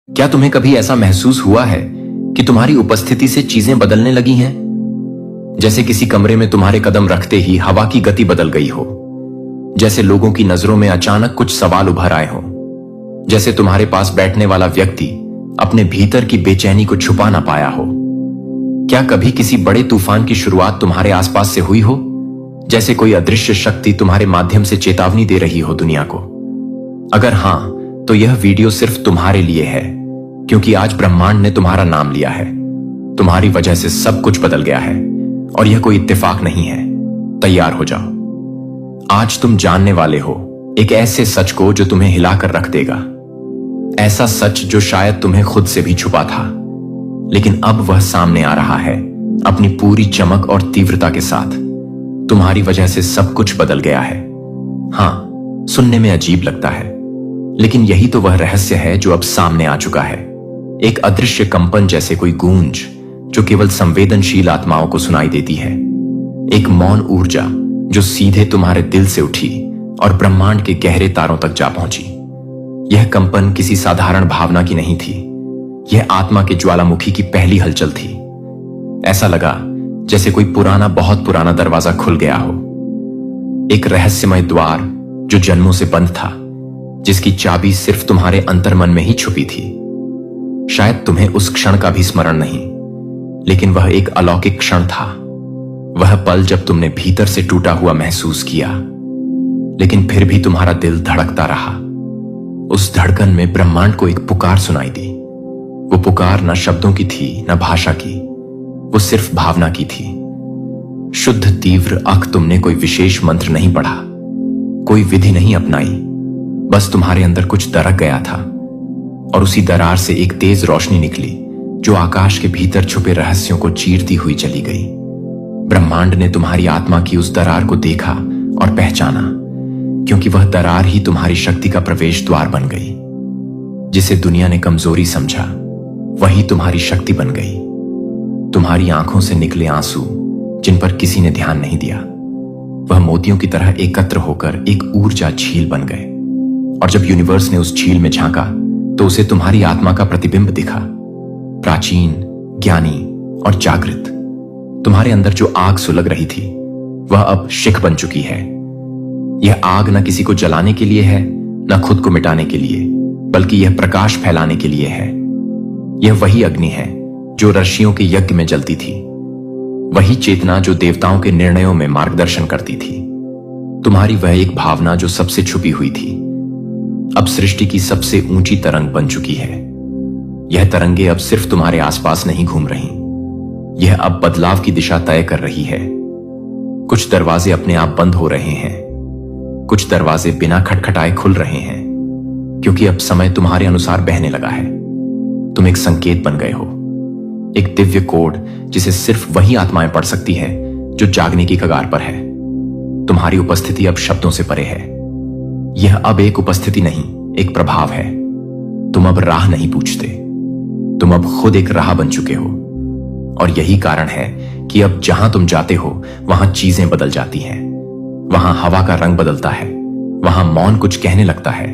क्या तुम्हें कभी ऐसा महसूस हुआ है कि तुम्हारी उपस्थिति से चीजें बदलने लगी हैं? जैसे किसी कमरे में तुम्हारे कदम रखते ही हवा की गति बदल गई हो, जैसे लोगों की नजरों में अचानक कुछ सवाल उभर आए हो, जैसे तुम्हारे पास बैठने वाला व्यक्ति अपने भीतर की बेचैनी को छुपा ना पाया हो। क्या कभी किसी बड़े तूफान की शुरुआत तुम्हारे आसपास से हुई हो, जैसे कोई अदृश्य शक्ति तुम्हारे माध्यम से चेतावनी दे रही हो दुनिया को? अगर हां, तो यह वीडियो सिर्फ तुम्हारे लिए है, क्योंकि आज ब्रह्मांड ने तुम्हारा नाम लिया है। तुम्हारी वजह से सब कुछ बदल गया है और यह कोई इत्तेफाक नहीं है। तैयार हो जाओ। आज तुम जानने वाले हो एक ऐसे सच को जो तुम्हें हिलाकर रख देगा। ऐसा सच जो शायद तुम्हें खुद से भी छुपा था, लेकिन अब वह सामने आ रहा है अपनी पूरी चमक और तीव्रता के साथ। तुम्हारी वजह से सब कुछ बदल गया है। हां, सुनने में अजीब लगता है, लेकिन यही तो वह रहस्य है जो अब सामने आ चुका है। एक अदृश्य कंपन जैसे कोई गूंज जो केवल संवेदनशील आत्माओं को सुनाई देती है। एक मौन ऊर्जा जो सीधे तुम्हारे दिल से उठी और ब्रह्मांड के गहरे तारों तक जा पहुंची। यह कंपन किसी साधारण भावना की नहीं थी। यह आत्मा के ज्वालामुखी की पहली हलचल थी। ऐसा लगा जैसे कोई बहुत पुराना दरवाजा खुल गया हो। एक रहस्यमय द्वार जो जन्मों से बंद था, जिसकी चाबी सिर्फ तुम्हारे अंतर्मन में ही छुपी थी। शायद तुम्हें उस क्षण का भी स्मरण नहीं, लेकिन वह एक अलौकिक क्षण था। वह पल जब तुमने भीतर से टूटा हुआ महसूस किया, लेकिन फिर भी तुम्हारा दिल धड़कता रहा। उस धड़कन में ब्रह्मांड को एक पुकार सुनाई दी। वो पुकार न शब्दों की थी, न भाषा की, वो सिर्फ भावना की थी। शुद्ध तीव्र अख। तुमने कोई विशेष मंत्र नहीं पढ़ा, कोई विधि नहीं अपनाई, बस तुम्हारे अंदर कुछ दरक गया था, और उसी दरार से एक तेज रोशनी निकली जो आकाश के भीतर छुपे रहस्यों को चीरती हुई चली गई। ब्रह्मांड ने तुम्हारी आत्मा की उस दरार को देखा और पहचाना, क्योंकि वह दरार ही तुम्हारी शक्ति का प्रवेश द्वार बन गई। जिसे दुनिया ने कमजोरी समझा, वही तुम्हारी शक्ति बन गई। तुम्हारी आंखों से निकले आंसू जिन पर किसी ने ध्यान नहीं दिया, वह मोतियों की तरह एकत्र होकर एक ऊर्जा झील बन गए। और जब यूनिवर्स ने उस झील में झांका, तो उसे तुम्हारी आत्मा का प्रतिबिंब दिखा। प्राचीन, ज्ञानी और जागृत। तुम्हारे अंदर जो आग सुलग रही थी, वह अब शिख बन चुकी है। यह आग न किसी को जलाने के लिए है, न खुद को मिटाने के लिए, बल्कि यह प्रकाश फैलाने के लिए है। यह वही अग्नि है जो ऋषियों के यज्ञ में जलती थी, वही चेतना जो देवताओं के निर्णयों में मार्गदर्शन करती थी। तुम्हारी वह एक भावना जो सबसे छुपी हुई थी, अब सृष्टि की सबसे ऊंची तरंग बन चुकी है। यह तरंगे अब सिर्फ तुम्हारे आसपास नहीं घूम रही, यह अब बदलाव की दिशा तय कर रही है। कुछ दरवाजे अपने आप बंद हो रहे हैं, कुछ दरवाजे बिना खटखटाए खुल रहे हैं, क्योंकि अब समय तुम्हारे अनुसार बहने लगा है। तुम एक संकेत बन गए हो, एक दिव्य कोड जिसे सिर्फ वही आत्माएं पढ़ सकती है जो जागने की कगार पर है। तुम्हारी उपस्थिति अब शब्दों से परे है। यह अब एक उपस्थिति नहीं, एक प्रभाव है। तुम अब राह नहीं पूछते, तुम अब खुद एक राह बन चुके हो। और यही कारण है कि अब जहां तुम जाते हो, वहां चीजें बदल जाती हैं। वहां हवा का रंग बदलता है, वहां मौन कुछ कहने लगता है,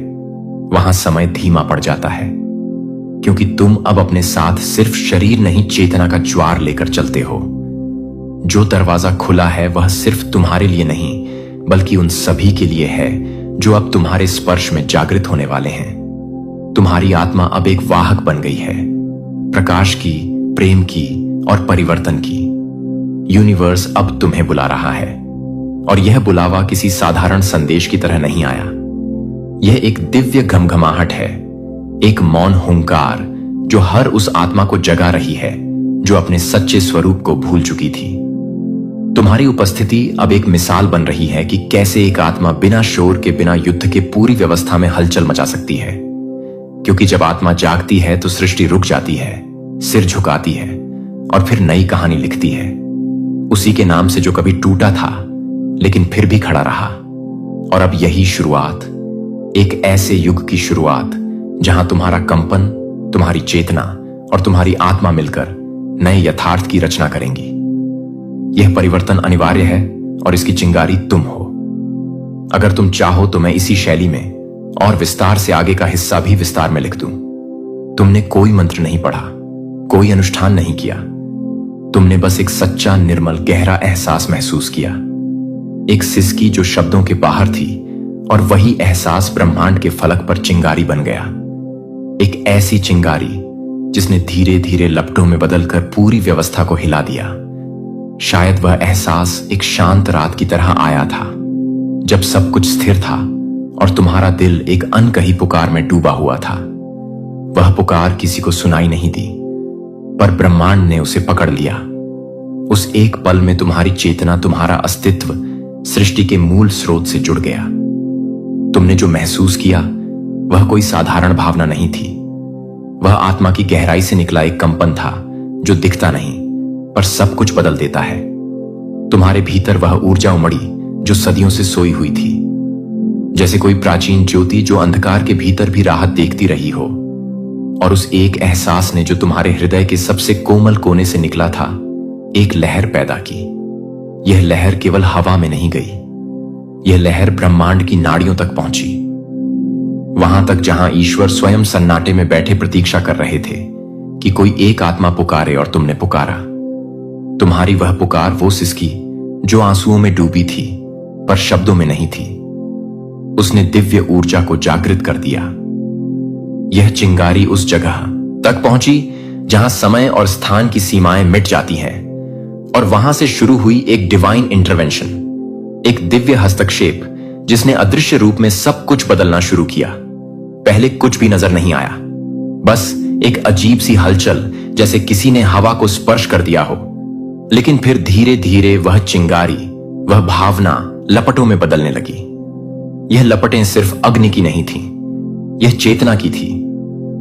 वहां समय धीमा पड़ जाता है, क्योंकि तुम अब अपने साथ सिर्फ शरीर नहीं, चेतना का ज्वार लेकर चलते हो। जो दरवाजा खुला है, वह सिर्फ तुम्हारे लिए नहीं, बल्कि उन सभी के लिए है जो अब तुम्हारे स्पर्श में जागृत होने वाले हैं। तुम्हारी आत्मा अब एक वाहक बन गई है, प्रकाश की, प्रेम की और परिवर्तन की। यूनिवर्स अब तुम्हें बुला रहा है, और यह बुलावा किसी साधारण संदेश की तरह नहीं आया। यह एक दिव्य घमघमाहट है, एक मौन हुंकार जो हर उस आत्मा को जगा रही है जो अपने सच्चे स्वरूप को भूल चुकी थी। तुम्हारी उपस्थिति अब एक मिसाल बन रही है कि कैसे एक आत्मा बिना शोर के, बिना युद्ध के पूरी व्यवस्था में हलचल मचा सकती है। क्योंकि जब आत्मा जागती है तो सृष्टि रुक जाती है, सिर झुकाती है और फिर नई कहानी लिखती है। उसी के नाम से जो कभी टूटा था, लेकिन फिर भी खड़ा रहा। और अब यही शुरुआत, एक ऐसे युग की शुरुआत जहां तुम्हारा कंपन, तुम्हारी चेतना और तुम्हारी आत्मा मिलकर नए यथार्थ की रचना करेंगी। यह परिवर्तन अनिवार्य है और इसकी चिंगारी तुम हो। अगर तुम चाहो तो मैं इसी शैली में और विस्तार से आगे का हिस्सा भी विस्तार में लिख दूं। तुमने कोई मंत्र नहीं पढ़ा, कोई अनुष्ठान नहीं किया। तुमने बस एक सच्चा, निर्मल, गहरा एहसास महसूस किया। एक सिसकी जो शब्दों के बाहर थी, और वही एहसास ब्रह्मांड के फलक पर चिंगारी बन गया। एक ऐसी चिंगारी जिसने धीरे धीरे लपटों में बदलकर पूरी व्यवस्था को हिला दिया। शायद वह एहसास एक शांत रात की तरह आया था, जब सब कुछ स्थिर था और तुम्हारा दिल एक अनकही पुकार में डूबा हुआ था। वह पुकार किसी को सुनाई नहीं दी, पर ब्रह्मांड ने उसे पकड़ लिया। उस एक पल में तुम्हारी चेतना, तुम्हारा अस्तित्व सृष्टि के मूल स्रोत से जुड़ गया। तुमने जो महसूस किया वह कोई साधारण भावना नहीं थी। वह आत्मा की गहराई से निकला एक कंपन था, जो दिखता नहीं पर सब कुछ बदल देता है। तुम्हारे भीतर वह ऊर्जा उमड़ी जो सदियों से सोई हुई थी, जैसे कोई प्राचीन ज्योति जो अंधकार के भीतर भी राहत देखती रही हो। और उस एक एहसास ने, जो तुम्हारे हृदय के सबसे कोमल कोने से निकला था, एक लहर पैदा की। यह लहर केवल हवा में नहीं गई, यह लहर ब्रह्मांड की नाड़ियों तक पहुंची, वहां तक जहां ईश्वर स्वयं सन्नाटे में बैठे प्रतीक्षा कर रहे थे कि कोई एक आत्मा पुकारे, और तुमने पुकारा। तुम्हारी वह पुकार वो सिसकी जो आंसुओं में डूबी थी पर शब्दों में नहीं थी। उसने दिव्य ऊर्जा को जागृत कर दिया। यह चिंगारी उस जगह तक पहुंची जहां समय और स्थान की सीमाएं मिट जाती हैं, और वहां से शुरू हुई एक डिवाइन इंटरवेंशन, एक दिव्य हस्तक्षेप जिसने अदृश्य रूप में सब कुछ बदलना शुरू किया। पहले कुछ भी नजर नहीं आया, बस एक अजीब सी हलचल, जैसे किसी ने हवा को स्पर्श कर दिया हो। लेकिन फिर धीरे धीरे वह चिंगारी, वह भावना लपटों में बदलने लगी। यह लपटें सिर्फ अग्नि की नहीं थीं, यह चेतना की थी।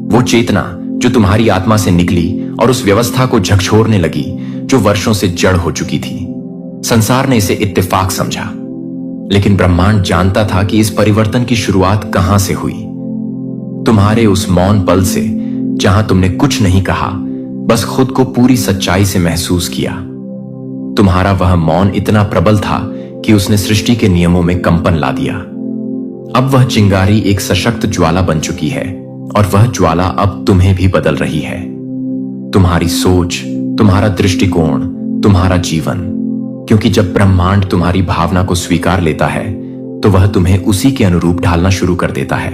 वो चेतना जो तुम्हारी आत्मा से निकली और उस व्यवस्था को झकझोरने लगी जो वर्षों से जड़ हो चुकी थी। संसार ने इसे इत्तेफाक समझा, लेकिन ब्रह्मांड जानता था कि इस परिवर्तन की शुरुआत कहां से हुई। तुम्हारे उस मौन पल से, जहां तुमने कुछ नहीं कहा, बस खुद को पूरी सच्चाई से महसूस किया। तुम्हारा वह मौन इतना प्रबल था कि उसने सृष्टि के नियमों में कंपन ला दिया। अब वह चिंगारी एक सशक्त ज्वाला बन चुकी है, और वह ज्वाला अब तुम्हें भी बदल रही है। तुम्हारी सोच, तुम्हारा दृष्टिकोण, तुम्हारा जीवन। क्योंकि जब ब्रह्मांड तुम्हारी भावना को स्वीकार लेता है, तो वह तुम्हें उसी के अनुरूप ढालना शुरू कर देता है।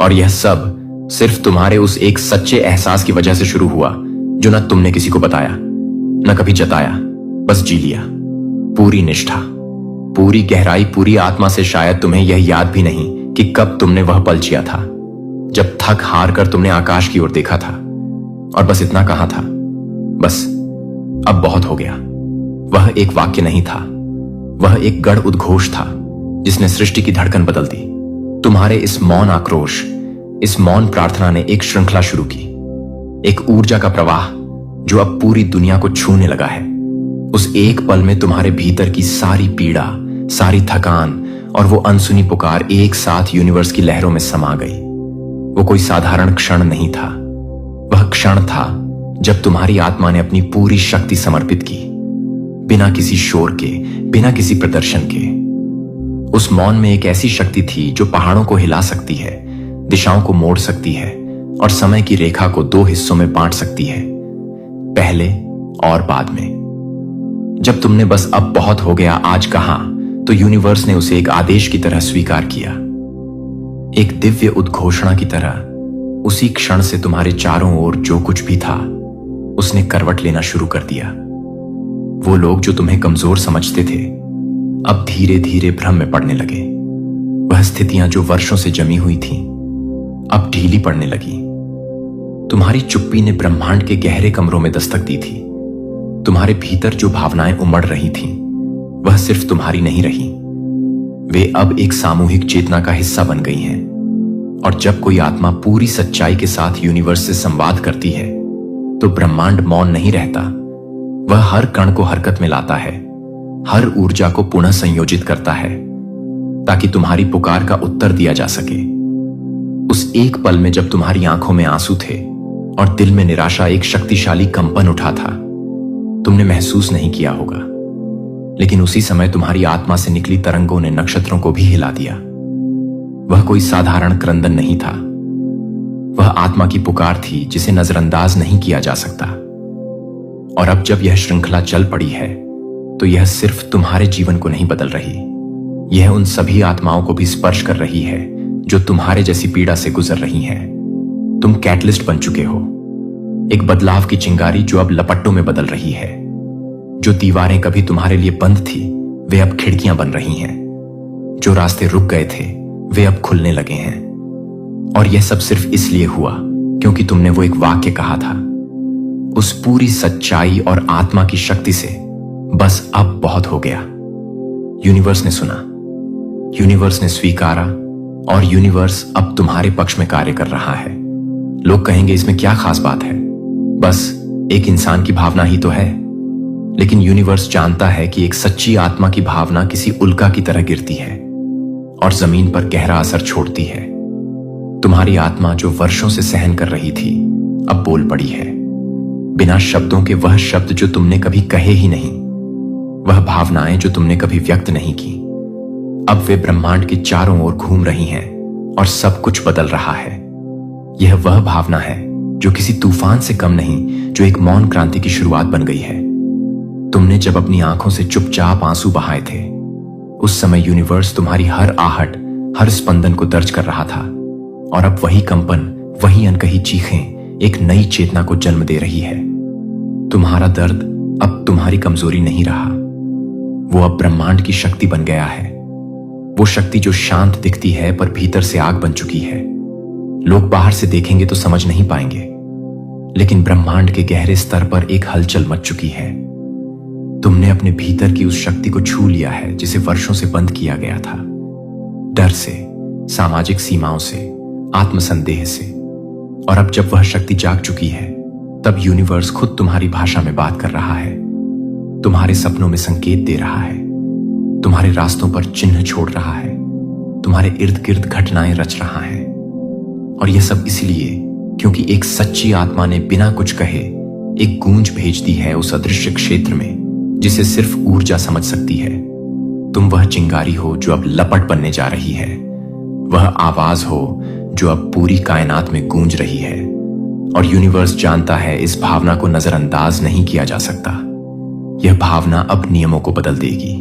और यह सब सिर्फ तुम्हारे उस एक सच्चे एहसास की वजह से शुरू हुआ, जो न तुमने किसी को बताया, न कभी जताया, बस जी लिया। पूरी निष्ठा, पूरी गहराई, पूरी आत्मा से। शायद तुम्हें यह याद भी नहीं कि कब तुमने वह पल जिया था, जब थक हार कर तुमने आकाश की ओर देखा था, और बस इतना कहा था, बस अब बहुत हो गया। वह एक वाक्य नहीं था, वह एक गढ़ उद्घोष था जिसने सृष्टि की धड़कन बदल दी। तुम्हारे इस मौन आक्रोश, इस मौन प्रार्थना ने एक श्रृंखला शुरू की, एक ऊर्जा का प्रवाह जो अब पूरी दुनिया को छूने लगा है। उस एक पल में तुम्हारे भीतर की सारी पीड़ा, सारी थकान और वो अनसुनी पुकार एक साथ यूनिवर्स की लहरों में समा गई। वो कोई साधारण क्षण नहीं था, वह क्षण था जब तुम्हारी आत्मा ने अपनी पूरी शक्ति समर्पित की, बिना किसी शोर के, बिना किसी प्रदर्शन के। उस मौन में एक ऐसी शक्ति थी जो पहाड़ों को हिला सकती है, दिशाओं को मोड़ सकती है, और समय की रेखा को दो हिस्सों में बांट सकती है, पहले और बाद में। जब तुमने बस अब बहुत हो गया आज कहा, तो यूनिवर्स ने उसे एक आदेश की तरह स्वीकार किया, एक दिव्य उद्घोषणा की तरह। उसी क्षण से तुम्हारे चारों ओर जो कुछ भी था, उसने करवट लेना शुरू कर दिया। वो लोग जो तुम्हें कमजोर समझते थे, अब धीरे धीरे भ्रम में पड़ने लगे। वह स्थितियां जो वर्षों से जमी हुई थीं, अब ढीली पड़ने लगी। तुम्हारी चुप्पी ने ब्रह्मांड के गहरे कमरों में दस्तक दी थी। तुम्हारे भीतर जो भावनाएं उमड़ रही थीं, वह सिर्फ तुम्हारी नहीं रही, वे अब एक सामूहिक चेतना का हिस्सा बन गई हैं। और जब कोई आत्मा पूरी सच्चाई के साथ यूनिवर्स से संवाद करती है, तो ब्रह्मांड मौन नहीं रहता। वह हर कण को हरकत में लाता है, हर ऊर्जा को पुनः संयोजित करता है, ताकि तुम्हारी पुकार का उत्तर दिया जा सके। उस एक पल में जब तुम्हारी आंखों में आंसू थे और दिल में निराशा, एक शक्तिशाली कंपन उठा था। तुमने महसूस नहीं किया होगा, लेकिन उसी समय तुम्हारी आत्मा से निकली तरंगों ने नक्षत्रों को भी हिला दिया। वह कोई साधारण क्रंदन नहीं था, वह आत्मा की पुकार थी जिसे नजरअंदाज नहीं किया जा सकता। और अब जब यह श्रृंखला चल पड़ी है तो यह सिर्फ तुम्हारे जीवन को नहीं बदल रही, यह उन सभी आत्माओं को भी स्पर्श कर रही है जो तुम्हारे जैसी पीड़ा से गुजर रही हैं। तुम कैटलिस्ट बन चुके हो, एक बदलाव की चिंगारी जो अब लपट्टों में बदल रही है। जो दीवारें कभी तुम्हारे लिए बंद थी वे अब खिड़कियां बन रही हैं, जो रास्ते रुक गए थे वे अब खुलने लगे हैं। और यह सब सिर्फ इसलिए हुआ क्योंकि तुमने वो एक वाक्य कहा था। उस पूरी सच्चाई और आत्मा की शक्ति से बस अब बहुत हो गया। यूनिवर्स ने सुना, यूनिवर्स ने स्वीकारा और यूनिवर्स अब तुम्हारे पक्ष में कार्य कर रहा है। लोग कहेंगे इसमें क्या खास बात है, बस एक इंसान की भावना ही तो है। लेकिन यूनिवर्स जानता है कि एक सच्ची आत्मा की भावना किसी उल्का की तरह गिरती है और जमीन पर गहरा असर छोड़ती है। तुम्हारी आत्मा जो वर्षों से सहन कर रही थी अब बोल पड़ी है, बिना शब्दों के वह शब्द जो तुमने कभी कहे ही नहीं, वह भावनाएं जो तुमने कभी व्यक्त नहीं की, अब वे ब्रह्मांड के चारों ओर घूम रही हैं और सब कुछ बदल रहा है। यह वह भावना है जो किसी तूफान से कम नहीं, जो एक मौन क्रांति की शुरुआत बन गई है। तुमने जब अपनी आंखों से चुपचाप आंसू बहाए थे, उस समय यूनिवर्स तुम्हारी हर आहट, हर स्पंदन को दर्ज कर रहा था। और अब वही कंपन, वही अनकही चीखें एक नई चेतना को जन्म दे रही है। तुम्हारा दर्द अब तुम्हारी कमजोरी नहीं रहा, वो अब ब्रह्मांड की शक्ति बन गया है। वो शक्ति जो शांत दिखती है पर भीतर से आग बन चुकी है। लोग बाहर से देखेंगे तो समझ नहीं पाएंगे, लेकिन ब्रह्मांड के गहरे स्तर पर एक हलचल मच चुकी है। तुमने अपने भीतर की उस शक्ति को छू लिया है जिसे वर्षों से बंद किया गया था। डर से, सामाजिक सीमाओं से, आत्मसंदेह से। और अब जब वह शक्ति जाग चुकी है तब यूनिवर्स खुद तुम्हारी भाषा में बात कर रहा है, तुम्हारे सपनों में संकेत दे रहा है, तुम्हारे रास्तों पर चिन्ह छोड़ रहा है, तुम्हारे इर्द गिर्द घटनाएं रच रहा है। और यह सब इसलिए क्योंकि एक सच्ची आत्मा ने बिना कुछ कहे एक गूंज भेज दी है उस अदृश्य क्षेत्र में जिसे सिर्फ ऊर्जा समझ सकती है। तुम वह चिंगारी हो जो अब लपट बनने जा रही है, वह आवाज हो जो अब पूरी कायनात में गूंज रही है। और यूनिवर्स जानता है इस भावना को नजरअंदाज नहीं किया जा सकता। यह भावना अब नियमों को बदल देगी,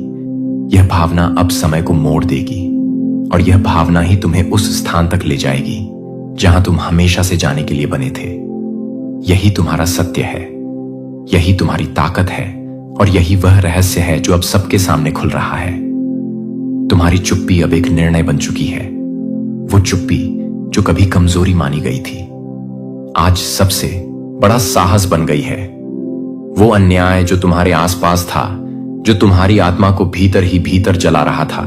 यह भावना अब समय को मोड़ देगी, और यह भावना ही तुम्हें उस स्थान तक ले जाएगी जहां तुम हमेशा से जाने के लिए बने थे। यही तुम्हारा सत्य है, यही तुम्हारी ताकत है, और यही वह रहस्य है जो अब सबके सामने खुल रहा है। तुम्हारी चुप्पी अब एक निर्णय बन चुकी है। वो चुप्पी जो कभी कमजोरी मानी गई थी आज सबसे बड़ा साहस बन गई है। वो अन्याय जो तुम्हारे आसपास था, जो तुम्हारी आत्मा को भीतर ही भीतर जला रहा था,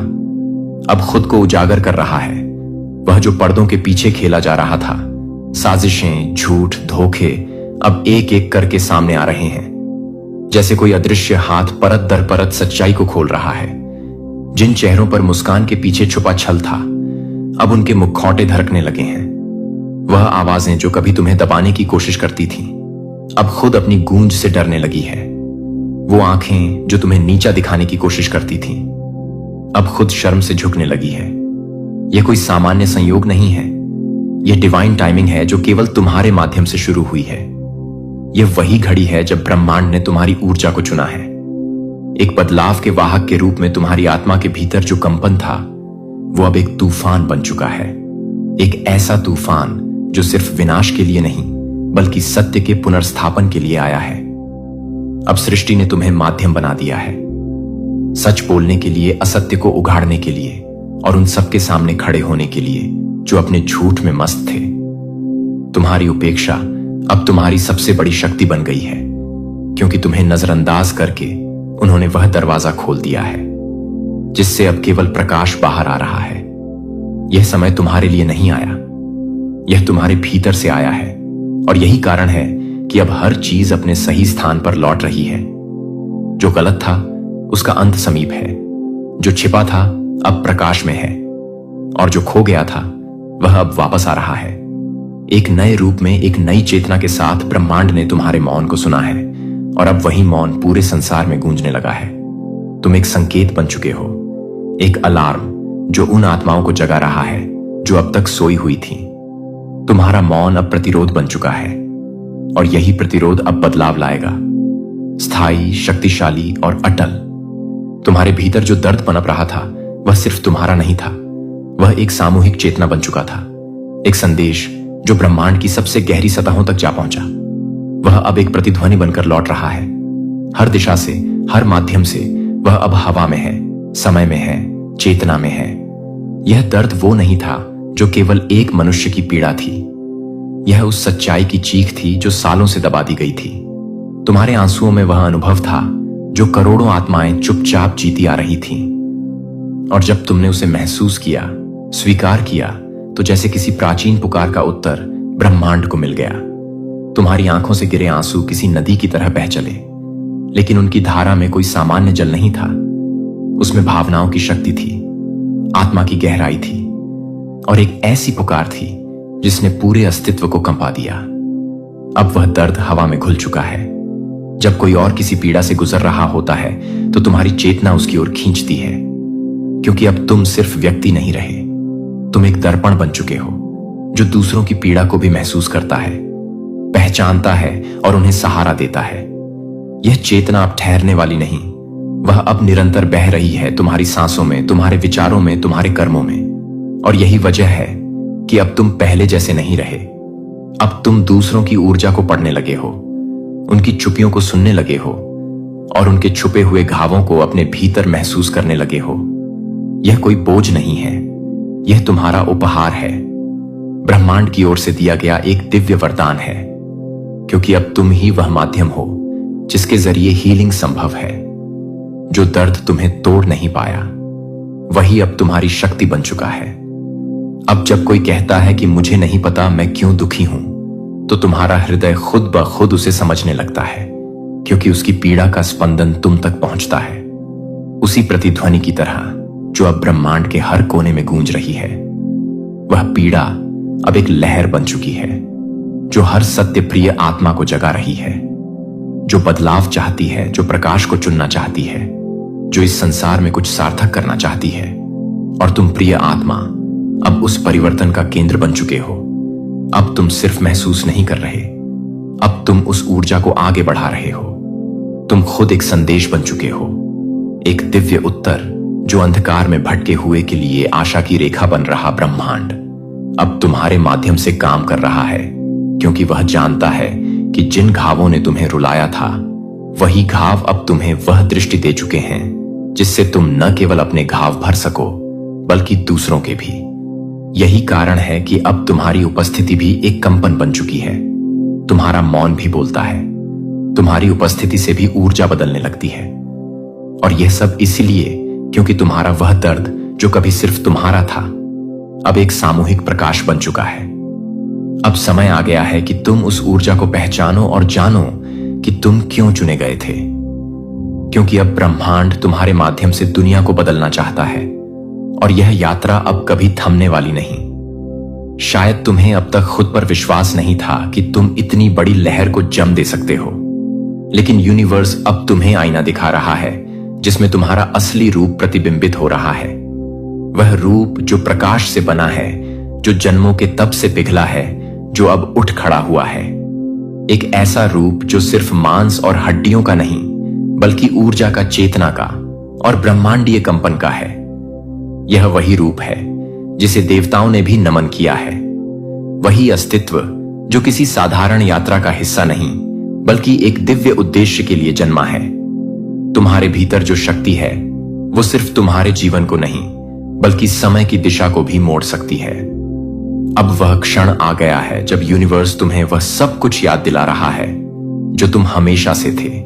अब खुद को उजागर कर रहा है। वह जो पर्दों के पीछे खेला जा रहा था, साजिशें, झूठ, धोखे अब एक एक करके सामने आ रहे हैं, जैसे कोई अदृश्य हाथ परत दर परत सच्चाई को खोल रहा है। जिन चेहरों पर मुस्कान के पीछे छुपा छल था, अब उनके मुखौटे धड़कने लगे हैं। वह आवाजें जो कभी तुम्हें दबाने की कोशिश करती थीं, अब खुद अपनी गूंज से डरने लगी है। वो आंखें जो तुम्हें नीचा दिखाने की कोशिश करती थीं, अब खुद शर्म से झुकने लगी है। यह कोई सामान्य संयोग नहीं है, यह डिवाइन टाइमिंग है जो केवल तुम्हारे माध्यम से शुरू हुई है। यह वही घड़ी है जब ब्रह्मांड ने तुम्हारी ऊर्जा को चुना है। एक बदलाव के वाहक के रूप में तुम्हारी आत्मा के भीतर जो कंपन था, वो अब एक तूफान बन चुका है। एक ऐसा तूफान जो सिर्फ विनाश के लिए नहीं बल्कि सत्य के पुनर्स्थापन के लिए आया है। अब सृष्टि ने तुम्हें माध्यम बना दिया है, सच बोलने के लिए, असत्य को उघाड़ने के लिए, और उन सबके सामने खड़े होने के लिए जो अपने झूठ में मस्त थे। तुम्हारी उपेक्षा अब तुम्हारी सबसे बड़ी शक्ति बन गई है, क्योंकि तुम्हें नजरअंदाज करके उन्होंने वह दरवाजा खोल दिया है जिससे अब केवल प्रकाश बाहर आ रहा है। यह समय तुम्हारे लिए नहीं आया, यह तुम्हारे भीतर से आया है, और यही कारण है कि अब हर चीज अपने सही स्थान पर लौट रही है। जो गलत था उसका अंत समीप है, जो छिपा था अब प्रकाश में है, और जो खो गया था वह अब वापस आ रहा है। एक नए रूप में, एक नई चेतना के साथ ब्रह्मांड ने तुम्हारे मौन को सुना है, और अब वही मौन पूरे संसार में गूंजने लगा है। तुम एक संकेत बन चुके हो, एक अलार्म जो उन आत्माओं को जगा रहा है जो अब तक सोई हुई थी। तुम्हारा मौन अब प्रतिरोध बन चुका है, और यही प्रतिरोध अब बदलाव लाएगा, स्थायी, शक्तिशाली और अटल। तुम्हारे भीतर जो दर्द पनप रहा था वह सिर्फ तुम्हारा नहीं था, वह एक सामूहिक चेतना बन चुका था, एक संदेश जो ब्रह्मांड की सबसे गहरी सतहों तक जा पहुंचा। वह अब एक प्रतिध्वनि बनकर लौट रहा है, हर दिशा से, हर माध्यम से। वह अब हवा में है, समय में है, चेतना में है। यह दर्द वो नहीं था जो केवल एक मनुष्य की पीड़ा थी, यह उस सच्चाई की चीख थी जो सालों से दबा दी गई थी। तुम्हारे आंसुओं में वह अनुभव था जो करोड़ों आत्माएं चुपचाप जीती आ रही थीं, और जब तुमने उसे महसूस किया, स्वीकार किया, तो जैसे किसी प्राचीन पुकार का उत्तर ब्रह्मांड को मिल गया। तुम्हारी आंखों से गिरे आंसू किसी नदी की तरह बह चले, लेकिन उनकी धारा में कोई सामान्य जल नहीं था। उसमें भावनाओं की शक्ति थी, आत्मा की गहराई थी, और एक ऐसी पुकार थी जिसने पूरे अस्तित्व को कंपा दिया। अब वह दर्द हवा में घुल चुका है। जब कोई और किसी पीड़ा से गुजर रहा होता है तो तुम्हारी चेतना उसकी ओर खींचती है, क्योंकि अब तुम सिर्फ व्यक्ति नहीं रहे, तुम एक दर्पण बन चुके हो जो दूसरों की पीड़ा को भी महसूस करता है, पहचानता है और उन्हें सहारा देता है। यह चेतना अब ठहरने वाली नहीं, वह अब निरंतर बह रही है, तुम्हारी सांसों में, तुम्हारे विचारों में, तुम्हारे कर्मों में। और यही वजह है कि अब तुम पहले जैसे नहीं रहे। अब तुम दूसरों की ऊर्जा को पढ़ने लगे हो, उनकी चुपियों को सुनने लगे हो, और उनके छुपे हुए घावों को अपने भीतर महसूस करने लगे हो। यह कोई बोझ नहीं है, यह तुम्हारा उपहार है, ब्रह्मांड की ओर से दिया गया एक दिव्य वरदान है, क्योंकि अब तुम ही वह माध्यम हो जिसके जरिए हीलिंग संभव है। जो दर्द तुम्हें तोड़ नहीं पाया, वही अब तुम्हारी शक्ति बन चुका है। अब जब कोई कहता है कि मुझे नहीं पता मैं क्यों दुखी हूं, तो तुम्हारा हृदय खुद ब खुद उसे समझने लगता है, क्योंकि उसकी पीड़ा का स्पंदन तुम तक पहुंचता है, उसी प्रतिध्वनि की तरह जो अब ब्रह्मांड के हर कोने में गूंज रही है। वह पीड़ा अब एक लहर बन चुकी है जो हर सत्य प्रिय आत्मा को जगा रही है, जो बदलाव चाहती है, जो प्रकाश को चुनना चाहती है, जो इस संसार में कुछ सार्थक करना चाहती है। और तुम प्रिय आत्मा अब उस परिवर्तन का केंद्र बन चुके हो। अब तुम सिर्फ महसूस नहीं कर रहे, अब तुम उस ऊर्जा को आगे बढ़ा रहे हो। तुम खुद एक संदेश बन चुके हो, एक दिव्य उत्तर जो अंधकार में भटके हुए के लिए आशा की रेखा बन रहा ब्रह्मांड अब तुम्हारे माध्यम से काम कर रहा है, क्योंकि वह जानता है कि जिन घावों ने तुम्हें रुलाया था, वही घाव अब तुम्हें वह दृष्टि दे चुके हैं जिससे तुम न केवल अपने घाव भर सको, बल्कि दूसरों के भी। यही कारण है कि अब तुम्हारी उपस्थिति भी एक कंपन बन चुकी है। तुम्हारा मौन भी बोलता है, तुम्हारी उपस्थिति से भी ऊर्जा बदलने लगती है। और यह सब इसलिए क्योंकि तुम्हारा वह दर्द जो कभी सिर्फ तुम्हारा था, अब एक सामूहिक प्रकाश बन चुका है। अब समय आ गया है कि तुम उस ऊर्जा को पहचानो और जानो कि तुम क्यों चुने गए थे। क्योंकि अब ब्रह्मांड तुम्हारे माध्यम से दुनिया को बदलना चाहता है, और यह यात्रा अब कभी थमने वाली नहीं। शायद तुम्हें अब तक खुद पर विश्वास नहीं था कि तुम इतनी बड़ी लहर को जम दे सकते हो, लेकिन यूनिवर्स अब तुम्हें आईना दिखा रहा है जिसमें तुम्हारा असली रूप प्रतिबिंबित हो रहा है। वह रूप जो प्रकाश से बना है, जो जन्मों के तप से पिघला है, जो अब उठ खड़ा हुआ है। एक ऐसा रूप जो सिर्फ मांस और हड्डियों का नहीं, बल्कि ऊर्जा का, चेतना का और ब्रह्मांडीय कंपन का है। यह वही रूप है जिसे देवताओं ने भी नमन किया है, वही अस्तित्व जो किसी साधारण यात्रा का हिस्सा नहीं, बल्कि एक दिव्य उद्देश्य के लिए जन्मा है। तुम्हारे भीतर जो शक्ति है, वो सिर्फ तुम्हारे जीवन को नहीं, बल्कि समय की दिशा को भी मोड़ सकती है। अब वह क्षण आ गया है जब यूनिवर्स तुम्हें वह सब कुछ याद दिला रहा है जो तुम हमेशा से थे।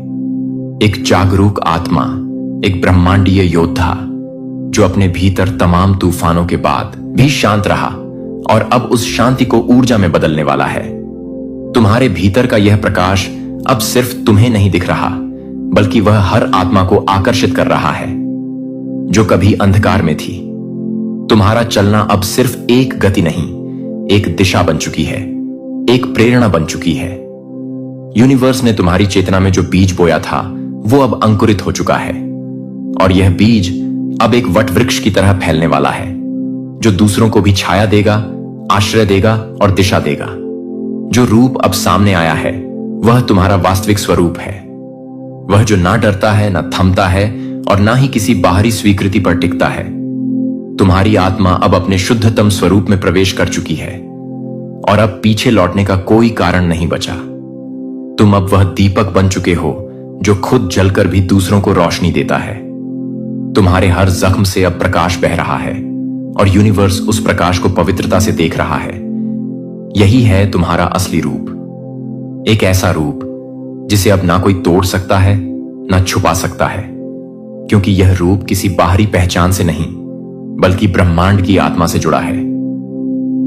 एक जागरूक आत्मा, एक ब्रह्मांडीय योद्धा जो अपने भीतर तमाम तूफानों के बाद भी शांत रहा और अब उस शांति को ऊर्जा में बदलने वाला है। तुम्हारे भीतर का यह प्रकाश अब सिर्फ तुम्हें नहीं दिख रहा, बल्कि वह हर आत्मा को आकर्षित कर रहा है जो कभी अंधकार में थी। तुम्हारा चलना अब सिर्फ एक गति नहीं, एक दिशा बन चुकी है, एक प्रेरणा बन चुकी है। यूनिवर्स ने तुम्हारी चेतना में जो बीज बोया था, वो अब अंकुरित हो चुका है, और यह बीज अब एक वट वृक्ष की तरह फैलने वाला है जो दूसरों को भी छाया देगा, आश्रय देगा और दिशा देगा। जो रूप अब सामने आया है वह तुम्हारा वास्तविक स्वरूप है। वह जो ना डरता है, ना थमता है और ना ही किसी बाहरी स्वीकृति पर टिकता है। तुम्हारी आत्मा अब अपने शुद्धतम स्वरूप में प्रवेश कर चुकी है और अब पीछे लौटने का कोई कारण नहीं बचा। तुम अब वह दीपक बन चुके हो जो खुद जलकर भी दूसरों को रोशनी देता है। तुम्हारे हर जख्म से अब प्रकाश बह रहा है और यूनिवर्स उस प्रकाश को पवित्रता से देख रहा है। यही है तुम्हारा असली रूप, एक ऐसा रूप जिसे अब ना कोई तोड़ सकता है ना छुपा सकता है, क्योंकि यह रूप किसी बाहरी पहचान से नहीं बल्कि ब्रह्मांड की आत्मा से जुड़ा है।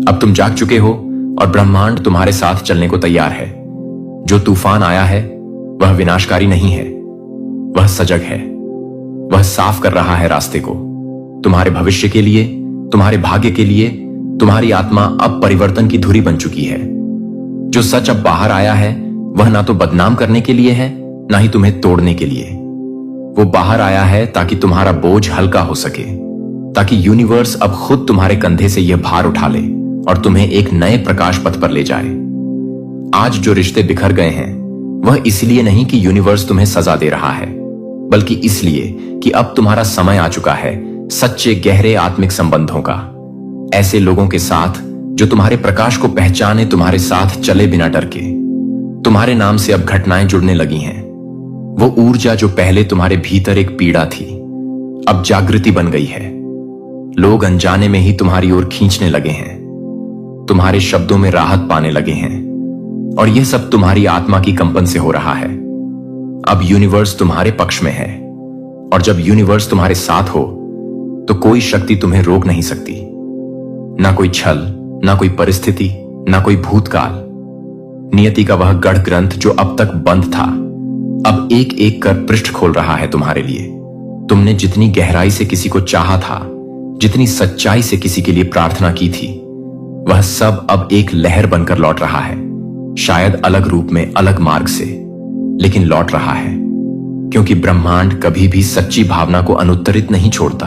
अब तुम जाग चुके हो और ब्रह्मांड तुम्हारे साथ चलने को तैयार है। जो तूफान आया है वह विनाशकारी नहीं है, वह सजग है। वह साफ कर रहा है रास्ते को तुम्हारे भविष्य के लिए, तुम्हारे भाग्य के लिए। तुम्हारी आत्मा अब परिवर्तन की धुरी बन चुकी है। जो सच अब बाहर आया है वह ना तो बदनाम करने के लिए है ना ही तुम्हें तोड़ने के लिए। वो बाहर आया है ताकि तुम्हारा बोझ हल्का हो सके, ताकि यूनिवर्स अब खुद तुम्हारे कंधे से यह भार उठा ले और तुम्हें एक नए प्रकाश पथ पर ले जाए। आज जो रिश्ते बिखर गए हैं वह इसलिए नहीं कि यूनिवर्स तुम्हें सजा दे रहा है, बल्कि इसलिए कि अब तुम्हारा समय आ चुका है सच्चे गहरे आत्मिक संबंधों का। ऐसे लोगों के साथ जो तुम्हारे प्रकाश को पहचाने, तुम्हारे साथ चले बिना डर के। तुम्हारे नाम से अब घटनाएं जुड़ने लगी हैं। वो ऊर्जा जो पहले तुम्हारे भीतर एक पीड़ा थी अब जागृति बन गई है। लोग अनजाने में ही तुम्हारी ओर खींचने लगे हैं, तुम्हारे शब्दों में राहत पाने लगे हैं, और यह सब तुम्हारी आत्मा की कंपन से हो रहा है। अब यूनिवर्स तुम्हारे पक्ष में है, और जब यूनिवर्स तुम्हारे साथ हो तो कोई शक्ति तुम्हें रोक नहीं सकती। ना कोई छल, ना कोई परिस्थिति, ना कोई भूतकाल। नियति का वह गढ़ ग्रंथ जो अब तक बंद था अब एक एक कर पृष्ठ खोल रहा है तुम्हारे लिए। तुमने जितनी गहराई से किसी को चाहा था, जितनी सच्चाई से किसी के लिए प्रार्थना की थी, वह सब अब एक लहर बनकर लौट रहा है। शायद अलग रूप में, अलग मार्ग से, लेकिन लौट रहा है, क्योंकि ब्रह्मांड कभी भी सच्ची भावना को अनुत्तरित नहीं छोड़ता।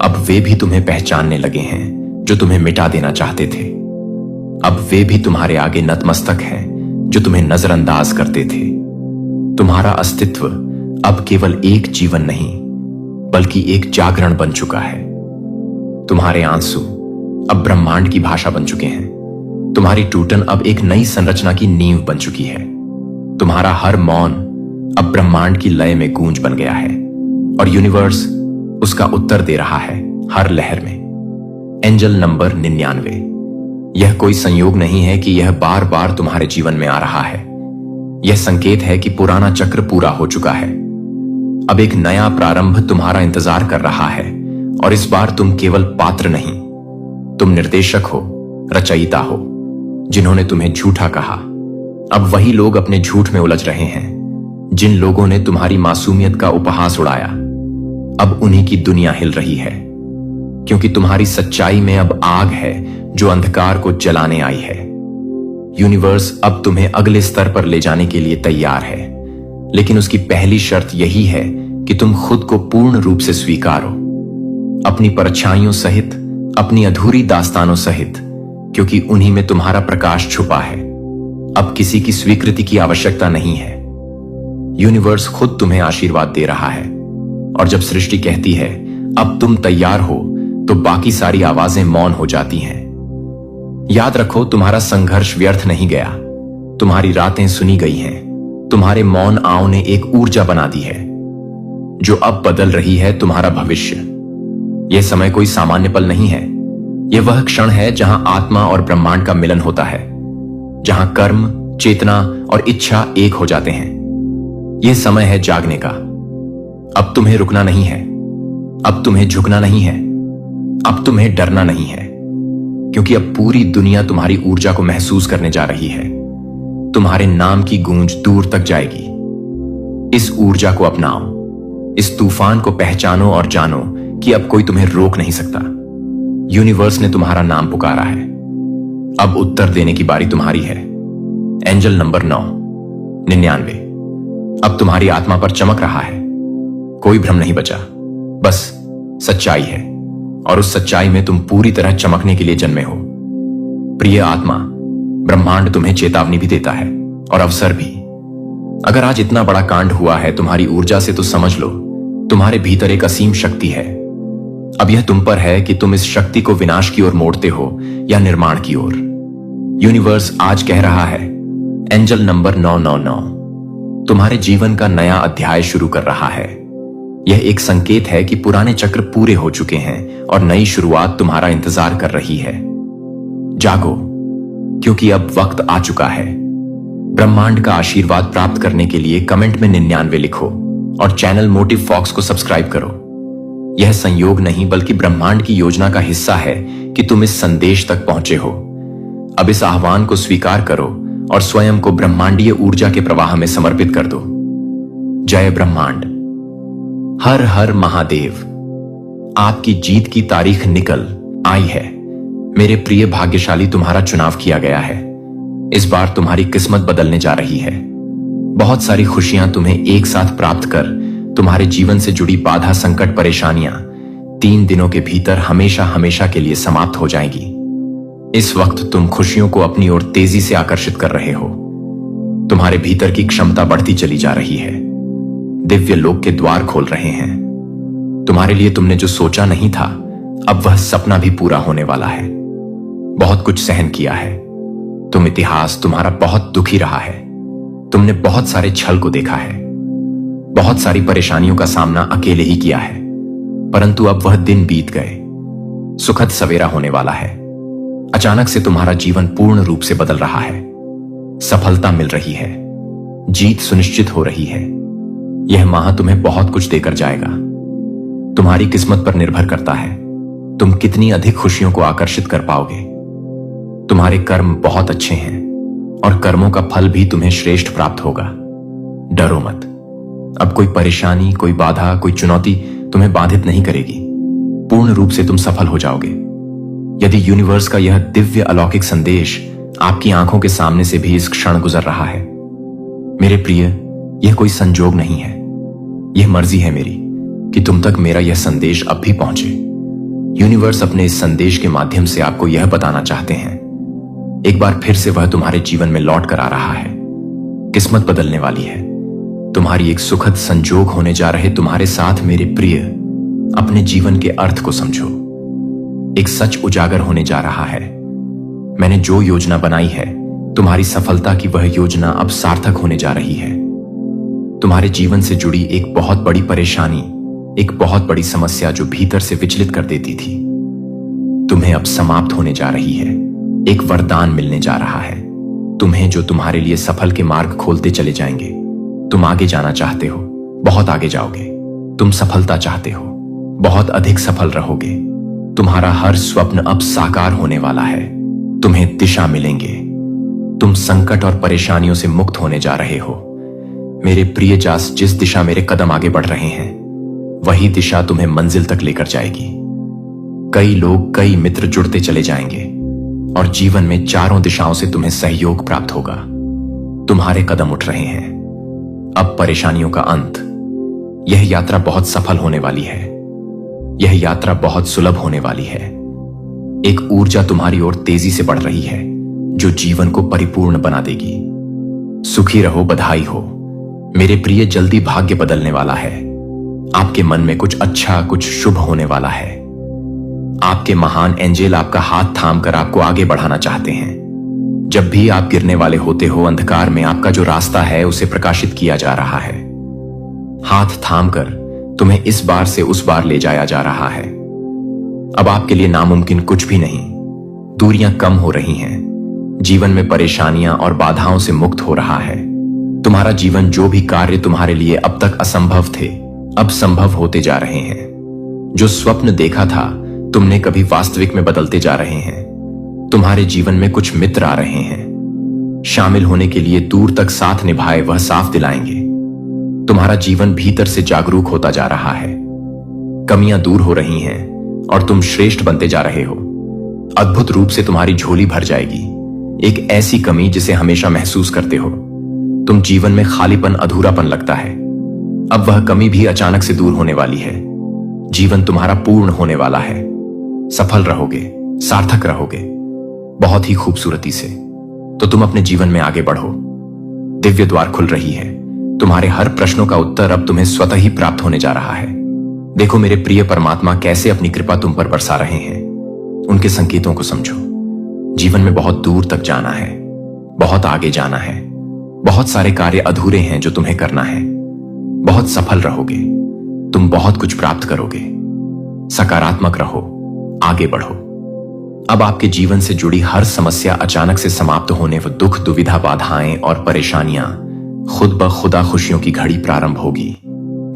अब वे भी तुम्हें पहचानने लगे हैं जो तुम्हें मिटा देना चाहते थे। अब वे भी तुम्हारे आगे नतमस्तक हैं जो तुम्हें नजरअंदाज करते थे। तुम्हारा अस्तित्व अब केवल एक जीवन नहीं बल्कि एक जागरण बन चुका है। तुम्हारे आंसू अब ब्रह्मांड की भाषा बन चुके हैं। तुम्हारी टूटन अब एक नई संरचना की नींव बन चुकी है। तुम्हारा हर मौन अब ब्रह्मांड की लय में गूंज बन गया है, और यूनिवर्स उसका उत्तर दे रहा है हर लहर में। Angel number 99। यह कोई संयोग नहीं है कि यह बार बार तुम्हारे जीवन में आ रहा है। यह संकेत है कि पुराना चक्र पूरा हो चुका है। अब एक नया प्रारंभ तुम्हारा इंतजार कर रहा है, और इस बार तुम केवल पात्र नहीं, तुम निर्देशक हो, रचयिता हो। जिन्होंने तुम्हें झूठा कहा, अब वही लोग अपने झूठ में उलझ रहे हैं। जिन लोगों ने तुम्हारी मासूमियत का उपहास उड़ाया, अब उन्हीं की दुनिया हिल रही है, क्योंकि तुम्हारी सच्चाई में अब आग है जो अंधकार को जलाने आई है। यूनिवर्स अब तुम्हें अगले स्तर पर ले जाने के लिए तैयार है, लेकिन उसकी पहली शर्त यही है कि तुम खुद को पूर्ण रूप से स्वीकारो, अपनी परछाइयों सहित, अपनी अधूरी दास्तानों सहित, क्योंकि उन्हीं में तुम्हारा प्रकाश छुपा है। अब किसी की स्वीकृति की आवश्यकता नहीं है। यूनिवर्स खुद तुम्हें आशीर्वाद दे रहा है, और जब सृष्टि कहती है अब तुम तैयार हो, तो बाकी सारी आवाजें मौन हो जाती हैं। याद रखो, तुम्हारा संघर्ष व्यर्थ नहीं गया। तुम्हारी रातें सुनी गई हैं। तुम्हारे मौन आओ ने एक ऊर्जा बना दी है जो अब बदल रही है तुम्हारा भविष्य। यह समय कोई सामान्य पल नहीं है। यह वह क्षण है जहां आत्मा और ब्रह्मांड का मिलन होता है, जहां कर्म, चेतना और इच्छा एक हो जाते हैं। यह समय है जागने का। अब तुम्हें रुकना नहीं है, अब तुम्हें झुकना नहीं है, अब तुम्हें डरना नहीं है, क्योंकि अब पूरी दुनिया तुम्हारी ऊर्जा को महसूस करने जा रही है। तुम्हारे नाम की गूंज दूर तक जाएगी। इस ऊर्जा को अपनाओ, इस तूफान को पहचानो और जानो कि अब कोई तुम्हें रोक नहीं सकता। यूनिवर्स ने तुम्हारा नाम पुकारा है। अब उत्तर देने की बारी तुम्हारी है। Angel number 99। अब तुम्हारी आत्मा पर चमक रहा है। कोई भ्रम नहीं बचा, बस सच्चाई है, और उस सच्चाई में तुम पूरी तरह चमकने के लिए जन्मे हो। प्रिय आत्मा, ब्रह्मांड तुम्हें चेतावनी भी देता है और अवसर भी। अगर आज इतना बड़ा कांड हुआ है तुम्हारी ऊर्जा से, तो समझ लो तुम्हारे भीतर एक असीम शक्ति है। अब यह तुम पर है कि तुम इस शक्ति को विनाश की ओर मोड़ते हो या निर्माण की ओर। यूनिवर्स आज कह रहा है, एंजल नंबर 999 तुम्हारे जीवन का नया अध्याय शुरू कर रहा है। यह एक संकेत है कि पुराने चक्र पूरे हो चुके हैं और नई शुरुआत तुम्हारा इंतजार कर रही है। जागो, क्योंकि अब वक्त आ चुका है। ब्रह्मांड का आशीर्वाद प्राप्त करने के लिए कमेंट में 99 लिखो और चैनल मोटिव फॉक्स को सब्सक्राइब करो। यह संयोग नहीं बल्कि ब्रह्मांड की योजना का हिस्सा है कि तुम इस संदेश तक पहुंचे हो। अब इस आह्वान को स्वीकार करो और स्वयं को ब्रह्मांडीय ऊर्जा के प्रवाह में समर्पित कर दो। जय ब्रह्मांड। हर हर महादेव। आपकी जीत की तारीख निकल आई है। मेरे प्रिय भाग्यशाली, तुम्हारा चुनाव किया गया है। इस बार तुम्हारी किस्मत बदलने जा रही है। बहुत सारी खुशियां तुम्हें एक साथ प्राप्त कर तुम्हारे जीवन से जुड़ी बाधा, संकट, परेशानियां 3 दिनों के भीतर हमेशा हमेशा के लिए समाप्त हो जाएंगी। इस वक्त तुम खुशियों को अपनी ओर तेजी से आकर्षित कर रहे हो। तुम्हारे भीतर की क्षमता बढ़ती चली जा रही है। दिव्य लोक के द्वार खोल रहे हैं। तुम्हारे लिए तुमने जो सोचा नहीं था, अब वह सपना भी पूरा होने वाला है। बहुत कुछ सहन किया है। तुम इतिहास तुम्हारा बहुत दुखी रहा है। तुमने बहुत सारे छल को देखा है। बहुत सारी परेशानियों का सामना अकेले ही किया है। परंतु अब वह दिन बीत गए। सुखद सवेरा होने वाला है। अचानक से तुम्हारा जीवन पूर्ण रूप से बदल रहा है। सफलता मिल रही है। जीत सुनिश्चित हो रही है। यह माह तुम्हें बहुत कुछ देकर जाएगा। तुम्हारी किस्मत पर निर्भर करता है तुम कितनी अधिक खुशियों को आकर्षित कर पाओगे। तुम्हारे कर्म बहुत अच्छे हैं और कर्मों का फल भी तुम्हें श्रेष्ठ प्राप्त होगा। डरो मत। अब कोई परेशानी, कोई बाधा, कोई चुनौती तुम्हें बाधित नहीं करेगी। पूर्ण रूप से तुम सफल हो जाओगे। यदि यूनिवर्स का यह दिव्य अलौकिक संदेश आपकी आंखों के सामने से भी इस क्षण गुजर रहा है, मेरे प्रिय, यह कोई संजोग नहीं है। यह मर्जी है मेरी कि तुम तक मेरा यह संदेश अब भी पहुंचे। यूनिवर्स अपने इस संदेश के माध्यम से आपको यह बताना चाहते हैं, एक बार फिर से वह तुम्हारे जीवन में लौट कर आ रहा है। किस्मत बदलने वाली है। तुम्हारी एक सुखद संजोग होने जा रहे तुम्हारे साथ मेरे प्रिय। अपने जीवन के अर्थ को समझो। एक सच उजागर होने जा रहा है। मैंने जो योजना बनाई है, तुम्हारी सफलता की वह योजना अब सार्थक होने जा रही है। तुम्हारे जीवन से जुड़ी एक बहुत बड़ी परेशानी, एक बहुत बड़ी समस्या जो भीतर से विचलित कर देती थी, तुम्हें अब समाप्त होने जा रही है। एक वरदान मिलने जा रहा है तुम्हें, जो तुम्हारे लिए सफल के मार्ग खोलते चले जाएंगे। तुम आगे जाना चाहते हो, बहुत आगे जाओगे। तुम सफलता चाहते हो, बहुत अधिक सफल रहोगे। तुम्हारा हर स्वप्न अब साकार होने वाला है। तुम्हें दिशा मिलेंगे। तुम संकट और परेशानियों से मुक्त होने जा रहे हो। मेरे प्रिय जास, जिस दिशा मेरे कदम आगे बढ़ रहे हैं, वही दिशा तुम्हें मंजिल तक लेकर जाएगी। कई लोग, कई मित्र जुड़ते चले जाएंगे और जीवन में चारों दिशाओं से तुम्हें सहयोग प्राप्त होगा। तुम्हारे कदम उठ रहे हैं। अब परेशानियों का अंत। यह यात्रा बहुत सफल होने वाली है। यह यात्रा बहुत सुलभ होने वाली है। एक ऊर्जा तुम्हारी ओर तेजी से बढ़ रही है जो जीवन को परिपूर्ण बना देगी। सुखी रहो, बधाई हो मेरे प्रिय। जल्दी भाग्य बदलने वाला है। आपके मन में कुछ अच्छा, कुछ शुभ होने वाला है। आपके महान एंजेल आपका हाथ थामकर आपको आगे बढ़ाना चाहते हैं। जब भी आप गिरने वाले होते हो, अंधकार में आपका जो रास्ता है उसे प्रकाशित किया जा रहा है। हाथ थामकर तुम्हें इस बार से उस बार ले जाया जा रहा है। अब आपके लिए नामुमकिन कुछ भी नहीं। दूरियां कम हो रही हैं। जीवन में परेशानियां और बाधाओं से मुक्त हो रहा है। तुम्हारा जीवन, जो भी कार्य तुम्हारे लिए अब तक असंभव थे, अब संभव होते जा रहे हैं। जो स्वप्न देखा था तुमने, कभी वास्तविक में बदलते जा रहे हैं। तुम्हारे जीवन में कुछ मित्र आ रहे हैं। शामिल होने के लिए दूर तक साथ निभाए वह साफ दिलाएंगे। तुम्हारा जीवन भीतर से जागरूक होता जा रहा है। कमियां दूर हो रही हैं और तुम श्रेष्ठ बनते जा रहे हो। अद्भुत रूप से तुम्हारी झोली भर जाएगी। एक ऐसी कमी जिसे हमेशा महसूस करते हो। तुम जीवन में खालीपन, अधूरापन लगता है। अब वह कमी भी अचानक से दूर होने वाली है। जीवन तुम्हारा पूर्ण होने वाला है। सफल रहोगे, सार्थक रहोगे। बहुत ही खूबसूरती से, तो तुम अपने जीवन में आगे बढ़ो। दिव्य द्वार खुल रही है। तुम्हारे हर प्रश्नों का उत्तर अब तुम्हें स्वतः ही प्राप्त होने जा रहा है। देखो मेरे प्रिय परमात्मा कैसे अपनी कृपा तुम पर बरसा रहे हैं। उनके संकेतों को समझो। जीवन में बहुत दूर तक जाना है, बहुत आगे जाना है। बहुत सारे कार्य अधूरे हैं जो तुम्हें करना है। बहुत सफल रहोगे, तुम बहुत कुछ प्राप्त करोगे। सकारात्मक रहो, आगे बढ़ो। अब आपके जीवन से जुड़ी हर समस्या अचानक से समाप्त होने व दुख, दुविधा, बाधाएं और परेशानियां खुद ब खुदा खुशियों की घड़ी प्रारंभ होगी।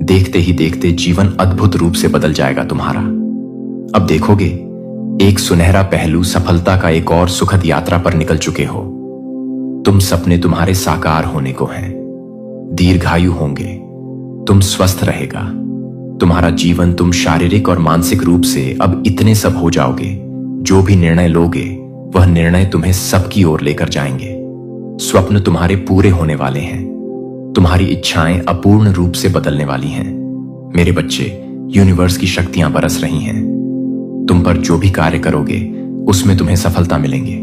देखते ही देखते जीवन अद्भुत रूप से बदल जाएगा तुम्हारा। अब देखोगे एक सुनहरा पहलू सफलता का एक और सुखद यात्रा पर निकल चुके हो। तुम सपने तुम्हारे साकार होने को हैं। दीर्घायु होंगे, तुम स्वस्थ रहेगा तुम्हारा जीवन। तुम शारीरिक और मानसिक रूप से अब इतने सब हो जाओगे, जो भी निर्णय लोगे वह निर्णय तुम्हें सबकी ओर लेकर जाएंगे। स्वप्न तुम्हारे पूरे होने वाले हैं। तुम्हारी इच्छाएं अपूर्ण रूप से बदलने वाली हैं। मेरे बच्चे, यूनिवर्स की शक्तियां बरस रही हैं। तुम पर जो भी कार्य करोगे उसमें तुम्हें सफलता मिलेंगे।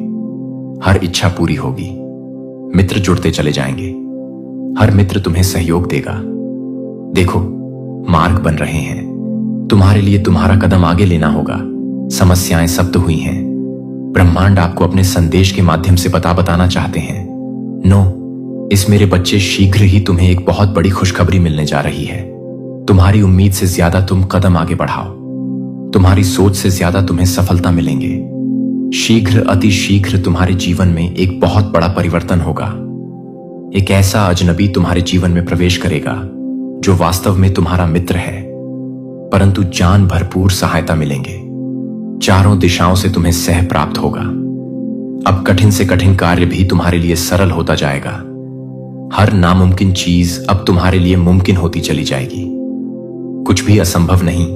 हर इच्छा पूरी होगी। मित्र जुड़ते चले जाएंगे। हर मित्र तुम्हें सहयोग देगा। देखो मार्ग बन रहे हैं। तुम्हारे लिए तुम्हारा कदम आगे लेना होगा। समस्याएं सब्त हुई हैं। ब्रह्मांड आपको अपने संदेश के माध्यम से बताना चाहते हैं। इस मेरे बच्चे, शीघ्र ही तुम्हें एक बहुत बड़ी खुशखबरी मिलने जा रही है। तुम्हारी उम्मीद से ज्यादा तुम कदम आगे बढ़ाओ। तुम्हारी सोच से ज्यादा तुम्हें सफलता मिलेंगे। शीघ्र, अति शीघ्र तुम्हारे जीवन में एक बहुत बड़ा परिवर्तन होगा। एक ऐसा अजनबी तुम्हारे जीवन में प्रवेश करेगा जो वास्तव में तुम्हारा मित्र है, परंतु जान भरपूर सहायता मिलेंगे। चारों दिशाओं से तुम्हें सह प्राप्त होगा। अब कठिन से कठिन कार्य भी तुम्हारे लिए सरल होता जाएगा। हर नामुमकिन चीज अब तुम्हारे लिए मुमकिन होती चली जाएगी। कुछ भी असंभव नहीं,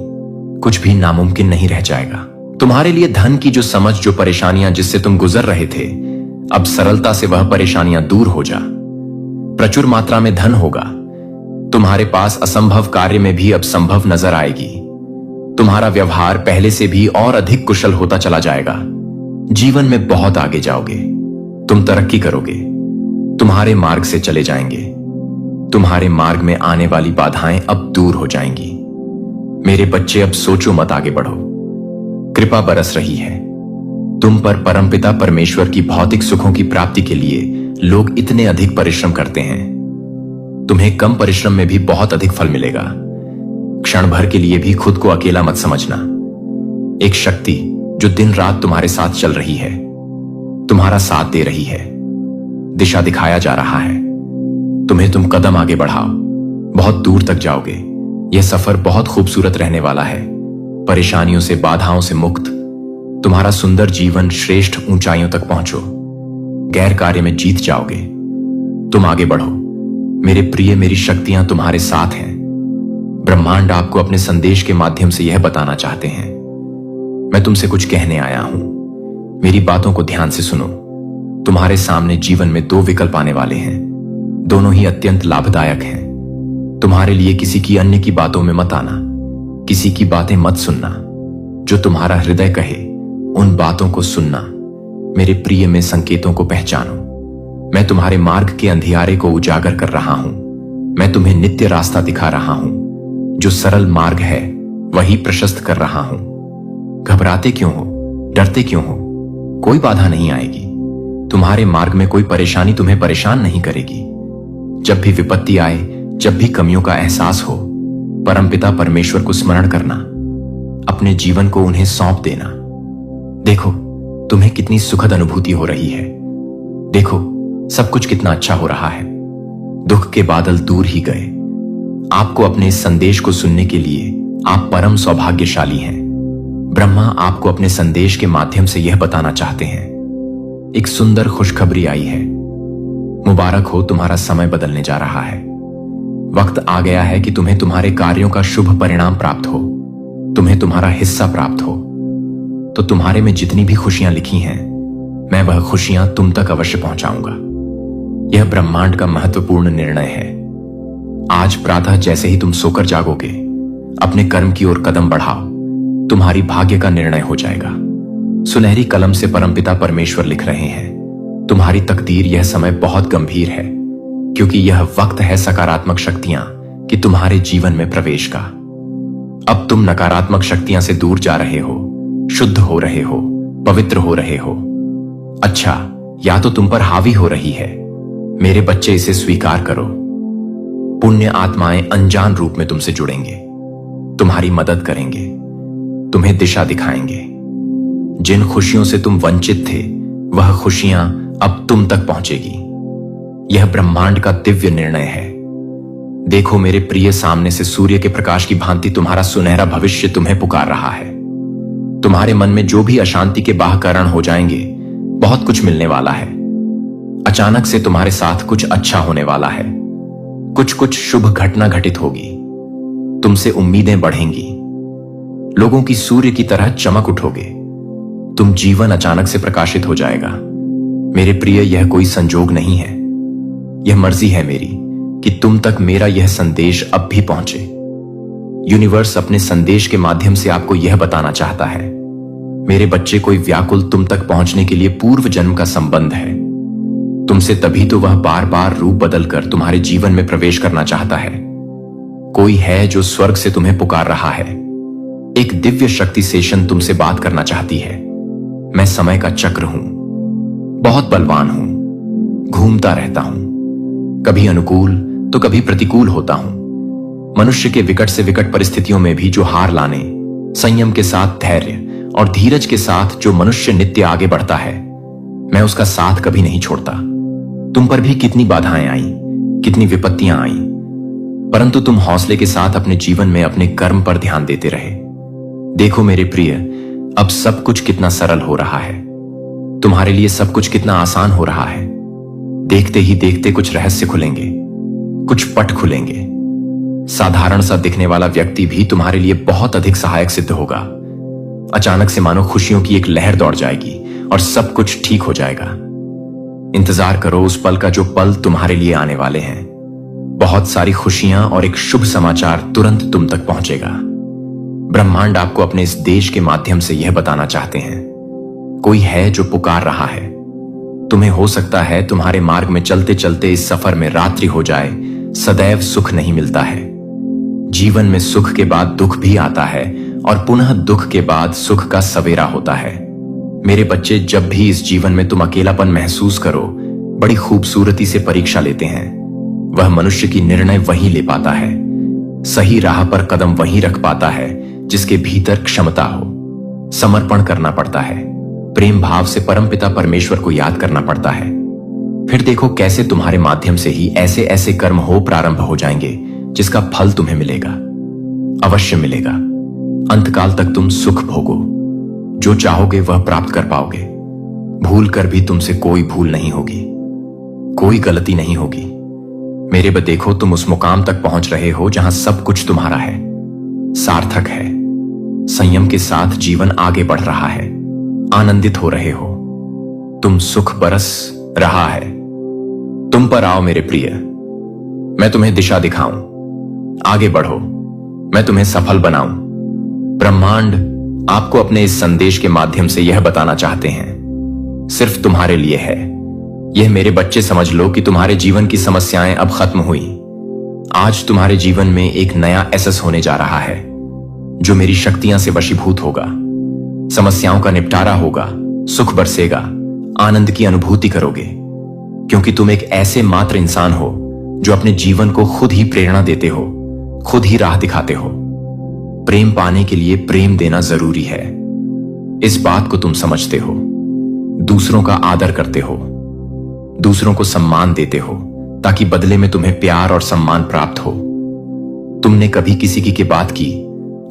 कुछ भी नामुमकिन नहीं रह जाएगा। तुम्हारे लिए धन की जो समझ, जो परेशानियां जिससे तुम गुजर रहे थे, अब सरलता से वह परेशानियां दूर हो जा। प्रचुर मात्रा में धन होगा। तुम्हारे पास असंभव कार्य में भी अब संभव नजर आएगी। तुम्हारा व्यवहार पहले से भी और अधिक कुशल होता चला जाएगा। जीवन में बहुत आगे जाओगे। तुम तरक्की करोगे। तुम्हारे मार्ग से चले जाएंगे। तुम्हारे मार्ग में आने वाली बाधाएं अब दूर हो जाएंगी। मेरे बच्चे, अब सोचो मत, आगे बढ़ो। कृपा बरस रही है तुम पर। परमपिता परमेश्वर की भौतिक सुखों की प्राप्ति के लिए लोग इतने अधिक परिश्रम करते हैं। तुम्हें कम परिश्रम में भी बहुत अधिक फल मिलेगा। क्षण भर के लिए भी खुद को अकेला मत समझना। एक शक्ति जो दिन रात तुम्हारे साथ चल रही है, तुम्हारा साथ दे रही है, दिशा दिखाया जा रहा है तुम्हें। तुम कदम आगे बढ़ाओ, बहुत दूर तक जाओगे। यह सफर बहुत खूबसूरत रहने वाला है। परेशानियों से, बाधाओं से मुक्त तुम्हारा सुंदर जीवन श्रेष्ठ ऊंचाइयों तक पहुंचो। गैर कार्य में जीत जाओगे। तुम आगे बढ़ो मेरे प्रिय। मेरी शक्तियां तुम्हारे साथ हैं। ब्रह्मांड आपको अपने संदेश के माध्यम से यह बताना चाहते हैं। मैं तुमसे कुछ कहने आया हूं। मेरी बातों को ध्यान से सुनो। तुम्हारे सामने जीवन में दो विकल्प आने वाले हैं। दोनों ही अत्यंत लाभदायक हैं। तुम्हारे लिए किसी की अन्य की बातों में मत आना। किसी की बातें मत सुनना। जो तुम्हारा हृदय कहे उन बातों को सुनना। मेरे प्रिय, में संकेतों को पहचानो। मैं तुम्हारे मार्ग के अंधियारे को उजागर कर रहा हूं। मैं तुम्हें नित्य रास्ता दिखा रहा हूं। जो सरल मार्ग है वही प्रशस्त कर रहा हूं। घबराते क्यों हो? डरते क्यों हो? कोई बाधा नहीं आएगी। तुम्हारे मार्ग में कोई परेशानी तुम्हें परेशान नहीं करेगी। जब भी विपत्ति आए, जब भी कमियों का एहसास हो, परमपिता परमेश्वर को स्मरण करना। अपने जीवन को उन्हें सौंप देना। देखो तुम्हें कितनी सुखद अनुभूति हो रही है। देखो सब कुछ कितना अच्छा हो रहा है। दुख के बादल दूर ही गए। आपको अपने इस संदेश को सुनने के लिए आप परम सौभाग्यशाली हैं। ब्रह्मा आपको अपने संदेश के माध्यम से यह बताना चाहते हैं। एक सुंदर खुशखबरी आई है। मुबारक हो, तुम्हारा समय बदलने जा रहा है। वक्त आ गया है कि तुम्हें तुम्हारे कार्यों का शुभ परिणाम प्राप्त हो। तुम्हें तुम्हारा हिस्सा प्राप्त हो। तो तुम्हारे में जितनी भी खुशियां लिखी हैं, मैं वह खुशियां तुम तक अवश्य पहुंचाऊंगा। यह ब्रह्मांड का महत्वपूर्ण निर्णय है। आज प्रातः जैसे ही तुम सोकर जागोगे, अपने कर्म की ओर कदम बढ़ाओ। तुम्हारी भाग्य का निर्णय हो जाएगा। सुनहरी कलम से परमपिता परमेश्वर लिख रहे हैं, तुम्हारी तकदीर यह समय बहुत गंभीर है, क्योंकि यह वक्त है सकारात्मक शक्तियां कि तुम्हारे जीवन में प्रवेश का। अब तुम नकारात्मक शक्तियां से दूर जा रहे हो, शुद्ध हो रहे हो, पवित्र हो रहे हो। अच्छा, या तो तुम पर हावी हो रही है। मेरे बच्चे, इसे स्वीकार करो। पुण्य आत्माएं अनजान रूप में तुमसे जुड़ेंगे, तुम्हारी मदद करेंगे, तुम्हें दिशा दिखाएंगे। जिन खुशियों से तुम वंचित थे, वह खुशियां अब तुम तक पहुंचेगी। यह ब्रह्मांड का दिव्य निर्णय है। देखो मेरे प्रिय, सामने से सूर्य के प्रकाश की भांति तुम्हारा सुनहरा भविष्य तुम्हें पुकार रहा है। तुम्हारे मन में जो भी अशांति के बाहकरण हो जाएंगे, बहुत कुछ मिलने वाला है। अचानक से तुम्हारे साथ कुछ अच्छा होने वाला है। कुछ शुभ घटना घटित होगी। तुमसे उम्मीदें बढ़ेंगी। लोगों की सूर्य की तरह चमक उठोगे। तुम जीवन अचानक से प्रकाशित हो जाएगा। मेरे प्रिय, यह कोई संजोग नहीं है, यह मर्जी है मेरी कि तुम तक मेरा यह संदेश अब भी पहुंचे। यूनिवर्स अपने संदेश के माध्यम से आपको यह बताना चाहता है, मेरे बच्चे, कोई व्याकुल तुम तक पहुंचने के लिए पूर्व जन्म का संबंध है तुमसे, तभी तो वह बार बार रूप बदलकर तुम्हारे जीवन में प्रवेश करना चाहता है। कोई है जो स्वर्ग से तुम्हें पुकार रहा है। एक दिव्य शक्ति सेशन तुमसे बात करना चाहती है। मैं समय का चक्र हूं, बहुत बलवान हूं, घूमता रहता हूं, कभी अनुकूल तो कभी प्रतिकूल होता हूं। मनुष्य के विकट से विकट परिस्थितियों में भी जो हार लाने, संयम के साथ धैर्य और धीरज के साथ जो मनुष्य नित्य आगे बढ़ता है, मैं उसका साथ कभी नहीं छोड़ता। तुम पर भी कितनी बाधाएं आई, कितनी विपत्तियां आई, परंतु तुम हौसले के साथ अपने जीवन में अपने कर्म पर ध्यान देते रहे। देखो मेरे प्रिय, अब सब कुछ कितना सरल हो रहा है। तुम्हारे लिए सब कुछ कितना आसान हो रहा है। देखते ही देखते कुछ रहस्य खुलेंगे, कुछ पट खुलेंगे। साधारण सा दिखने वाला व्यक्ति भी तुम्हारे लिए बहुत अधिक सहायक सिद्ध होगा। अचानक से मानो खुशियों की एक लहर दौड़ जाएगी और सब कुछ ठीक हो जाएगा। इंतजार करो उस पल का जो पल तुम्हारे लिए आने वाले हैं। बहुत सारी खुशियां और एक शुभ समाचार तुरंत तुम तक पहुंचेगा। ब्रह्मांड आपको अपने इस देश के माध्यम से यह बताना चाहते हैं, कोई है जो पुकार रहा है तुम्हें। हो सकता है तुम्हारे मार्ग में चलते चलते इस सफर में रात्रि हो जाए। सदैव सुख नहीं मिलता है। जीवन में सुख के बाद दुख भी आता है और पुनः दुख के बाद सुख का सवेरा होता है। मेरे बच्चे, जब भी इस जीवन में तुम अकेलापन महसूस करो, बड़ी खूबसूरती से परीक्षा लेते हैं। वह मनुष्य की निर्णय वही ले पाता है, सही राह पर कदम वही रख पाता है जिसके भीतर क्षमता हो। समर्पण करना पड़ता है, प्रेम भाव से परमपिता परमेश्वर को याद करना पड़ता है। फिर देखो कैसे तुम्हारे माध्यम से ही ऐसे ऐसे कर्म हो प्रारंभ हो जाएंगे जिसका फल तुम्हें मिलेगा, अवश्य मिलेगा। अंतकाल तक तुम सुख भोगो, जो चाहोगे वह प्राप्त कर पाओगे। भूल कर भी तुमसे कोई भूल नहीं होगी, कोई गलती नहीं होगी। मेरे बच्चे, देखो तुम उस मुकाम तक पहुंच रहे हो जहां सब कुछ तुम्हारा है, सार्थक है। संयम के साथ जीवन आगे बढ़ रहा है, आनंदित हो रहे हो। तुम सुख बरस रहा है। तुम पर आओ मेरे प्रिय, मैं तुम्हें दिशा दिखाऊं। आगे बढ़ो, मैं तुम्हें सफल बनाऊं। ब्रह्मांड आपको अपने इस संदेश के माध्यम से यह बताना चाहते हैं, सिर्फ तुम्हारे लिए है। यह मेरे बच्चे, समझ लो कि तुम्हारे जीवन की समस्याएं अब खत्म हुई। आज तुम्हारे जीवन में एक नया एसेस होने जा रहा है जो मेरी शक्तियां से वशीभूत होगा। समस्याओं का निपटारा होगा, सुख बरसेगा, आनंद की अनुभूति करोगे, क्योंकि तुम एक ऐसे मात्र इंसान हो जो अपने जीवन को खुद ही प्रेरणा देते हो, खुद ही राह दिखाते हो। प्रेम पाने के लिए प्रेम देना जरूरी है, इस बात को तुम समझते हो। दूसरों का आदर करते हो, दूसरों को सम्मान देते हो, ताकि बदले में तुम्हें प्यार और सम्मान प्राप्त हो। तुमने कभी किसी की बात की,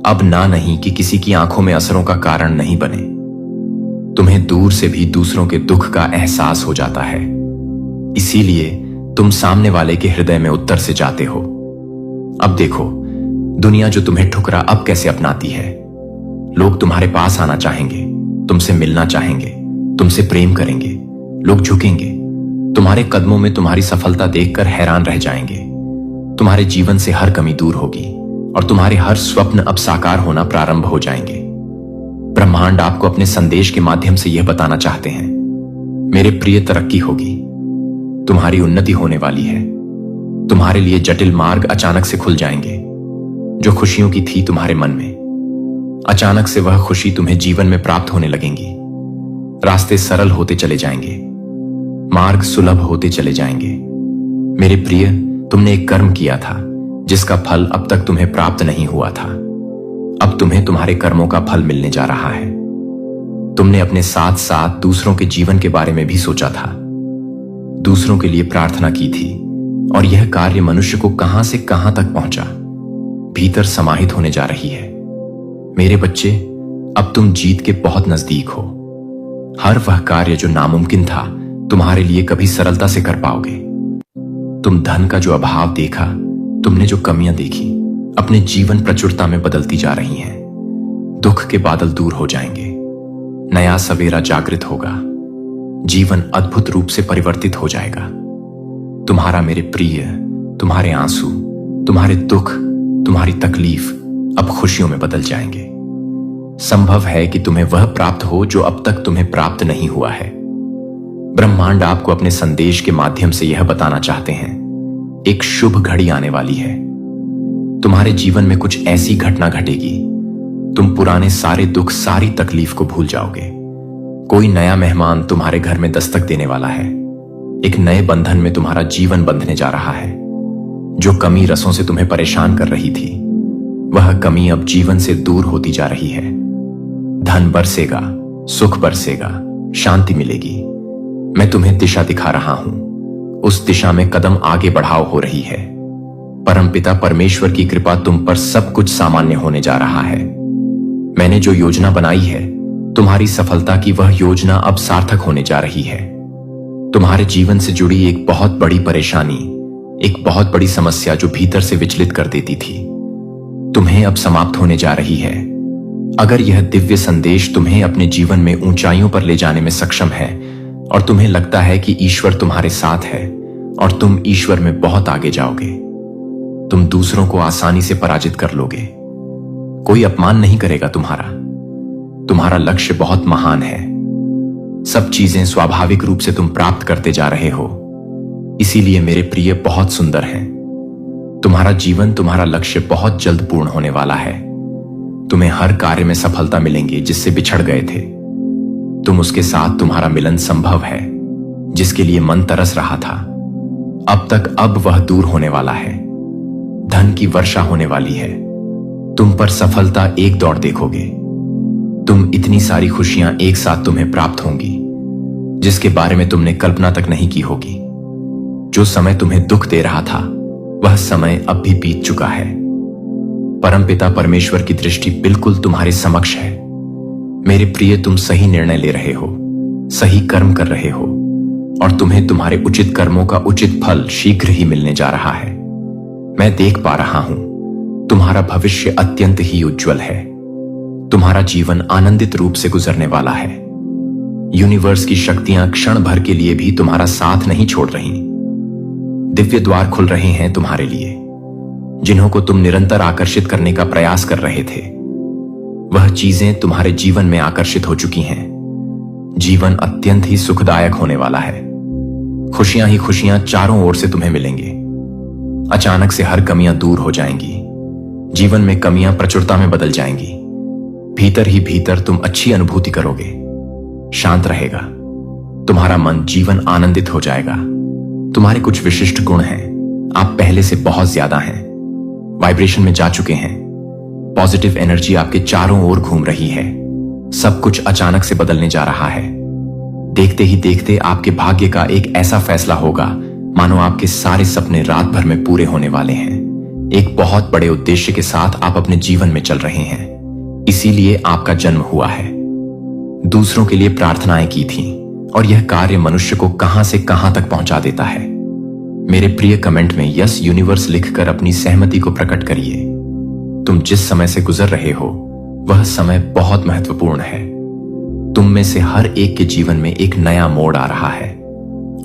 अब ना नहीं कि किसी की आंखों में असरों का कारण नहीं बने। तुम्हें दूर से भी दूसरों के दुख का एहसास हो जाता है, इसीलिए तुम सामने वाले के हृदय में उत्तर से जाते हो। अब देखो दुनिया जो तुम्हें ठुकरा अब कैसे अपनाती है। लोग तुम्हारे पास आना चाहेंगे, तुमसे मिलना चाहेंगे, तुमसे प्रेम करेंगे। लोग झुकेंगे, तुम्हारे कदमों में तुम्हारी सफलता देखकर हैरान रह जाएंगे। तुम्हारे जीवन से हर कमी दूर होगी और तुम्हारे हर स्वप्न अब साकार होना प्रारंभ हो जाएंगे। ब्रह्मांड आपको अपने संदेश के माध्यम से यह बताना चाहते हैं, मेरे प्रिय, तरक्की होगी, तुम्हारी उन्नति होने वाली है। तुम्हारे लिए जटिल मार्ग अचानक से खुल जाएंगे। जो खुशियों की थी तुम्हारे मन में, अचानक से वह खुशी तुम्हें जीवन में प्राप्त होने लगेंगी। रास्ते सरल होते चले जाएंगे, मार्ग सुलभ होते चले जाएंगे। मेरे प्रिय, तुमने एक कर्म किया था जिसका फल अब तक तुम्हें प्राप्त नहीं हुआ था। अब तुम्हें तुम्हारे कर्मों का फल मिलने जा रहा है। तुमने अपने साथ साथ दूसरों के जीवन के बारे में भी सोचा था, दूसरों के लिए प्रार्थना की थी, और यह कार्य मनुष्य को कहां से कहां तक पहुंचा, भीतर समाहित होने जा रही है। मेरे बच्चे, अब तुम जीत के बहुत नजदीक हो। हर वह कार्य जो नामुमकिन था, तुम्हारे लिए कभी सरलता से कर पाओगे। तुम धन का जो अभाव देखा, तुमने जो कमियां देखी, अपने जीवन प्रचुरता में बदलती जा रही हैं। दुख के बादल दूर हो जाएंगे, नया सवेरा जागृत होगा, जीवन अद्भुत रूप से परिवर्तित हो जाएगा। तुम्हारा मेरे प्रिय, तुम्हारे आंसू, तुम्हारे दुख, तुम्हारी तकलीफ अब खुशियों में बदल जाएंगे। संभव है कि तुम्हें वह प्राप्त हो जो अब तक तुम्हें प्राप्त नहीं हुआ है। ब्रह्मांड आपको अपने संदेश के माध्यम से यह बताना चाहते हैं, एक शुभ घड़ी आने वाली है। तुम्हारे जीवन में कुछ ऐसी घटना घटेगी, तुम पुराने सारे दुख, सारी तकलीफ को भूल जाओगे। कोई नया मेहमान तुम्हारे घर में दस्तक देने वाला है। एक नए बंधन में तुम्हारा जीवन बंधने जा रहा है। जो कमी रसों से तुम्हें परेशान कर रही थी, वह कमी अब जीवन से दूर होती जा रही है। धन बरसेगा, सुख बरसेगा, शांति मिलेगी। मैं तुम्हें दिशा दिखा रहा हूं, उस दिशा में कदम आगे बढ़ाओ हो रही है। परमपिता परमेश्वर की कृपा तुम पर सब कुछ सामान्य होने जा रहा है। मैंने जो योजना बनाई है, तुम्हारी सफलता की वह योजना अब सार्थक होने जा रही है। तुम्हारे जीवन से जुड़ी एक बहुत बड़ी परेशानी, एक बहुत बड़ी समस्या जो भीतर से विचलित कर देती थी, तुम्हें अब समाप्त होने जा रही है। अगर यह दिव्य संदेश तुम्हें अपने जीवन में ऊंचाइयों पर ले जाने में सक्षम है और तुम्हें लगता है कि ईश्वर तुम्हारे साथ है और तुम ईश्वर में बहुत आगे जाओगे, तुम दूसरों को आसानी से पराजित कर लोगे। कोई अपमान नहीं करेगा तुम्हारा लक्ष्य बहुत महान है। सब चीजें स्वाभाविक रूप से तुम प्राप्त करते जा रहे हो, इसीलिए मेरे प्रिय बहुत सुंदर हैं। तुम्हारा जीवन, तुम्हारा लक्ष्य बहुत जल्द पूर्ण होने वाला है। तुम्हें हर कार्य में सफलता मिलेंगी जिससे बिछड़ गए थे। तुम उसके साथ, तुम्हारा मिलन संभव है जिसके लिए मन तरस रहा था। अब वह दूर होने वाला है। धन की वर्षा होने वाली है। तुम पर सफलता एक दौड़ देखोगे। तुम इतनी सारी खुशियां एक साथ तुम्हें प्राप्त होंगी जिसके बारे में तुमने कल्पना तक नहीं की होगी। जो समय तुम्हें दुख दे रहा था, वह समय अब भी बीत चुका है। परमपिता परमेश्वर की दृष्टि बिल्कुल तुम्हारे समक्ष है। मेरे प्रिय, तुम सही निर्णय ले रहे हो, सही कर्म कर रहे हो, और तुम्हें तुम्हारे उचित कर्मों का उचित फल शीघ्र ही मिलने जा रहा है। मैं देख पा रहा हूं, तुम्हारा भविष्य अत्यंत ही उज्जवल है। तुम्हारा जीवन आनंदित रूप से गुजरने वाला है। यूनिवर्स की शक्तियां क्षण भर के लिए भी तुम्हारा साथ नहीं छोड़ रही। दिव्य द्वार खुल रहे हैं तुम्हारे लिए। जिन्हों को तुम निरंतर आकर्षित करने का प्रयास कर रहे थे, वह चीजें तुम्हारे जीवन में आकर्षित हो चुकी हैं। जीवन अत्यंत ही सुखदायक होने वाला है। खुशियां ही खुशियां चारों ओर से तुम्हें मिलेंगे। अचानक से हर कमियां दूर हो जाएंगी। जीवन में कमियां प्रचुरता में बदल जाएंगी। भीतर ही भीतर तुम अच्छी अनुभूति करोगे। शांत रहेगा तुम्हारा मन, जीवन आनंदित हो जाएगा। तुम्हारे कुछ विशिष्ट गुण हैं। आप पहले से बहुत ज्यादा हैं, वाइब्रेशन में जा चुके हैं। पॉजिटिव एनर्जी आपके चारों ओर घूम रही है। सब कुछ अचानक से बदलने जा रहा है। देखते ही देखते आपके भाग्य का एक ऐसा फैसला होगा मानो आपके सारे सपने रात भर में पूरे होने वाले हैं। एक बहुत बड़े उद्देश्य के साथ आप अपने जीवन में चल रहे हैं, इसीलिए आपका जन्म हुआ है। दूसरों के लिए प्रार्थनाएं की थीं, और यह कार्य मनुष्य को कहां से कहां तक पहुंचा देता है। मेरे प्रिय, कमेंट में यस यूनिवर्स लिखकर अपनी सहमति को प्रकट करिए। तुम जिस समय से गुजर रहे हो, वह समय बहुत महत्वपूर्ण है। तुम में से हर एक के जीवन में एक नया मोड़ आ रहा है,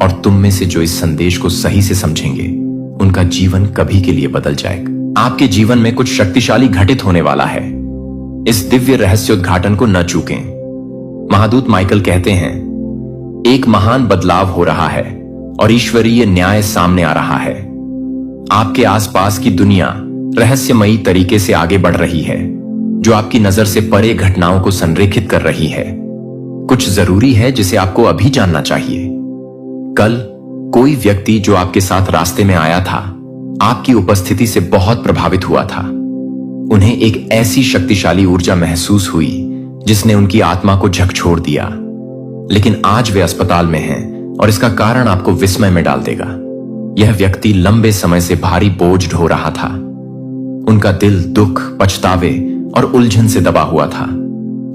और तुम में से जो इस संदेश को सही से समझेंगे, उनका जीवन कभी के लिए बदल जाएगा। आपके जीवन में कुछ शक्तिशाली घटित होने वाला है। इस दिव्य रहस्योद्घाटन को न चूकें। महादूत माइकल कहते हैं, एक महान बदलाव हो रहा है और ईश्वरीय न्याय सामने आ रहा है। आपके आसपास की दुनिया रहस्यमयी तरीके से आगे बढ़ रही है, जो आपकी नजर से परे घटनाओं को संरेखित कर रही है। कुछ जरूरी है जिसे आपको अभी जानना चाहिए। कल कोई व्यक्ति जो आपके साथ रास्ते में आया था, आपकी उपस्थिति से बहुत प्रभावित हुआ था। उन्हें एक ऐसी शक्तिशाली ऊर्जा महसूस हुई जिसने उनकी आत्मा को झकझोर दिया। लेकिन आज वे अस्पताल में हैं और इसका कारण आपको विस्मय में डाल देगा। यह व्यक्ति लंबे समय से भारी बोझ ढो रहा था। उनका दिल दुख, पछतावे और उलझन से दबा हुआ था।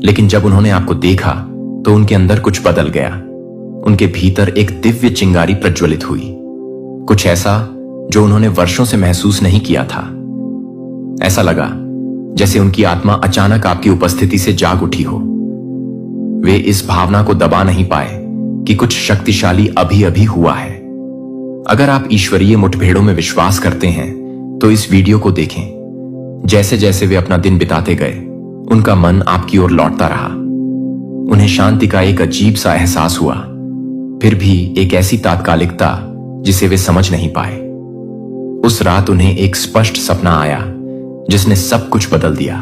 लेकिन जब उन्होंने आपको देखा तो उनके अंदर कुछ बदल गया। उनके भीतर एक दिव्य चिंगारी प्रज्वलित हुई, कुछ ऐसा जो उन्होंने वर्षों से महसूस नहीं किया था। ऐसा लगा जैसे उनकी आत्मा अचानक आपकी उपस्थिति से जाग उठी हो। वे इस भावना को दबा नहीं पाए कि कुछ शक्तिशाली अभी अभी हुआ है। अगर आप ईश्वरीय मुठभेड़ों में विश्वास करते हैं तो इस वीडियो को देखें। जैसे जैसे वे अपना दिन बिताते गए, उनका मन आपकी ओर लौटता रहा। उन्हें शांति का एक अजीब सा एहसास हुआ, फिर भी एक ऐसी तात्कालिकता जिसे वे समझ नहीं पाए। उस रात उन्हें एक स्पष्ट सपना आया जिसने सब कुछ बदल दिया।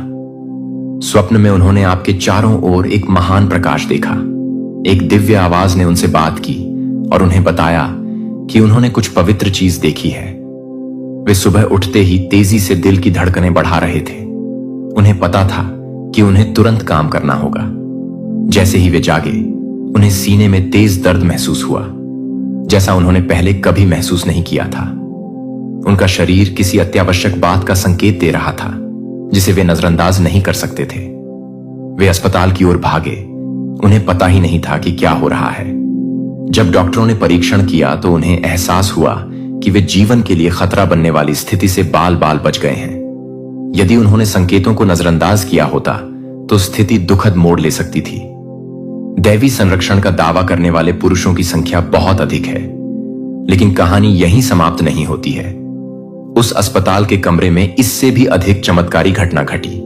स्वप्न में उन्होंने आपके चारों ओर एक महान प्रकाश देखा। एक दिव्य आवाज ने उनसे बात की और उन्हें बताया कि उन्होंने कुछ पवित्र चीज देखी है। वे सुबह उठते ही तेजी से दिल की धड़कनें बढ़ा रहे थे। उन्हें पता था कि उन्हें तुरंत काम करना होगा। जैसे ही वे जागे, उन्हें सीने में तेज दर्द महसूस हुआ, जैसा उन्होंने पहले कभी महसूस नहीं किया था। उनका शरीर किसी अत्यावश्यक बात का संकेत दे रहा था जिसे वे नजरअंदाज नहीं कर सकते थे। वे अस्पताल की ओर भागे। उन्हें पता ही नहीं था कि क्या हो रहा है। जब डॉक्टरों ने परीक्षण किया तो उन्हें एहसास हुआ कि वे जीवन के लिए खतरा बनने वाली स्थिति से बाल बाल बच गए हैं। यदि उन्होंने संकेतों को नजरअंदाज किया होता तो स्थिति दुखद मोड़ ले सकती थी। दैवी संरक्षण का दावा करने वाले पुरुषों की संख्या बहुत अधिक है, लेकिन कहानी यहीं समाप्त नहीं होती है। उस अस्पताल के कमरे में इससे भी अधिक चमत्कारी घटना घटी।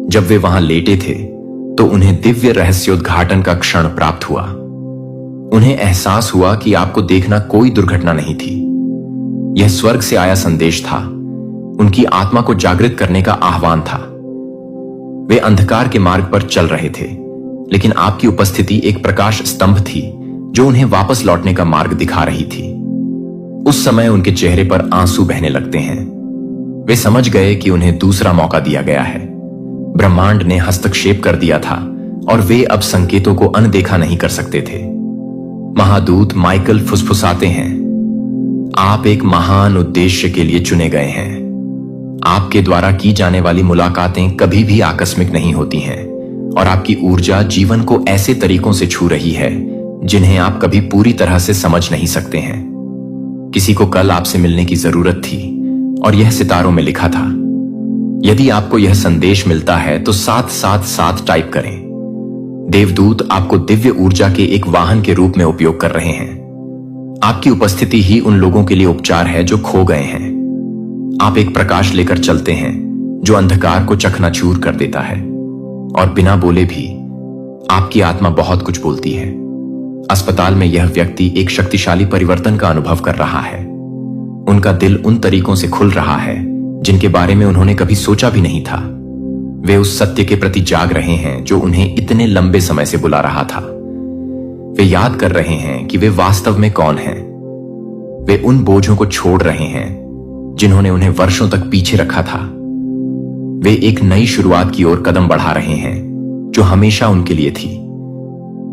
जब वे वहां लेटे थे तो उन्हें दिव्य रहस्योद्घाटन का क्षण प्राप्त हुआ। उन्हें एहसास हुआ कि आपको देखना कोई दुर्घटना नहीं थी। यह स्वर्ग से आया संदेश था, उनकी आत्मा को जागृत करने का आह्वान था। वे अंधकार के मार्ग पर चल रहे थे, लेकिन आपकी उपस्थिति एक प्रकाश स्तंभ थी जो उन्हें वापस लौटने का मार्ग दिखा रही थी। उस समय उनके चेहरे पर आंसू बहने लगते हैं। वे समझ गए कि उन्हें दूसरा मौका दिया गया है। ब्रह्मांड ने हस्तक्षेप कर दिया था और वे अब संकेतों को अनदेखा नहीं कर सकते थे। महादूत माइकल फुसफुसाते हैं, आप एक महान उद्देश्य के लिए चुने गए हैं। आपके द्वारा की जाने वाली मुलाकातें कभी भी आकस्मिक नहीं होती हैं और आपकी ऊर्जा जीवन को ऐसे तरीकों से छू रही है जिन्हें आप कभी पूरी तरह से समझ नहीं सकते हैं। किसी को कल आपसे मिलने की जरूरत थी और यह सितारों में लिखा था। यदि आपको यह संदेश मिलता है तो 777 टाइप करें। देवदूत आपको दिव्य ऊर्जा के एक वाहन के रूप में उपयोग कर रहे हैं। आपकी उपस्थिति ही उन लोगों के लिए उपचार है जो खो गए हैं। आप एक प्रकाश लेकर चलते हैं जो अंधकार को चकनाचूर कर देता है, और बिना बोले भी आपकी आत्मा बहुत कुछ बोलती है। अस्पताल में यह व्यक्ति एक शक्तिशाली परिवर्तन का अनुभव कर रहा है। उनका दिल उन तरीकों से खुल रहा है जिनके बारे में उन्होंने कभी सोचा भी नहीं था। वे उस सत्य के प्रति जाग रहे हैं जो उन्हें इतने लंबे समय से बुला रहा था। वे याद कर रहे हैं कि वे वास्तव में कौन हैं। वे उन बोझों को छोड़ रहे हैं जिन्होंने उन्हें वर्षों तक पीछे रखा था। वे एक नई शुरुआत की ओर कदम बढ़ा रहे हैं जो हमेशा उनके लिए थी।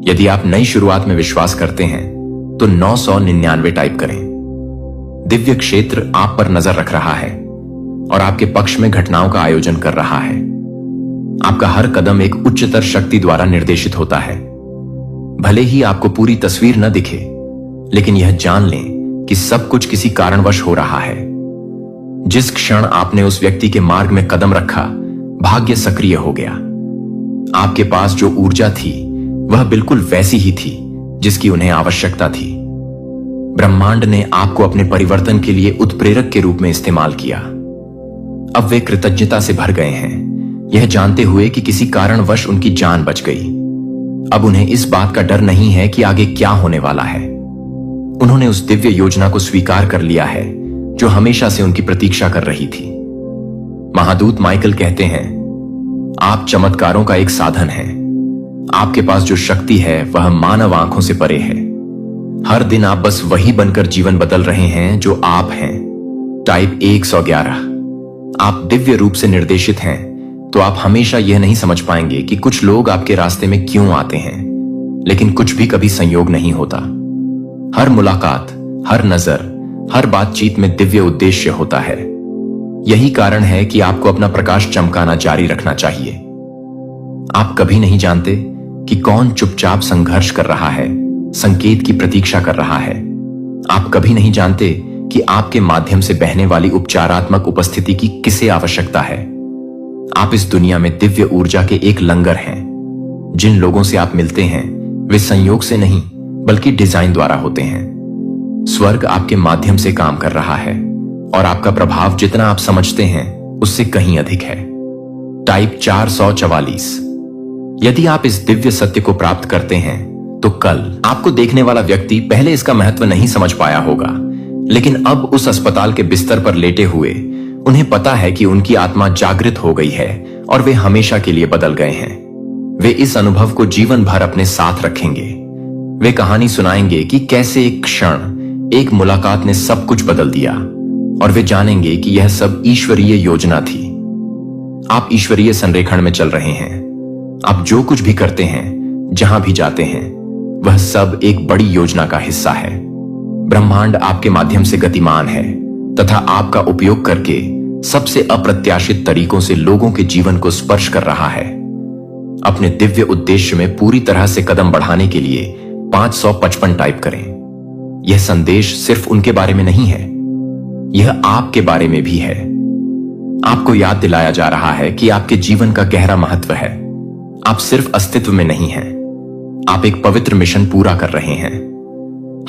यदि आप नई शुरुआत में विश्वास करते हैं तो 999 टाइप करें। दिव्य क्षेत्र आप पर नजर रख रहा है और आपके पक्ष में घटनाओं का आयोजन कर रहा है। आपका हर कदम एक उच्चतर शक्ति द्वारा निर्देशित होता है। भले ही आपको पूरी तस्वीर न दिखे, लेकिन यह जान लें कि सब कुछ किसी कारणवश हो रहा है। जिस क्षण आपने उस व्यक्ति के मार्ग में कदम रखा, भाग्य सक्रिय हो गया। आपके पास जो ऊर्जा थी वह बिल्कुल वैसी ही थी जिसकी उन्हें आवश्यकता थी। ब्रह्मांड ने आपको अपने परिवर्तन के लिए उत्प्रेरक के रूप में इस्तेमाल किया। अब वे कृतज्ञता से भर गए हैं, यह जानते हुए कि किसी कारणवश उनकी जान बच गई। अब उन्हें इस बात का डर नहीं है कि आगे क्या होने वाला है। उन्होंने उस दिव्य योजना को स्वीकार कर लिया है जो हमेशा से उनकी प्रतीक्षा कर रही थी। महादूत माइकल कहते हैं, आप चमत्कारों का एक साधन हैं। आपके पास जो शक्ति है वह मानव आंखों से परे है। हर दिन आप बस वही बनकर जीवन बदल रहे हैं जो आप हैं। टाइप 111। आप दिव्य रूप से निर्देशित हैं, तो आप हमेशा यह नहीं समझ पाएंगे कि कुछ लोग आपके रास्ते में क्यों आते हैं, लेकिन कुछ भी कभी संयोग नहीं होता। हर मुलाकात, हर नजर, हर बातचीत में दिव्य उद्देश्य होता है। यही कारण है कि आपको अपना प्रकाश चमकाना जारी रखना चाहिए। आप कभी नहीं जानते कि कौन चुपचाप संघर्ष कर रहा है, संकेत की प्रतीक्षा कर रहा है। आप कभी नहीं जानते कि आपके माध्यम से बहने वाली उपचारात्मक उपस्थिति की किसे आवश्यकता है। आप इस दुनिया में दिव्य ऊर्जा के एक लंगर हैं। जिन लोगों से आप मिलते हैं वे संयोग से नहीं बल्कि डिजाइन द्वारा होते हैं। स्वर्ग आपके माध्यम से काम कर रहा है और आपका प्रभाव जितना आप समझते हैं उससे कहीं अधिक है। टाइप 444। यदि आप इस दिव्य सत्य को प्राप्त करते हैं तो कल आपको देखने वाला व्यक्ति पहले इसका महत्व नहीं समझ पाया होगा, लेकिन अब उस अस्पताल के बिस्तर पर लेटे हुए उन्हें पता है कि उनकी आत्मा जागृत हो गई है और वे हमेशा के लिए बदल गए हैं। वे इस अनुभव को जीवन भर अपने साथ रखेंगे। वे कहानी सुनाएंगे कि कैसे एक क्षण, एक मुलाकात ने सब कुछ बदल दिया, और वे जानेंगे कि यह सब ईश्वरीय योजना थी। आप ईश्वरीय संरेखण में चल रहे हैं। आप जो कुछ भी करते हैं, जहां भी जाते हैं, वह सब एक बड़ी योजना का हिस्सा है। ब्रह्मांड आपके माध्यम से गतिमान है तथा आपका उपयोग करके सबसे अप्रत्याशित तरीकों से लोगों के जीवन को स्पर्श कर रहा है। अपने दिव्य उद्देश्य में पूरी तरह से कदम बढ़ाने के लिए 555 टाइप करें। यह संदेश सिर्फ उनके बारे में नहीं है, यह आपके बारे में भी है। आपको याद दिलाया जा रहा है कि आपके जीवन का गहरा महत्व है। आप सिर्फ अस्तित्व में नहीं हैं, आप एक पवित्र मिशन पूरा कर रहे हैं।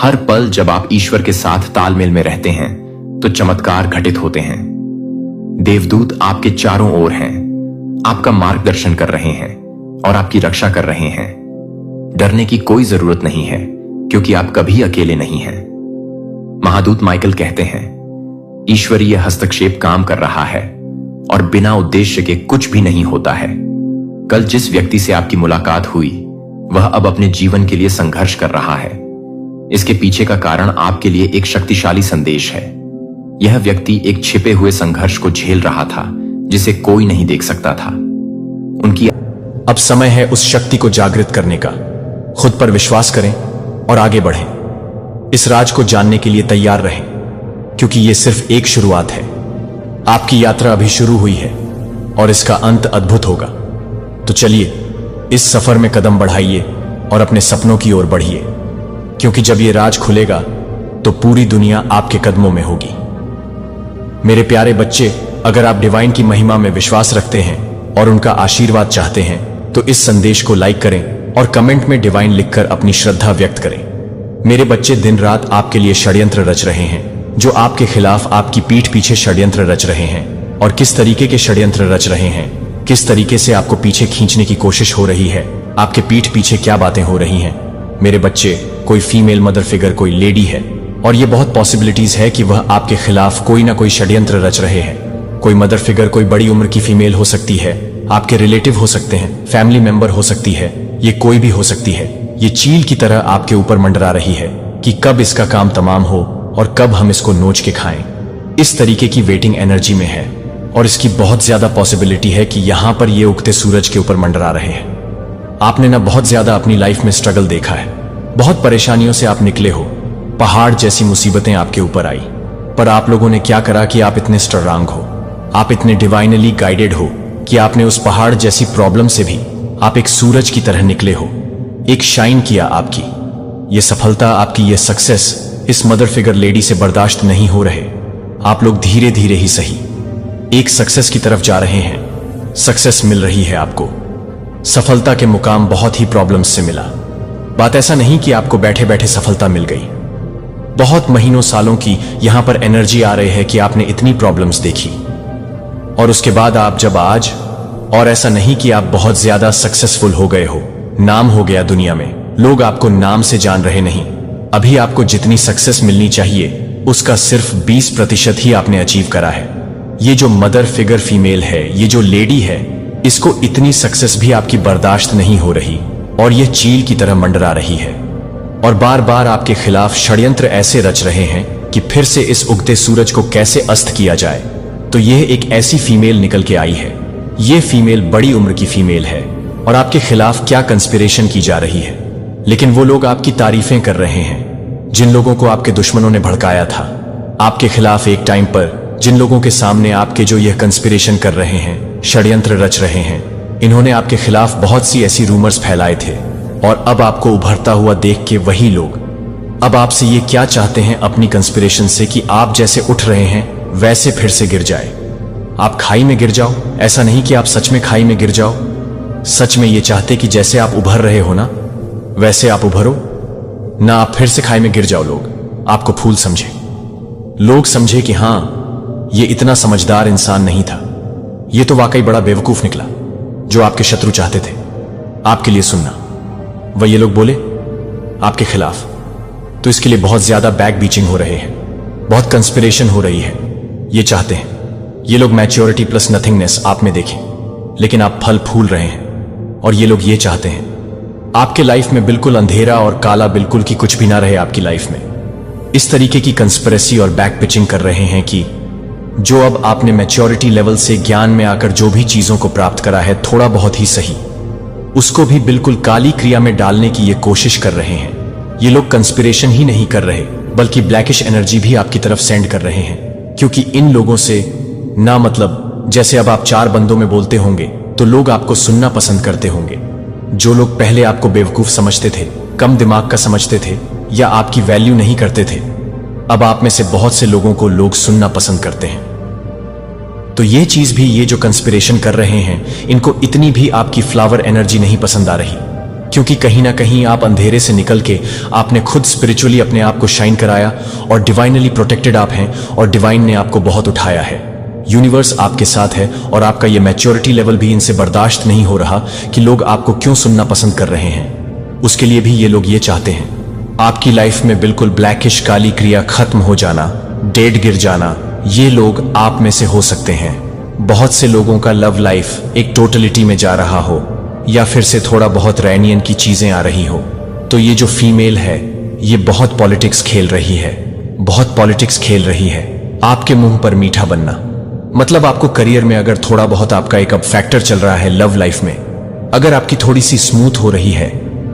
हर पल जब आप ईश्वर के साथ तालमेल में रहते हैं तो चमत्कार घटित होते हैं। देवदूत आपके चारों ओर हैं, आपका मार्गदर्शन कर रहे हैं और आपकी रक्षा कर रहे हैं। डरने की कोई जरूरत नहीं है क्योंकि आप कभी अकेले नहीं हैं। महादूत माइकल कहते हैं, ईश्वरीय हस्तक्षेप काम कर रहा है और बिना उद्देश्य के कुछ भी नहीं होता है। कल जिस व्यक्ति से आपकी मुलाकात हुई वह अब अपने जीवन के लिए संघर्ष कर रहा है। इसके पीछे का कारण आपके लिए एक शक्तिशाली संदेश है। यह व्यक्ति एक छिपे हुए संघर्ष को झेल रहा था जिसे कोई नहीं देख सकता था। उनकी अब समय है उस शक्ति को जागृत करने का। खुद पर विश्वास करें और आगे बढ़ें। इस राज को जानने के लिए तैयार रहें, क्योंकि यह सिर्फ एक शुरुआत है। आपकी यात्रा अभी शुरू हुई है और इसका अंत अद्भुत होगा। तो चलिए इस सफर में कदम बढ़ाइए और अपने सपनों की ओर बढ़िए, क्योंकि जब यह राज खुलेगा तो पूरी दुनिया आपके कदमों में होगी। मेरे प्यारे बच्चे, अगर आप डिवाइन की महिमा में विश्वास रखते हैं और उनका आशीर्वाद चाहते हैं तो इस संदेश को लाइक करें और कमेंट में डिवाइन लिखकर अपनी श्रद्धा व्यक्त करें। मेरे बच्चे दिन रात आपके लिए षड्यंत्र रच रहे हैं, जो आपके खिलाफ आपकी पीठ पीछे षड्यंत्र रच रहे हैं। और किस तरीके के षड्यंत्र रच रहे हैं, किस तरीके से आपको पीछे खींचने की कोशिश हो रही है, आपके पीठ पीछे क्या बातें हो रही हैं। मेरे बच्चे, कोई फीमेल मदर फिगर, कोई लेडी है और ये बहुत पॉसिबिलिटीज है कि वह आपके खिलाफ कोई ना कोई षड्यंत्र रच रहे हैं। कोई मदर फिगर कोई बड़ी उम्र की फीमेल हो सकती है, आपके रिलेटिव हो सकते हैं, फैमिली मेंबर हो सकती है, ये कोई भी हो सकती है। ये चील की तरह आपके ऊपर मंडरा रही है कि कब इसका काम तमाम हो और कब हम इसको नोच के खाएं। इस तरीके की वेटिंग एनर्जी में है और इसकी बहुत ज्यादा पॉसिबिलिटी है कि यहां पर ये उगते सूरज के ऊपर मंडरा रहे हैं। आपने ना बहुत ज्यादा अपनी लाइफ में स्ट्रगल देखा है, बहुत परेशानियों से आप निकले हो, पहाड़ जैसी मुसीबतें आपके ऊपर आई, पर आप लोगों ने क्या करा कि आप इतने स्ट्रांग हो, आप इतने डिवाइनली गाइडेड हो कि आपने उस पहाड़ जैसी प्रॉब्लम से भी आप एक सूरज की तरह निकले हो, एक शाइन किया। आपकी ये सफलता, आपकी ये सक्सेस इस मदर फिगर लेडी से बर्दाश्त नहीं हो रहे। आप लोग धीरे धीरे ही सही एक सक्सेस की तरफ जा रहे हैं। सक्सेस मिल रही है आपको। सफलता के मुकाम बहुत ही प्रॉब्लम्स से मिला। बात ऐसा नहीं कि आपको बैठे बैठे सफलता मिल गई। बहुत महीनों सालों की यहां पर एनर्जी आ रही है कि आपने इतनी प्रॉब्लम्स देखी और उसके बाद आप जब आज और ऐसा नहीं कि आप बहुत ज्यादा सक्सेसफुल हो गए हो, नाम हो गया दुनिया में, लोग आपको नाम से जान रहे नहीं। अभी आपको जितनी सक्सेस मिलनी चाहिए उसका सिर्फ 20% ही आपने अचीव करा है। ये जो मदर फिगर फीमेल है, ये जो लेडी है, इसको इतनी सक्सेस भी आपकी बर्दाश्त नहीं हो रही और ये चील की तरह मंडरा रही है और बार बार आपके खिलाफ षड्यंत्र ऐसे रच रहे हैं कि फिर से इस उगते सूरज को कैसे अस्त किया जाए। तो यह एक ऐसी फीमेल निकल के आई है। ये फीमेल बड़ी उम्र की फीमेल है और आपके खिलाफ क्या कंस्पिरेशन की जा रही है, लेकिन वो लोग आपकी तारीफें कर रहे हैं जिन लोगों को आपके दुश्मनों ने भड़काया था आपके खिलाफ एक टाइम पर। जिन लोगों के सामने आपके जो यह कंस्पिरेशन कर रहे हैं, षड्यंत्र रच रहे हैं, इन्होंने आपके खिलाफ बहुत सी ऐसी रूमर्स फैलाए थे और अब आपको उभरता हुआ देख के वही लोग अब आपसे ये क्या चाहते हैं अपनी कंस्पिरेशन से कि आप जैसे उठ रहे हैं वैसे फिर से गिर जाए, आप खाई में गिर जाओ। ऐसा नहीं कि आप सच में खाई में गिर जाओ, सच में ये चाहते कि जैसे आप उभर रहे हो ना वैसे आप उभरो ना, आप फिर से खाई में गिर जाओ। लोग आपको फूल समझे, लोग समझे कि हां ये इतना समझदार इंसान नहीं था, ये तो वाकई बड़ा बेवकूफ निकला। जो आपके शत्रु चाहते थे आपके लिए सुनना, वह ये लोग बोले आपके खिलाफ। तो इसके लिए बहुत ज्यादा बैक बीचिंग हो रहे हैं, बहुत कंस्पिरेशन हो रही है। ये चाहते हैं ये लोग मैच्योरिटी प्लस नथिंगनेस आप में देखें, लेकिन आप फल फूल रहे हैं। और ये लोग ये चाहते हैं आपके लाइफ में बिल्कुल अंधेरा और काला, बिल्कुल की कुछ भी ना रहे आपकी लाइफ में। इस तरीके की कंस्पिरेसी और बैक पिचिंग कर रहे हैं कि जो अब आपने मैच्योरिटी लेवल से ज्ञान में आकर जो भी चीजों को प्राप्त करा है, थोड़ा बहुत ही सही, उसको भी बिल्कुल काली क्रिया में डालने की ये कोशिश कर रहे हैं। ये लोग कंस्पिरेशन ही नहीं कर रहे बल्कि ब्लैकिश एनर्जी भी आपकी तरफ सेंड कर रहे हैं, क्योंकि इन लोगों से ना मतलब जैसे अब आप 4 बंदों में बोलते होंगे तो लोग आपको सुनना पसंद करते होंगे। जो लोग पहले आपको बेवकूफ समझते थे, कम दिमाग का समझते थे या आपकी वैल्यू नहीं करते थे, अब आप में से बहुत से लोगों को लोग सुनना पसंद करते हैं। तो ये चीज भी, ये जो कंस्पिरेशन कर रहे हैं, इनको इतनी भी आपकी फ्लावर एनर्जी नहीं पसंद आ रही, क्योंकि कहीं ना कहीं आप अंधेरे से निकल के आपने खुद स्पिरिचुअली अपने आप को शाइन कराया और डिवाइनली प्रोटेक्टेड आप हैं और डिवाइन ने आपको बहुत उठाया है। यूनिवर्स आपके साथ है और आपका ये मैच्योरिटी लेवल भी इनसे बर्दाश्त नहीं हो रहा कि लोग आपको क्यों सुनना पसंद कर रहे हैं। उसके लिए भी ये लोग ये चाहते हैं आपकी लाइफ में बिल्कुल ब्लैकिश काली क्रिया खत्म हो जाना, डेड गिर जाना। ये लोग आप में से हो सकते हैं बहुत से लोगों का लव लाइफ एक टोटलिटी में जा रहा हो या फिर से थोड़ा बहुत रैनियन की चीजें आ रही हो। तो ये जो फीमेल है ये बहुत पॉलिटिक्स खेल रही है, बहुत पॉलिटिक्स खेल रही है। आपके मुंह पर मीठा बनना मतलब आपको करियर में अगर थोड़ा बहुत आपका एक अब फैक्टर चल रहा है, लव लाइफ में अगर आपकी थोड़ी सी स्मूथ हो रही है,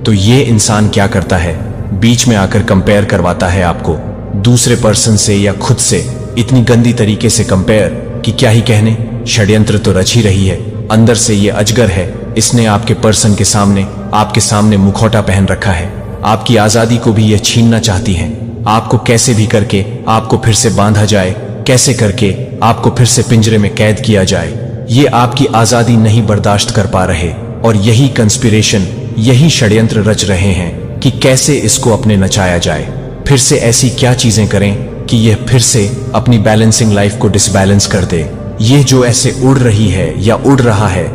तो ये इंसान क्या करता है, बीच में आकर कंपेयर करवाता है आपको दूसरे पर्सन से या खुद से, इतनी गंदी तरीके से कंपेयर कि क्या ही कहने। षड्यंत्र तो रच ही रही है, अंदर से ये अजगर है, इसने आपके पर्सन के सामने, आपके सामने मुखौटा पहन रखा है। आपकी आजादी को भी ये छीनना चाहती है। आपको कैसे भी करके आपको फिर से बांधा जाए, कैसे करके आपको फिर से पिंजरे में कैद किया जाए। ये आपकी आजादी नहीं बर्दाश्त कर पा रहे और यही कंस्पिरेशन, यही षड्यंत्र रच रहे हैं कि कैसे इसको अपने नचाया जाए। फिर से ऐसी क्या चीजें करें कि यह फिर से अपनी बैलेंसिंग लाइफ को डिसबैलेंस कर दे। ये जो ऐसे उड़ रही है या उड़ रहा है,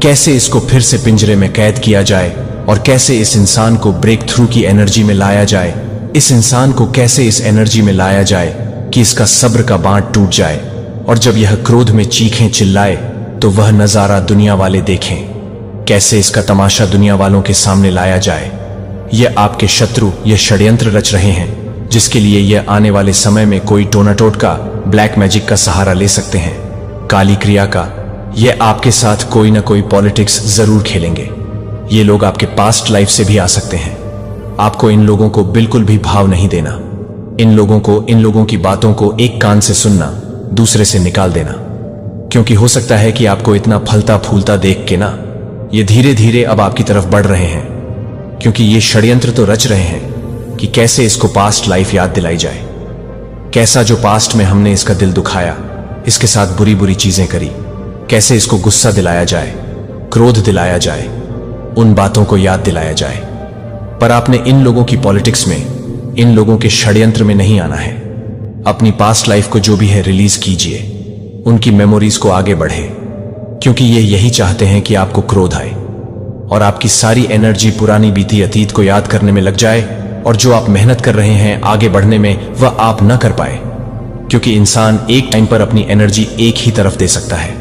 कैसे इसको फिर से पिंजरे में कैद किया जाए और कैसे इस इंसान को ब्रेक थ्रू की एनर्जी में लाया जाए। इस इंसान को कैसे इस एनर्जी में लाया जाए कि इसका सब्र का बांध टूट जाए और जब यह क्रोध में चीखें चिल्लाए तो वह नजारा दुनिया वाले देखें। कैसे इसका तमाशा दुनिया वालों के सामने लाया जाए। यह आपके शत्रु यह षड्यंत्र रच रहे हैं, जिसके लिए यह आने वाले समय में कोई टोना टोटका, ब्लैक मैजिक का सहारा ले सकते हैं, काली क्रिया का। यह आपके साथ कोई ना कोई पॉलिटिक्स जरूर खेलेंगे। ये लोग आपके पास्ट लाइफ से भी आ सकते हैं। आपको इन लोगों को बिल्कुल भी भाव नहीं देना। इन लोगों की बातों को एक कान से सुनना, दूसरे से निकाल देना, क्योंकि हो सकता है कि आपको इतना फलता फूलता देख के ना ये धीरे धीरे अब आपकी तरफ बढ़ रहे हैं, क्योंकि ये षड्यंत्र तो रच रहे हैं कि कैसे इसको पास्ट लाइफ याद दिलाई जाए। कैसा जो पास्ट में हमने इसका दिल दुखाया, इसके साथ बुरी बुरी चीजें करी, कैसे इसको गुस्सा दिलाया जाए, क्रोध दिलाया जाए, उन बातों को याद दिलाया जाए। पर आपने इन लोगों की पॉलिटिक्स में, इन लोगों के षड्यंत्र में नहीं आना है। अपनी पास्ट लाइफ को जो भी है रिलीज कीजिए, उनकी मेमोरीज को आगे बढ़े, क्योंकि ये यही चाहते हैं कि आपको क्रोध आए और आपकी सारी एनर्जी पुरानी बीती अतीत को याद करने में लग जाए, और जो आप मेहनत कर रहे हैं आगे बढ़ने में वह आप न कर पाए। क्योंकि इंसान एक टाइम पर अपनी एनर्जी एक ही तरफ दे सकता है।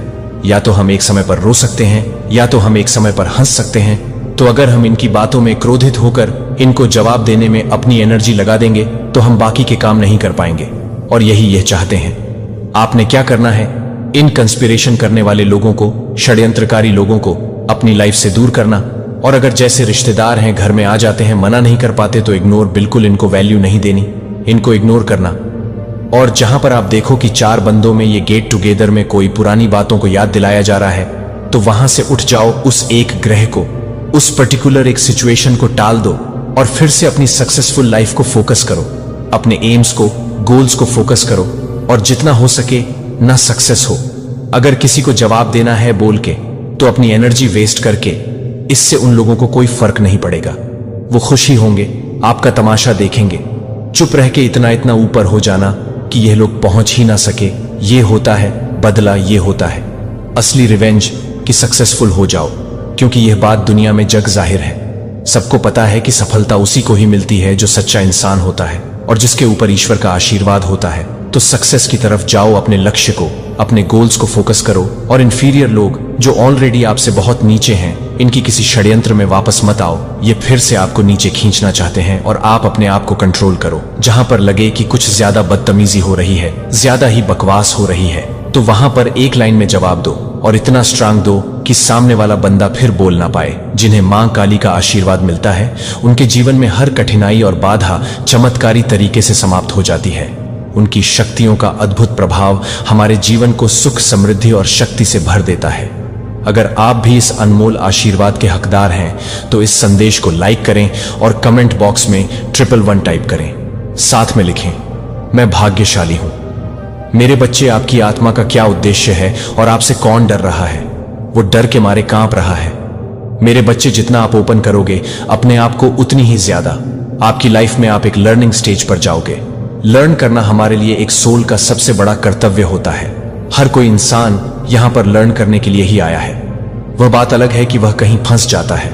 या तो हम एक समय पर रो सकते हैं या तो हम एक समय पर हंस सकते हैं। तो अगर हम इनकी बातों में क्रोधित होकर इनको जवाब देने में अपनी एनर्जी लगा देंगे तो हम बाकी के काम नहीं कर पाएंगे, और यही यह चाहते हैं। आपने क्या करना है, इन कंस्पिरेशन करने वाले लोगों को, षड्यंत्रकारी लोगों को अपनी लाइफ से दूर करना। और अगर जैसे रिश्तेदार हैं घर में आ जाते हैं, मना नहीं कर पाते तो इग्नोर, बिल्कुल इनको वैल्यू नहीं देनी, इनको इग्नोर करना। और जहां पर आप देखो कि 4 बंदों में ये गेट टुगेदर में कोई पुरानी बातों को याद दिलाया जा रहा है, तो वहां से उठ जाओ, उस एक ग्रह को, उस पर्टिकुलर एक सिचुएशन को टाल दो और फिर से अपनी सक्सेसफुल लाइफ को फोकस करो, अपने एम्स को, गोल्स को फोकस करो, और जितना हो सके ना सक्सेस हो। अगर किसी को जवाब देना है बोल के तो अपनी एनर्जी वेस्ट करके, इससे उन लोगों को कोई फर्क नहीं पड़ेगा। वो खुशी होंगे, आपका तमाशा देखेंगे। चुप रह के इतना इतना ऊपर हो जाना कि यह लोग पहुंच ही ना सके, ये होता है बदला, ये होता है असली रिवेंज कि सक्सेसफुल हो जाओ। क्योंकि यह बात दुनिया में जग जाहिर है, सबको पता है कि सफलता उसी को ही मिलती है जो सच्चा इंसान होता है और जिसके ऊपर ईश्वर का आशीर्वाद होता है। तो सक्सेस की तरफ जाओ, अपने लक्ष्य को, अपने गोल्स को फोकस करो। और इन्फीरियर लोग जो ऑलरेडी आपसे बहुत नीचे हैं, इनकी किसी षड्यंत्र में वापस मत आओ। ये फिर से आपको नीचे खींचना चाहते हैं और आप अपने आप को कंट्रोल करो। जहां पर लगे कि कुछ ज्यादा बदतमीजी हो रही है, ज्यादा ही बकवास हो रही है, तो वहां पर एक लाइन में जवाब दो और इतना स्ट्रांग दो कि सामने वाला बंदा फिर बोल ना पाए। जिन्हें मां काली का आशीर्वाद मिलता है, उनके जीवन में हर कठिनाई और बाधा चमत्कारी तरीके से समाप्त हो जाती है। उनकी शक्तियों का अद्भुत प्रभाव हमारे जीवन को सुख, समृद्धि और शक्ति से भर देता है। अगर आप भी इस अनमोल आशीर्वाद के हकदार हैं तो इस संदेश को लाइक करें और कमेंट बॉक्स में 111 टाइप करें। साथ में लिखें, मैं भाग्यशाली हूं। मेरे बच्चे, आपकी आत्मा का क्या उद्देश्य है और आपसे कौन डर रहा है? वो डर के मारे कांप रहा है। मेरे बच्चे, जितना आप ओपन करोगे अपने आप को, उतनी ही ज्यादा आपकी लाइफ में आप एक लर्निंग स्टेज पर जाओगे। लर्न करना हमारे लिए एक सोल का सबसे बड़ा कर्तव्य होता है। हर कोई इंसान यहां पर लर्न करने के लिए ही आया है। वह बात अलग है कि वह कहीं फंस जाता है।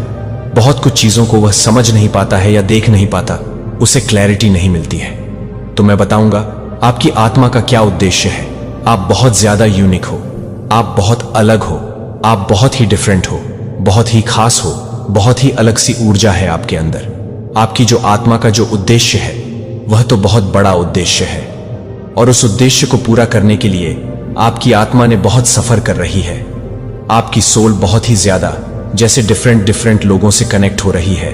बहुत कुछ चीजों को वह समझ नहीं पाता है या देख नहीं पाता, उसे क्लैरिटी नहीं मिलती है। तो मैं बताऊंगा आपकी आत्मा का क्या उद्देश्य है। आप बहुत ज्यादा यूनिक हो, आप बहुत अलग हो, आप बहुत ही डिफरेंट हो, बहुत ही खास हो, बहुत ही अलग सी ऊर्जा है आपके अंदर। आपकी जो आत्मा का जो उद्देश्य है वह तो बहुत बड़ा उद्देश्य है, और उस उद्देश्य को पूरा करने के लिए आपकी आत्मा ने बहुत सफर कर रही है। आपकी सोल बहुत ही ज्यादा जैसे डिफरेंट लोगों से कनेक्ट हो रही है।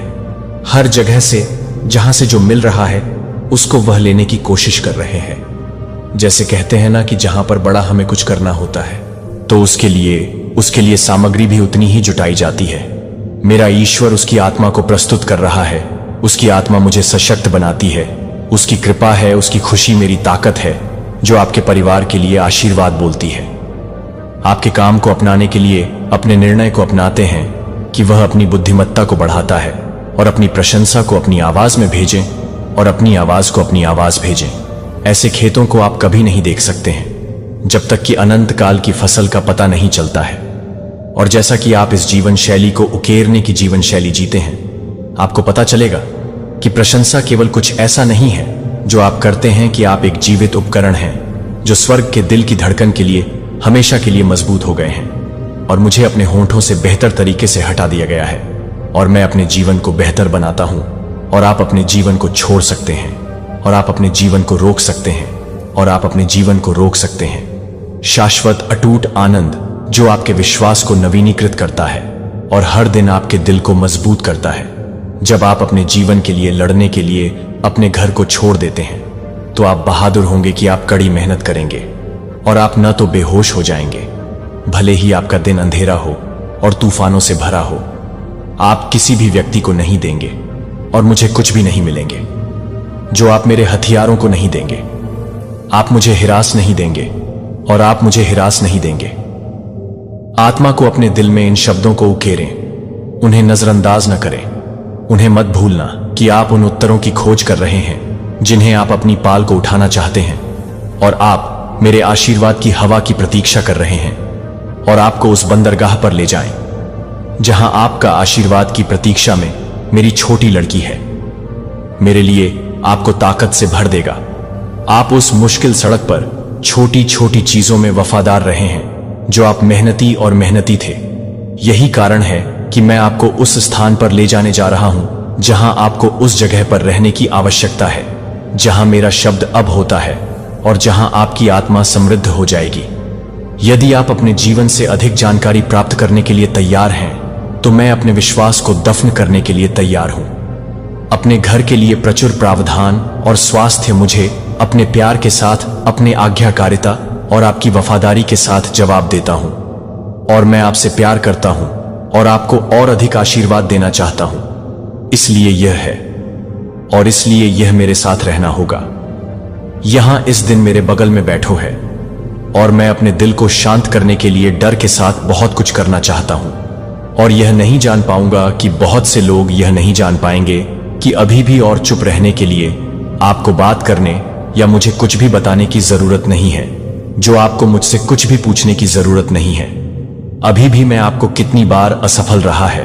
हर जगह से जहां से जो मिल रहा है उसको वह लेने की कोशिश कर रहे हैं। जैसे कहते हैं ना कि जहां पर बड़ा हमें कुछ करना होता है तो उसके लिए सामग्री भी उतनी ही जुटाई जाती है। मेरा ईश्वर उसकी आत्मा को प्रस्तुत कर रहा है। उसकी आत्मा मुझे सशक्त बनाती है। उसकी कृपा है, उसकी खुशी मेरी ताकत है, जो आपके परिवार के लिए आशीर्वाद बोलती है। आपके काम को अपनाने के लिए अपने निर्णय को अपनाते हैं कि वह अपनी बुद्धिमत्ता को बढ़ाता है, और अपनी प्रशंसा को अपनी आवाज में भेजें और अपनी आवाज को अपनी आवाज भेजें। ऐसे खेतों को आप कभी नहीं देख सकते हैं जब तक कि अनंत काल की फसल का पता नहीं चलता है। और जैसा कि आप इस जीवन शैली को उकेरने की जीवन शैली जीते हैं, आपको पता चलेगा कि प्रशंसा केवल कुछ ऐसा नहीं है जो आप करते हैं कि आप एक जीवित उपकरण हैं जो स्वर्ग के दिल की धड़कन के लिए हमेशा के लिए मजबूत हो गए हैं। और मुझे अपने होंठों से बेहतर तरीके से हटा दिया गया है, और मैं अपने जीवन को बेहतर बनाता हूं। और आप अपने जीवन को छोड़ सकते हैं, और आप अपने जीवन को रोक सकते हैं, और आप अपने जीवन को रोक सकते हैं। शाश्वत अटूट आनंद जो आपके विश्वास को नवीनीकृत करता है और हर दिन आपके दिल को मजबूत करता है। जब आप अपने जीवन के लिए लड़ने के लिए अपने घर को छोड़ देते हैं तो आप बहादुर होंगे कि आप कड़ी मेहनत करेंगे, और आप न तो बेहोश हो जाएंगे, भले ही आपका दिन अंधेरा हो और तूफानों से भरा हो। आप किसी भी व्यक्ति को नहीं देंगे और मुझे कुछ भी नहीं मिलेंगे जो आप मेरे हथियारों को नहीं देंगे। आप मुझे हिरास नहीं देंगे और आप मुझे हिरास नहीं देंगे। आत्मा को अपने दिल में इन शब्दों को उकेरें, उन्हें नजरअंदाज न करें। उन्हें मत भूलना कि आप उन उत्तरों की खोज कर रहे हैं जिन्हें आप अपनी पाल को उठाना चाहते हैं, और आप मेरे आशीर्वाद की हवा की प्रतीक्षा कर रहे हैं। और आपको उस बंदरगाह पर ले जाएं, जहां आपका आशीर्वाद की प्रतीक्षा में मेरी छोटी लड़की है। मेरे लिए आपको ताकत से भर देगा। आप उस मुश्किल सड़क पर छोटी छोटी चीजों में वफादार रहे हैं जो आप मेहनती और मेहनती थे। यही कारण है कि मैं आपको उस स्थान पर ले जाने जा रहा हूं जहां आपको उस जगह पर रहने की आवश्यकता है, जहां मेरा शब्द अब होता है और जहां आपकी आत्मा समृद्ध हो जाएगी। यदि आप अपने जीवन से अधिक जानकारी प्राप्त करने के लिए तैयार हैं, तो मैं अपने विश्वास को दफन करने के लिए तैयार हूं। अपने घर के लिए प्रचुर प्रावधान और स्वास्थ्य मुझे अपने प्यार के साथ, अपने आज्ञाकारिता और आपकी वफादारी के साथ जवाब देता हूं। और मैं आपसे प्यार करता हूं और आपको और अधिक आशीर्वाद देना चाहता हूं। इसलिए यह है और इसलिए यह मेरे साथ रहना होगा। यहां इस दिन मेरे बगल में बैठो है और मैं अपने दिल को शांत करने के लिए डर के साथ बहुत कुछ करना चाहता हूं। और यह नहीं जान पाऊंगा कि बहुत से लोग यह नहीं जान पाएंगे कि अभी भी और चुप रहने के लिए आपको बात करने या मुझे कुछ भी बताने की जरूरत नहीं है, जो आपको मुझसे कुछ भी पूछने की जरूरत नहीं है। अभी भी मैं आपको कितनी बार असफल रहा है।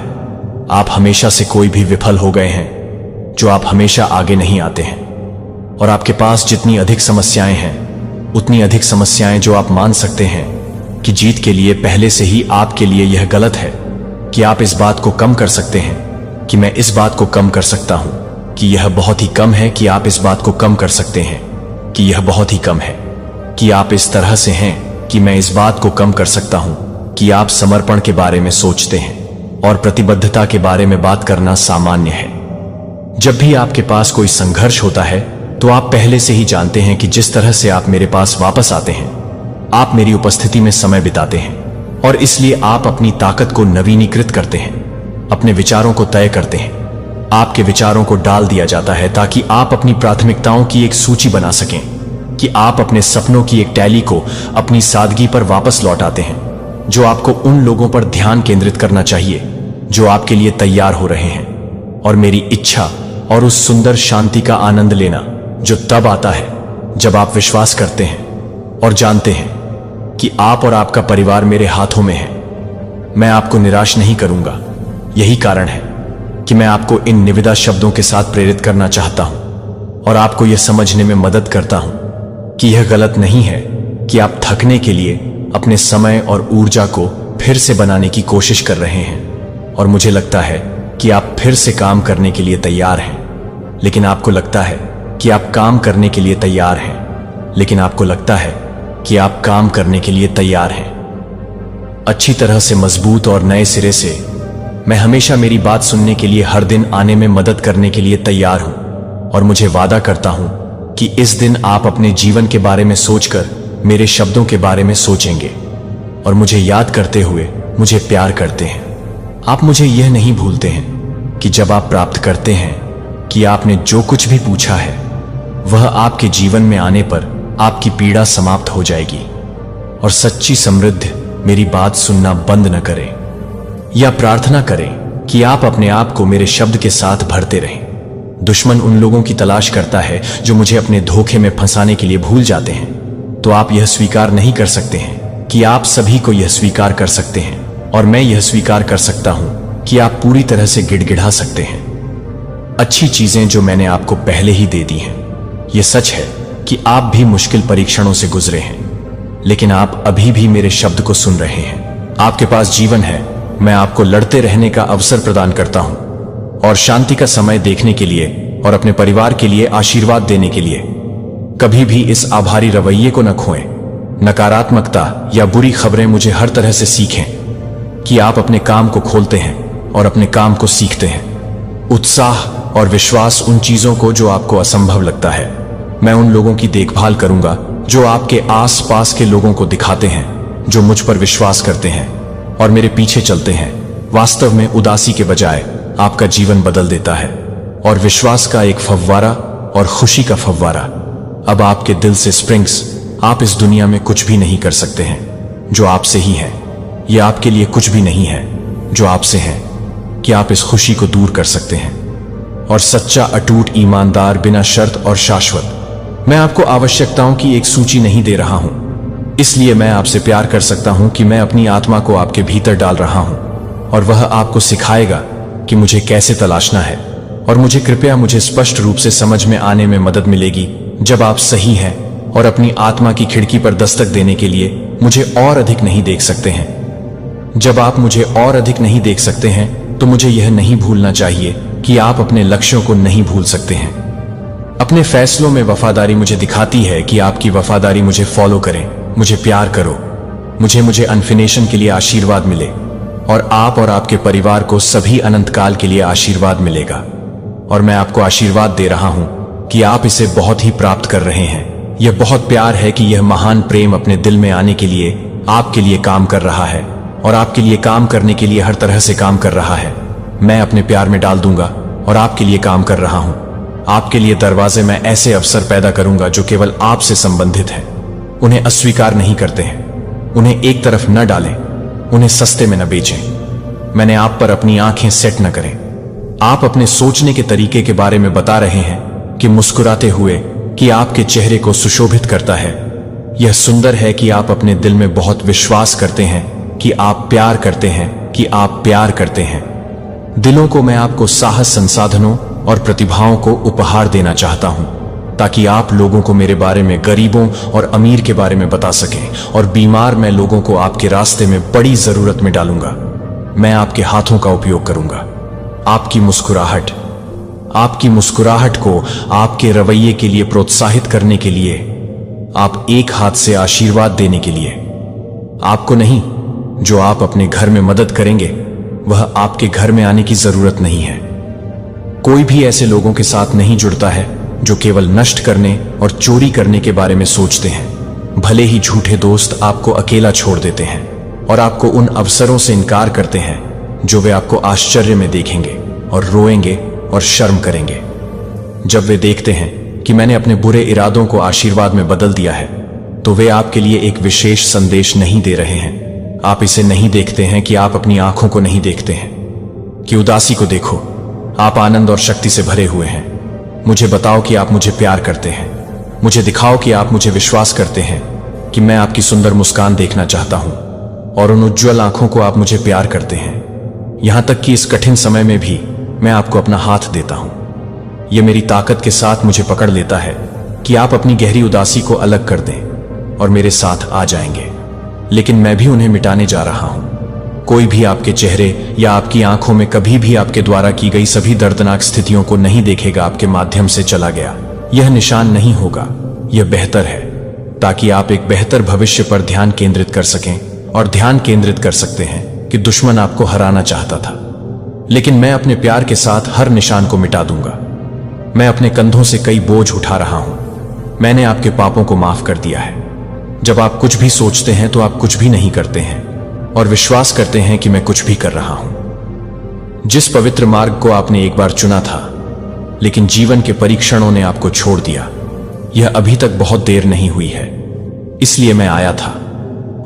आप हमेशा से कोई भी विफल हो गए हैं, जो आप हमेशा आगे नहीं आते हैं। और आपके पास जितनी अधिक समस्याएं हैं, उतनी अधिक समस्याएं जो आप मान सकते हैं कि जीत के लिए पहले से ही आपके लिए यह गलत है कि आप इस बात को कम कर सकते हैं कि मैं इस बात को कम कर सकता हूं, कि यह बहुत ही कम है कि आप इस बात को कम कर सकते हैं कि यह बहुत ही कम है, कि आप इस तरह से हैं कि मैं इस बात को कम कर सकता हूं कि आप समर्पण के बारे में सोचते हैं और प्रतिबद्धता के बारे में बात करना सामान्य है। जब भी आपके पास कोई संघर्ष होता है, तो आप पहले से ही जानते हैं कि जिस तरह से आप मेरे पास वापस आते हैं, आप मेरी उपस्थिति में समय बिताते हैं और इसलिए आप अपनी ताकत को नवीनीकृत करते हैं, अपने विचारों को तय करते हैं। आपके विचारों को डाल दिया जाता है ताकि आप अपनी प्राथमिकताओं की एक सूची बना सकें, कि आप अपने सपनों की एक टैली को अपनी सादगी पर वापस लौटाते हैं, जो आपको उन लोगों पर ध्यान केंद्रित करना चाहिए जो आपके लिए तैयार हो रहे हैं, और मेरी इच्छा और उस सुंदर शांति का आनंद लेना जो तब आता है जब आप विश्वास करते हैं और जानते हैं कि आप और आपका परिवार मेरे हाथों में है। मैं आपको निराश नहीं करूंगा। यही कारण है कि मैं आपको इन निविदा शब्दों के साथ प्रेरित करना चाहता हूं और आपको यह समझने में मदद करता हूं कि यह गलत नहीं है कि आप थकने के लिए अपने समय और ऊर्जा को फिर से बनाने की कोशिश कर रहे हैं। और मुझे लगता है कि आप फिर से काम करने के लिए तैयार हैं, लेकिन आपको लगता है कि आप काम करने के लिए तैयार हैं, लेकिन आपको लगता है कि आप काम करने के लिए तैयार हैं। अच्छी तरह से मजबूत और नए सिरे से मैं हमेशा मेरी बात सुनने के लिए हर दिन आने में मदद करने के लिए तैयार हूं। और मुझे वादा करता हूं कि इस दिन आप अपने जीवन के बारे में सोचकर मेरे शब्दों के बारे में सोचेंगे और मुझे याद करते हुए मुझे प्यार करते हैं। आप मुझे यह नहीं भूलते हैं कि जब आप प्राप्त करते हैं कि आपने जो कुछ भी पूछा है, वह आपके जीवन में आने पर आपकी पीड़ा समाप्त हो जाएगी और सच्ची समृद्धि मेरी बात सुनना बंद न करें या प्रार्थना करें कि आप अपने आप को मेरे शब्द के साथ भरते रहें। दुश्मन उन लोगों की तलाश करता है जो मुझे अपने धोखे में फंसाने के लिए भूल जाते हैं। तो आप यह स्वीकार नहीं कर सकते हैं कि आप सभी को यह स्वीकार कर सकते हैं, और मैं यह स्वीकार कर सकता हूं कि आप पूरी तरह से गिड़गिड़ा सकते हैं। अच्छी चीजें जो मैंने आपको पहले ही दे दी हैं। यह सच है कि आप भी मुश्किल परीक्षणों से गुजरे हैं, लेकिन आप अभी भी मेरे शब्द को सुन रहे हैं। आपके पास जीवन है। मैं आपको लड़ते रहने का अवसर प्रदान करता हूं और शांति का समय देखने के लिए और अपने परिवार के लिए आशीर्वाद देने के लिए। कभी भी इस आभारी रवैये को न खोएं। नकारात्मकता या बुरी खबरें मुझे हर तरह से सीखें कि आप अपने काम को खोलते हैं और अपने काम को सीखते हैं। उत्साह और विश्वास उन चीजों को जो आपको असंभव लगता है। मैं उन लोगों की देखभाल करूंगा जो आपके आसपास के लोगों को दिखाते हैं, जो मुझ पर विश्वास करते हैं और मेरे पीछे चलते हैं। वास्तव में उदासी के बजाय आपका जीवन बदल देता है, और विश्वास का एक फव्वारा और खुशी का फव्वारा अब आपके दिल से स्प्रिंग्स। आप इस दुनिया में कुछ भी नहीं कर सकते हैं जो आपसे ही है। यह आपके लिए कुछ भी नहीं है जो आपसे है कि आप इस खुशी को दूर कर सकते हैं। और सच्चा, अटूट, ईमानदार, बिना शर्त और शाश्वत। मैं आपको आवश्यकताओं की एक सूची नहीं दे रहा हूं। इसलिए मैं आपसे प्यार कर सकता हूं कि मैं अपनी आत्मा को आपके भीतर डाल रहा हूं और वह आपको सिखाएगा कि मुझे कैसे तलाशना है। और मुझे स्पष्ट रूप से समझ में आने में मदद मिलेगी जब आप सही हैं और अपनी आत्मा की खिड़की पर दस्तक देने के लिए मुझे और अधिक नहीं देख सकते हैं। जब आप मुझे और अधिक नहीं देख सकते हैं तो मुझे यह नहीं भूलना चाहिए कि आप अपने लक्ष्यों को नहीं भूल सकते हैं। अपने फैसलों में वफादारी मुझे दिखाती है कि आपकी वफादारी मुझे फॉलो करें, मुझे प्यार करो, मुझे अनफिनेशन के लिए आशीर्वाद मिले और आप और आपके परिवार को सभी अनंत काल के लिए आशीर्वाद मिलेगा। और मैं आपको आशीर्वाद दे रहा हूं कि आप इसे बहुत ही प्राप्त कर रहे हैं। यह बहुत प्यार है कि यह महान प्रेम अपने दिल में आने के लिए आपके लिए काम कर रहा है और आपके लिए काम करने के लिए हर तरह से काम कर रहा है। मैं अपने प्यार में डाल दूंगा और आपके लिए काम कर रहा हूं। आपके लिए दरवाजे में ऐसे अवसर पैदा करूंगा जो केवल आपसे संबंधित है। उन्हें अस्वीकार नहीं करते हैं, उन्हें एक तरफ न डालें, उन्हें सस्ते में न बेचें। मैंने आप पर अपनी आंखें सेट न करें। आप अपने सोचने के तरीके के बारे में बता रहे हैं कि मुस्कुराते हुए कि आपके चेहरे को सुशोभित करता है। यह सुंदर है कि आप अपने दिल में बहुत विश्वास करते हैं कि आप प्यार करते हैं, कि आप प्यार करते हैं। दिलों को मैं आपको साहस, संसाधनों और प्रतिभाओं को उपहार देना चाहता हूं ताकि आप लोगों को मेरे बारे में, गरीबों और अमीर के बारे में बता सकें और बीमार मैं लोगों को आपके रास्ते में बड़ी जरूरत में डालूंगा। मैं आपके हाथों का उपयोग करूंगा, आपकी मुस्कुराहट को आपके रवैये के लिए प्रोत्साहित करने के लिए, आप एक हाथ से आशीर्वाद देने के लिए। आपको नहीं, जो आप अपने घर में मदद करेंगे वह आपके घर में आने की जरूरत नहीं है। कोई भी ऐसे लोगों के साथ नहीं जुड़ता है जो केवल नष्ट करने और चोरी करने के बारे में सोचते हैं। भले ही झूठे दोस्त आपको अकेला छोड़ देते हैं और आपको उन अवसरों से इनकार करते हैं जो वे आपको आश्चर्य में देखेंगे और रोएंगे और शर्म करेंगे। जब वे देखते हैं कि मैंने अपने बुरे इरादों को आशीर्वाद में बदल दिया है तो वे आपके लिए एक विशेष संदेश नहीं दे रहे हैं। आप इसे नहीं देखते हैं कि आप अपनी आंखों को नहीं देखते हैं कि उदासी को देखो, आप आनंद और शक्ति से भरे हुए हैं। मुझे बताओ कि आप मुझे प्यार करते हैं। मुझे दिखाओ कि आप मुझे विश्वास करते हैं कि मैं आपकी सुंदर मुस्कान देखना चाहता हूं और उन उज्ज्वल आंखों को आप मुझे प्यार करते हैं। यहां तक कि इस कठिन समय में भी मैं आपको अपना हाथ देता हूं। यह मेरी ताकत के साथ मुझे पकड़ लेता है कि आप अपनी गहरी उदासी को अलग कर दें और मेरे साथ आ जाएंगे, लेकिन मैं भी उन्हें मिटाने जा रहा हूं। कोई भी आपके चेहरे या आपकी आंखों में कभी भी आपके द्वारा की गई सभी दर्दनाक स्थितियों को नहीं देखेगा। आपके माध्यम से चला गया यह निशान नहीं होगा। यह बेहतर है ताकि आप एक बेहतर भविष्य पर ध्यान केंद्रित कर सकें और ध्यान केंद्रित कर सकते हैं कि दुश्मन आपको हराना चाहता था, लेकिन मैं अपने प्यार के साथ हर निशान को मिटा दूंगा। मैं अपने कंधों से कई बोझ उठा रहा हूं। मैंने आपके पापों को माफ कर दिया है। जब आप कुछ भी सोचते हैं तो आप कुछ भी नहीं करते हैं और विश्वास करते हैं कि मैं कुछ भी कर रहा हूं। जिस पवित्र मार्ग को आपने एक बार चुना था, लेकिन जीवन के परीक्षणों ने आपको छोड़ दिया, यह अभी तक बहुत देर नहीं हुई है। इसलिए मैं आया था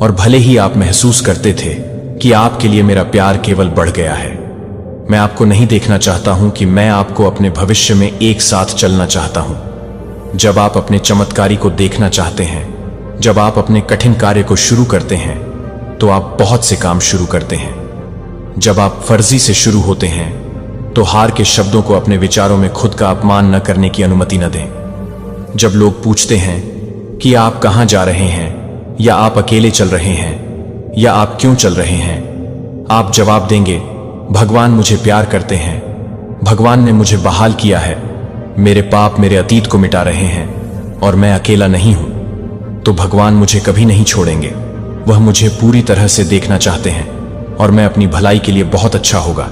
और भले ही आप महसूस करते थे कि आपके लिए मेरा प्यार केवल बढ़ गया है, मैं आपको नहीं देखना चाहता हूं कि मैं आपको अपने भविष्य में एक साथ चलना चाहता हूं। जब आप अपने चमत्कारी को देखना चाहते हैं, जब आप अपने कठिन कार्य को शुरू करते हैं, तो आप बहुत से काम शुरू करते हैं। जब आप फर्जी से शुरू होते हैं तो हार के शब्दों को अपने विचारों में खुद का अपमान न करने की अनुमति न दें। जब लोग पूछते हैं कि आप कहां जा रहे हैं, या आप अकेले चल रहे हैं, या आप क्यों चल रहे हैं, आप जवाब देंगे, भगवान मुझे प्यार करते हैं, भगवान ने मुझे बहाल किया है, मेरे पाप मेरे अतीत को मिटा रहे हैं और मैं अकेला नहीं हूं। तो भगवान मुझे कभी नहीं छोड़ेंगे। वह मुझे पूरी तरह से देखना चाहते हैं और मैं अपनी भलाई के लिए बहुत अच्छा होगा।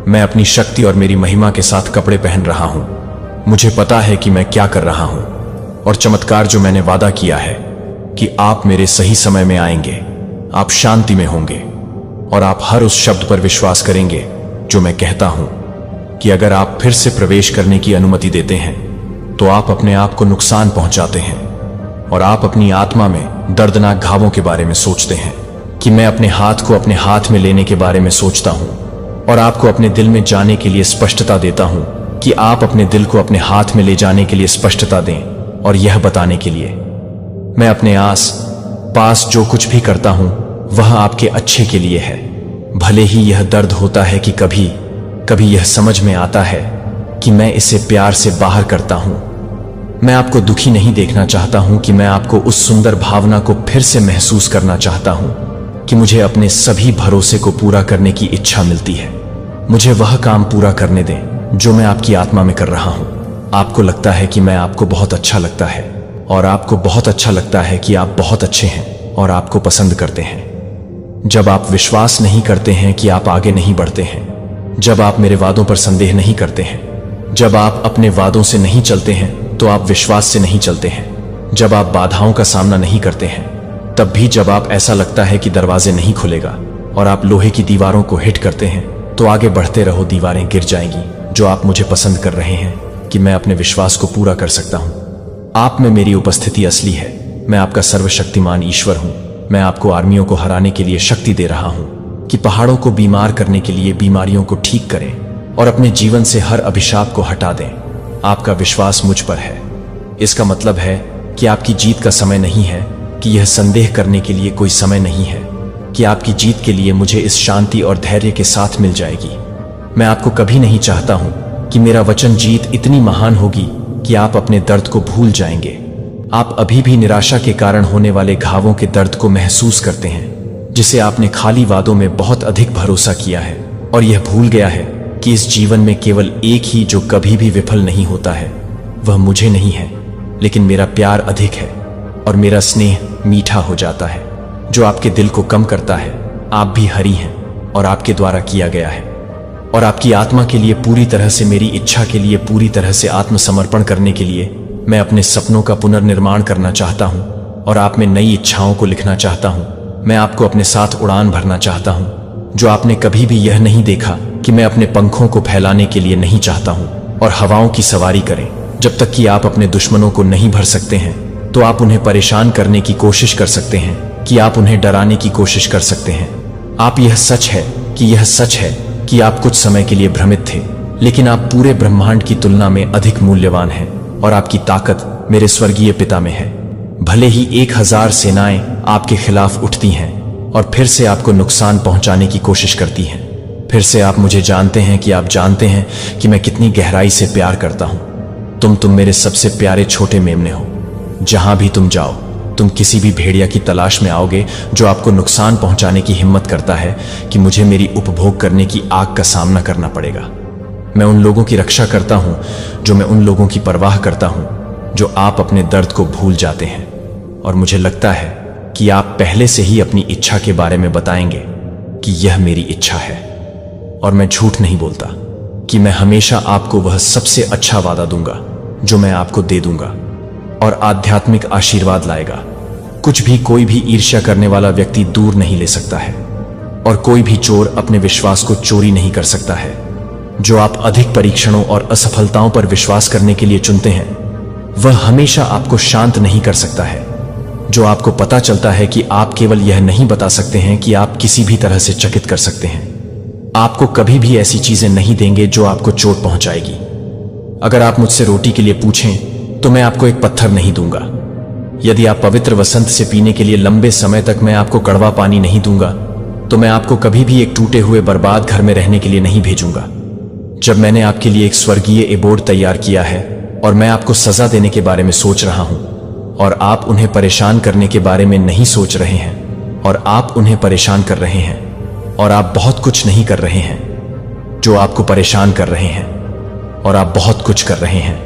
मैं अपनी शक्ति और मेरी महिमा के साथ कपड़े पहन रहा हूं। मुझे पता है कि मैं क्या कर रहा हूं और चमत्कार जो मैंने वादा किया है कि आप मेरे सही समय में आएंगे, आप शांति में होंगे और आप हर उस शब्द पर विश्वास करेंगे जो मैं कहता हूं कि अगर आप फिर से प्रवेश करने की अनुमति देते हैं तो आप अपने आप को नुकसान पहुंचाते हैं और आप अपनी आत्मा में दर्दनाक घावों के बारे में सोचते हैं कि मैं अपने हाथ को अपने हाथ में लेने के बारे में सोचता हूं और आपको अपने दिल में जाने के लिए स्पष्टता देता हूं कि आप अपने दिल को अपने हाथ में ले जाने के लिए स्पष्टता दें और यह बताने के लिए मैं अपने आस पास जो कुछ भी करता हूं वह आपके अच्छे के लिए है। भले ही यह दर्द होता है कि कभी कभी यह समझ में आता है कि मैं इसे प्यार से बाहर करता हूं। मैं आपको दुखी नहीं देखना चाहता हूं कि मैं आपको उस सुंदर भावना को फिर से महसूस करना चाहता हूं कि मुझे अपने सभी भरोसे को पूरा करने की इच्छा मिलती है। मुझे वह काम पूरा करने दें जो मैं आपकी आत्मा में कर रहा हूं। आपको लगता है कि मैं आपको बहुत अच्छा लगता है और आपको बहुत अच्छा लगता है कि आप बहुत अच्छे हैं और आपको पसंद करते हैं। जब आप विश्वास नहीं करते हैं कि आप आगे नहीं बढ़ते हैं, जब आप मेरे वादों पर संदेह नहीं करते हैं, जब आप अपने वादों से नहीं चलते हैं तो आप विश्वास से नहीं चलते हैं, जब आप बाधाओं का सामना नहीं करते हैं, तब भी जब आप ऐसा लगता है कि दरवाजे नहीं खुलेगा और आप लोहे की दीवारों को हिट करते हैं, तो आगे बढ़ते रहो, दीवारें गिर जाएंगी। जो आप मुझे पसंद कर रहे हैं कि मैं अपने विश्वास को पूरा कर सकता हूं। आप में मेरी उपस्थिति असली है। मैं आपका सर्वशक्तिमान ईश्वर हूं। मैं आपको आर्मियों को हराने के लिए शक्ति दे रहा हूं कि पहाड़ों को बीमार करने के लिए बीमारियों को ठीक करें और अपने जीवन से हर अभिशाप को हटा दें। आपका विश्वास मुझ पर है। इसका मतलब है कि आपकी जीत का समय नहीं है, कि यह संदेह करने के लिए कोई समय नहीं है कि आपकी जीत के लिए मुझे इस शांति और धैर्य के साथ मिल जाएगी। मैं आपको कभी नहीं चाहता हूं कि मेरा वचन जीत इतनी महान होगी कि आप अपने दर्द को भूल जाएंगे। आप अभी भी निराशा के कारण होने वाले घावों के दर्द को महसूस करते हैं, जिसे आपने खाली वादों में बहुत अधिक भरोसा किया है और यह भूल गया है कि इस जीवन में केवल एक ही जो कभी भी विफल नहीं होता है, वह मुझे नहीं है, लेकिन मेरा प्यार अधिक है और मेरा स्नेह मीठा हो जाता है, जो आपके दिल को कम करता है। आप भी हरी हैं और आपके द्वारा किया गया है और आपकी आत्मा के लिए पूरी तरह से, मेरी इच्छा के लिए पूरी तरह से आत्मसमर्पण करने के लिए मैं अपने सपनों का पुनर्निर्माण करना चाहता हूं और आप में नई इच्छाओं को लिखना चाहता हूं। मैं आपको अपने साथ उड़ान भरना चाहता हूं, जो आपने कभी भी यह नहीं देखा कि मैं अपने पंखों को फैलाने के लिए नहीं चाहता हूं और हवाओं की सवारी करें। जब तक कि आप अपने दुश्मनों को नहीं भर सकते हैं, तो आप उन्हें परेशान करने की कोशिश कर सकते हैं, कि आप उन्हें डराने की कोशिश कर सकते हैं। आप यह सच है कि आप कुछ समय के लिए भ्रमित थे, लेकिन आप पूरे ब्रह्मांड की तुलना में अधिक मूल्यवान हैं और आपकी ताकत मेरे स्वर्गीय पिता में है। भले ही 1000 सेनाएं आपके खिलाफ उठती हैं और फिर से आपको नुकसान पहुंचाने की कोशिश करती हैं, फिर से आप मुझे जानते हैं कि आप जानते हैं कि मैं कितनी गहराई से प्यार करता हूं। तुम मेरे सबसे प्यारे छोटे मेमने हो। जहां भी तुम जाओ, तुम किसी भी भेड़िया की तलाश में आओगे जो आपको नुकसान पहुंचाने की हिम्मत करता है कि मुझे मेरी उपभोग करने की आग का सामना करना पड़ेगा। मैं उन लोगों की रक्षा करता हूं जो मैं उन लोगों की परवाह करता हूं जो आप अपने दर्द को भूल जाते हैं, और मुझे लगता है कि आप पहले से ही अपनी इच्छा के बारे में बताएंगे कि यह मेरी इच्छा है। और मैं झूठ नहीं बोलता कि मैं हमेशा आपको वह सबसे अच्छा वादा दूंगा जो मैं आपको दे दूंगा और आध्यात्मिक आशीर्वाद लाएगा। कुछ भी, कोई भी ईर्ष्या करने वाला व्यक्ति दूर नहीं ले सकता है और कोई भी चोर अपने विश्वास को चोरी नहीं कर सकता है। जो आप अधिक परीक्षणों और असफलताओं पर विश्वास करने के लिए चुनते हैं, वह हमेशा आपको शांत नहीं कर सकता है। जो आपको पता चलता है कि आप केवल यह नहीं बता सकते हैं कि आप किसी भी तरह से चकित कर सकते हैं, आपको कभी भी ऐसी चीजें नहीं देंगे जो आपको चोट पहुंचाएगी। अगर आप मुझसे रोटी के लिए पूछें तो मैं आपको एक पत्थर नहीं दूंगा। यदि आप पवित्र वसंत से पीने के लिए लंबे समय तक मैं आपको कड़वा पानी नहीं दूंगा, तो मैं आपको कभी भी एक टूटे हुए बर्बाद घर में रहने के लिए नहीं भेजूंगा। जब मैंने आपके लिए एक स्वर्गीय एबोर्ड तैयार किया है और मैं आपको सजा देने के बारे में सोच रहा हूं और आप उन्हें परेशान करने के बारे में नहीं सोच रहे हैं और आप उन्हें परेशान कर रहे हैं और आप बहुत कुछ नहीं कर रहे हैं जो आपको परेशान कर रहे हैं और आप बहुत कुछ कर रहे हैं।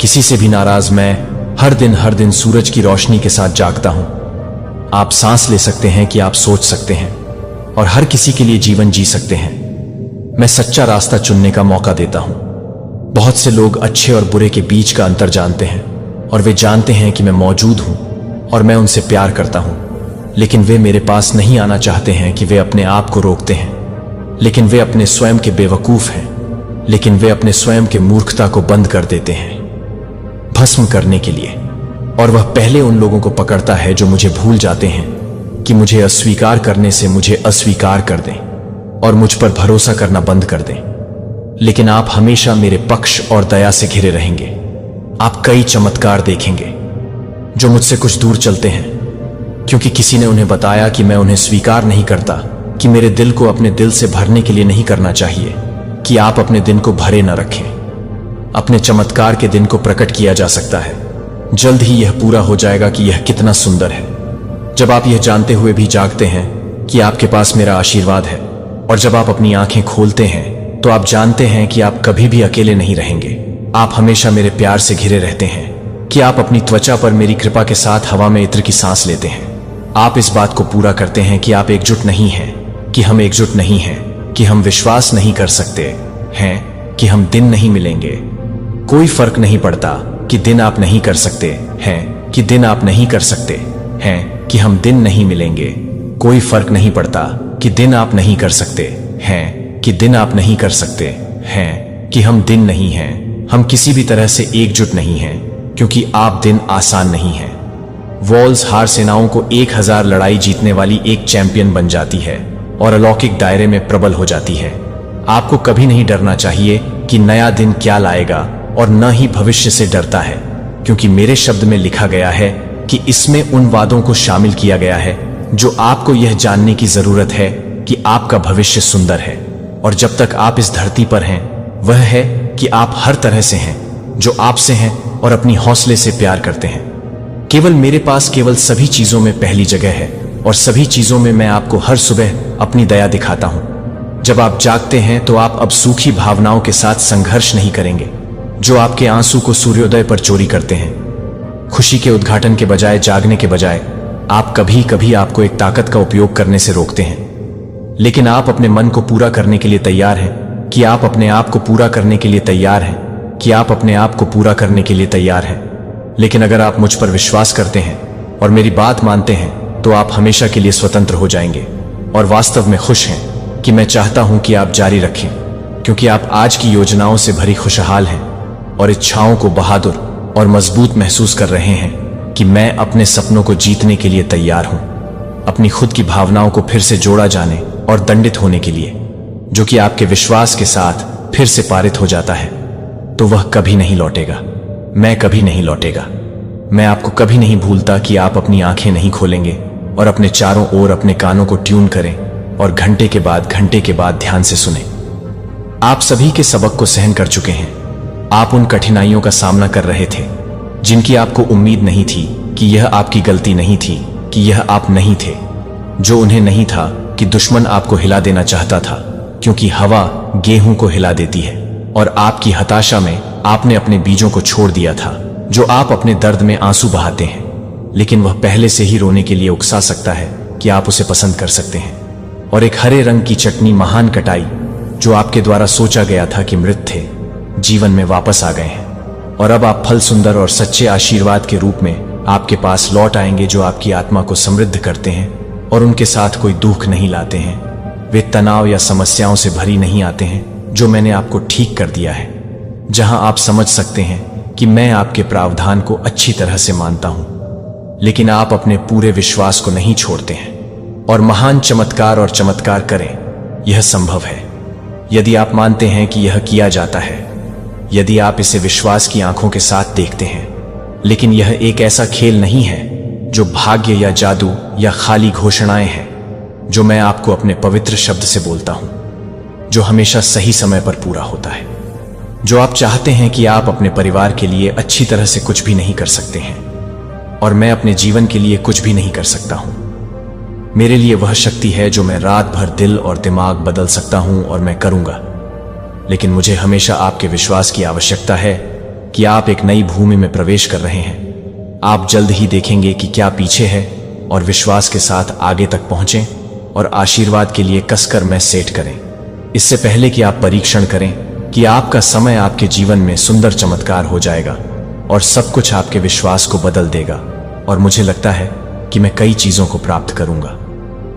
किसी से भी नाराज मैं हर दिन सूरज की रोशनी के साथ जागता हूं। आप सांस ले सकते हैं कि आप सोच सकते हैं और हर किसी के लिए जीवन जी सकते हैं। मैं सच्चा रास्ता चुनने का मौका देता हूं। बहुत से लोग अच्छे और बुरे के बीच का अंतर जानते हैं और वे जानते हैं कि मैं मौजूद हूं और मैं उनसे प्यार करता हूं, लेकिन वे मेरे पास नहीं आना चाहते हैं कि वे अपने आप को रोकते हैं, लेकिन वे अपने स्वयं के बेवकूफ हैं, लेकिन वे अपने स्वयं के मूर्खता को बंद कर देते हैं भस्म करने के लिए। और वह पहले उन लोगों को पकड़ता है जो मुझे भूल जाते हैं कि मुझे अस्वीकार करने से मुझे अस्वीकार कर दें और मुझ पर भरोसा करना बंद कर दें। लेकिन आप हमेशा मेरे पक्ष और दया से घिरे रहेंगे। आप कई चमत्कार देखेंगे जो मुझसे कुछ दूर चलते हैं। क्योंकि किसी ने उन्हें बताया कि मैं उन्हें स्वीकार नहीं करता, कि मेरे दिल को अपने दिल से भरने के लिए नहीं करना चाहिए, कि आप अपने दिन को भरे न रखें। अपने चमत्कार के दिन को प्रकट किया जा सकता है, जल्द ही यह पूरा हो जाएगा कि यह कितना सुंदर है। जब आप यह जानते हुए भी जागते हैं कि आपके पास मेरा आशीर्वाद है, और जब आप अपनी आंखें खोलते हैं तो आप जानते हैं कि आप कभी भी अकेले नहीं रहेंगे। आप हमेशा मेरे प्यार से घिरे रहते हैं, कि आप अपनी त्वचा पर मेरी कृपा के साथ हवा में इत्र की सांस लेते हैं। आप इस बात को पूरा करते हैं कि आप एकजुट नहीं हैं, कि हम एकजुट नहीं हैं, कि हम विश्वास नहीं कर सकते हैं कि हम दिन नहीं मिलेंगे। कोई फर्क नहीं पड़ता कि दिन आप नहीं कर सकते हैं, कि दिन आप नहीं कर सकते हैं, कि हम दिन नहीं मिलेंगे। कोई फर्क नहीं पड़ता कि दिन आप नहीं कर सकते हैं, कि दिन आप नहीं कर सकते हैं, कि हम दिन नहीं हैं। हम किसी भी तरह से एकजुट नहीं हैं, क्योंकि आप दिन आसान नहीं हैं। वॉल्स हार सेनाओं को 1000 लड़ाई जीतने वाली एक चैंपियन बन जाती है और अलौकिक दायरे में प्रबल हो जाती है। आपको कभी नहीं डरना चाहिए कि नया दिन क्या लाएगा, और न ही भविष्य से डरता है, क्योंकि मेरे शब्द में लिखा गया है कि इसमें उन वादों को शामिल किया गया है जो आपको यह जानने की जरूरत है कि आपका भविष्य सुंदर है। और जब तक आप इस धरती पर हैं, वह है कि आप हर तरह से हैं, जो आपसे हैं और अपनी हौसले से प्यार करते हैं। केवल मेरे पास केवल सभी चीजों में पहली जगह है, और सभी चीजों में मैं आपको हर सुबह अपनी दया दिखाता हूं। जब आप जागते हैं तो आप अब सूखी भावनाओं के साथ संघर्ष नहीं करेंगे, जो आपके आंसू को सूर्योदय पर चोरी करते हैं। खुशी के उद्घाटन के बजाय, जागने के बजाय, आप कभी कभी आपको एक ताकत का उपयोग करने से रोकते हैं। लेकिन आप अपने मन को पूरा करने के लिए तैयार हैं, कि आप अपने आप को पूरा करने के लिए तैयार हैं, कि आप अपने आप को पूरा करने के लिए तैयार हैं। लेकिन अगर आप मुझ पर विश्वास करते हैं और मेरी बात मानते हैं, तो आप हमेशा के लिए स्वतंत्र हो जाएंगे और वास्तव में खुश हैं। कि मैं चाहता हूं कि आप जारी रखें, क्योंकि आप आज की योजनाओं से भरी खुशहाल हैं और इच्छाओं को बहादुर और मजबूत महसूस कर रहे हैं, कि मैं अपने सपनों को जीतने के लिए तैयार हूं। अपनी खुद की भावनाओं को फिर से जोड़ा जाने और दंडित होने के लिए, जो कि आपके विश्वास के साथ फिर से पारित हो जाता है, तो वह कभी नहीं लौटेगा। मैं कभी नहीं लौटेगा। मैं आपको कभी नहीं भूलता कि आप अपनी आंखें नहीं खोलेंगे और अपने चारों ओर अपने कानों को ट्यून करें और घंटे के बाद ध्यान से सुने। आप सभी के सबक को सहन कर चुके हैं। आप उन कठिनाइयों का सामना कर रहे थे जिनकी आपको उम्मीद नहीं थी, कि यह आपकी गलती नहीं थी, कि यह आप नहीं थे। जो उन्हें नहीं था कि दुश्मन आपको हिला देना चाहता था, क्योंकि हवा गेहूं को हिला देती है, और आपकी हताशा में आपने अपने बीजों को छोड़ दिया था, जो आप अपने दर्द में आंसू बहाते हैं। लेकिन वह पहले से ही रोने के लिए उकसा सकता है कि आप उसे पसंद कर सकते हैं। और एक हरे रंग की चटनी, महान कटाई, जो आपके द्वारा सोचा गया था कि मृत थे, जीवन में वापस आ गए हैं। और अब आप फल सुंदर और सच्चे आशीर्वाद के रूप में आपके पास लौट आएंगे, जो आपकी आत्मा को समृद्ध करते हैं और उनके साथ कोई दुख नहीं लाते हैं। वे तनाव या समस्याओं से भरी नहीं आते हैं, जो मैंने आपको ठीक कर दिया है, जहां आप समझ सकते हैं कि मैं आपके प्रावधान को अच्छी तरह से मानता हूं। लेकिन आप अपने पूरे विश्वास को नहीं छोड़ते हैं और महान चमत्कार और चमत्कार करें। यह संभव है यदि आप मानते हैं कि यह किया जाता है, यदि आप इसे विश्वास की आंखों के साथ देखते हैं। लेकिन यह एक ऐसा खेल नहीं है जो भाग्य या जादू या खाली घोषणाएं हैं, जो मैं आपको अपने पवित्र शब्द से बोलता हूं, जो हमेशा सही समय पर पूरा होता है। जो आप चाहते हैं कि आप अपने परिवार के लिए अच्छी तरह से कुछ भी नहीं कर सकते हैं, और मैं अपने जीवन के लिए कुछ भी नहीं कर सकता हूं। मेरे लिए वह शक्ति है जो मैं रात भर दिल और दिमाग बदल सकता हूं, और मैं करूंगा। लेकिन मुझे हमेशा आपके विश्वास की आवश्यकता है कि आप एक नई भूमि में प्रवेश कर रहे हैं। आप जल्द ही देखेंगे कि क्या पीछे है, और विश्वास के साथ आगे तक पहुंचें और आशीर्वाद के लिए कसकर में सेट करें। इससे पहले कि आप परीक्षण करें कि आपका समय आपके जीवन में सुंदर चमत्कार हो जाएगा और सब कुछ आपके विश्वास को बदल देगा। और मुझे लगता है कि मैं कई चीजों को प्राप्त करूंगा।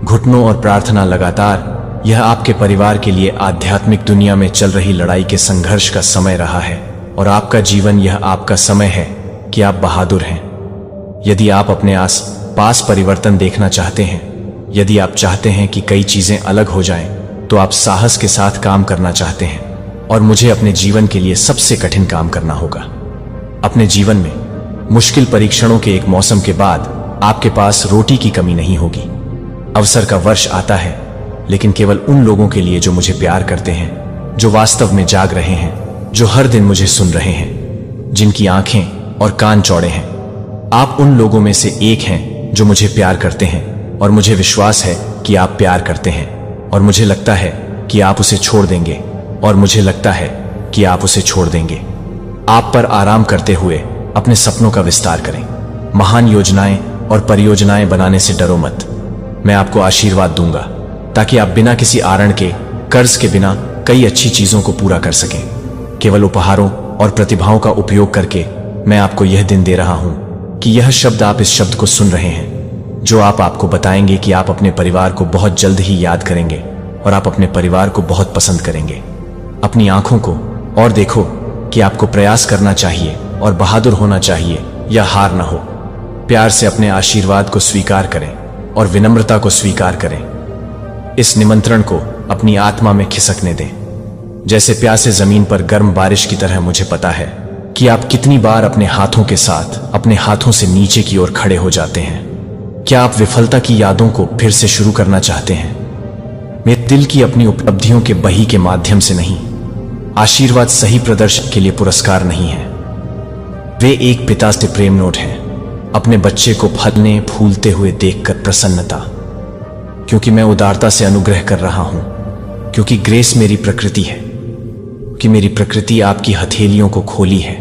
घुटनों और प्रार्थना लगातार, यह आपके परिवार के लिए आध्यात्मिक दुनिया में चल रही लड़ाई के संघर्ष का समय रहा है, और आपका जीवन, यह आपका समय है कि आप बहादुर हैं। यदि आप अपने आस पास परिवर्तन देखना चाहते हैं, यदि आप चाहते हैं कि कई चीजें अलग हो जाएं, तो आप साहस के साथ काम करना चाहते हैं, और मुझे अपने जीवन के लिए सबसे कठिन काम करना होगा। अपने जीवन में मुश्किल परीक्षणों के एक मौसम के बाद आपके पास रोटी की कमी नहीं होगी। अवसर का वर्ष आता है, लेकिन केवल उन लोगों के लिए जो मुझे प्यार करते हैं, जो वास्तव में जाग रहे हैं, जो हर दिन मुझे सुन रहे हैं, जिनकी आंखें और कान चौड़े हैं। आप उन लोगों में से एक हैं जो मुझे प्यार करते हैं, और मुझे विश्वास है कि आप प्यार करते हैं, और मुझे लगता है कि आप उसे छोड़ देंगे, और मुझे लगता है कि आप उसे छोड़ देंगे। आप पर आराम करते हुए अपने सपनों का विस्तार करें। महान योजनाएं और परियोजनाएं बनाने से डरो मत। मैं आपको आशीर्वाद दूंगा ताकि आप बिना किसी आरण के, कर्ज के बिना कई अच्छी चीजों को पूरा कर सकें। केवल उपहारों और प्रतिभाओं का उपयोग करके मैं आपको यह दिन दे रहा हूं कि यह शब्द, आप इस शब्द को सुन रहे हैं, जो आपको बताएंगे कि आप अपने परिवार को बहुत जल्द ही याद करेंगे और आप अपने परिवार को बहुत पसंद करेंगे। अपनी आंखों को और देखो कि आपको प्रयास करना चाहिए और बहादुर होना चाहिए या हार ना हो। प्यार से अपने आशीर्वाद को स्वीकार करें और विनम्रता को स्वीकार करें। इस निमंत्रण को अपनी आत्मा में खिसकने दें। जैसे प्यासे जमीन पर गर्म बारिश की तरह मुझे पता है कि आप कितनी बार अपने हाथों के साथ अपने हाथों से नीचे की ओर खड़े हो जाते हैं। क्या आप विफलता की यादों को फिर से शुरू करना चाहते हैं? मेरे दिल की अपनी उपलब्धियों के बही के माध्यम से नहीं। आशीर्वाद सही प्रदर्शन के लिए पुरस्कार नहीं है, वे एक पिता से प्रेम नोट हैं। अपने बच्चे को फलने फूलते हुए देखकर प्रसन्नता, क्योंकि मैं उदारता से अनुग्रह कर रहा हूं, क्योंकि ग्रेस मेरी प्रकृति है, कि मेरी प्रकृति आपकी हथेलियों को खोली है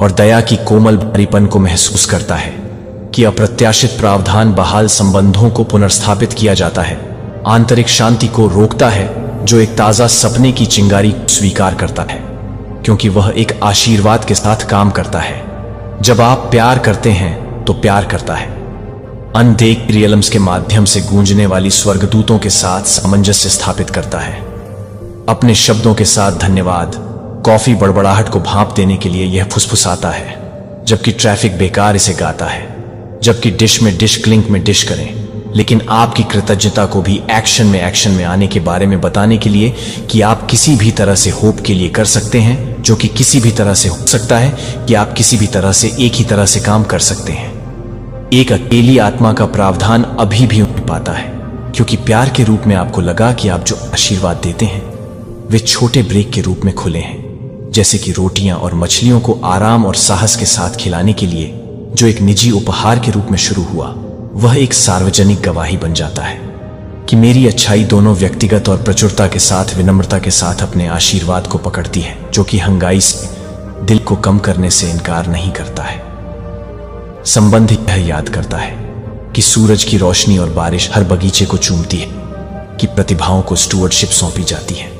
और दया की कोमल भारीपन को महसूस करता है कि अप्रत्याशित प्रावधान बहाल संबंधों को पुनर्स्थापित किया जाता है, आंतरिक शांति को रोकता है, जो एक ताजा सपने की चिंगारी स्वीकार करता है, क्योंकि वह एक आशीर्वाद के साथ काम करता है। जब आप प्यार करते हैं तो प्यार करता है। अनदेख रियलम्स के माध्यम से गूंजने वाली स्वर्गदूतों के साथ सामंजस्य स्थापित करता है। अपने शब्दों के साथ धन्यवाद। कॉफी बड़बड़ाहट को भाप देने के लिए यह फुसफुसाता है, जबकि ट्रैफिक बेकार इसे गाता है। जबकि डिश में डिश क्लिंक में डिश करें, लेकिन आपकी कृतज्ञता को भी एक्शन में आने के बारे में बताने के लिए कि आप किसी भी तरह से होप के लिए कर सकते हैं, जो कि किसी भी तरह से हो सकता है कि आप किसी भी तरह से एक ही तरह से काम कर सकते हैं। एक अकेली आत्मा का प्रावधान अभी भी उन्हें पाता है, क्योंकि प्यार के रूप में आपको लगा कि आप जो आशीर्वाद देते हैं वे छोटे ब्रेक के रूप में खुले हैं, जैसे कि रोटियां और मछलियों को आराम और साहस के साथ खिलाने के लिए, जो एक निजी उपहार के रूप में शुरू हुआ, वह एक सार्वजनिक गवाही बन जाता है कि मेरी अच्छाई दोनों व्यक्तिगत और प्रचुरता के साथ, विनम्रता के साथ अपने आशीर्वाद को पकड़ती है, जो कि हंगाई से दिल को कम करने से इनकार नहीं करता है। संबंध यह याद करता है कि सूरज की रोशनी और बारिश हर बगीचे को चूमती है, कि प्रतिभाओं को स्टुअर्डशिप सौंपी जाती है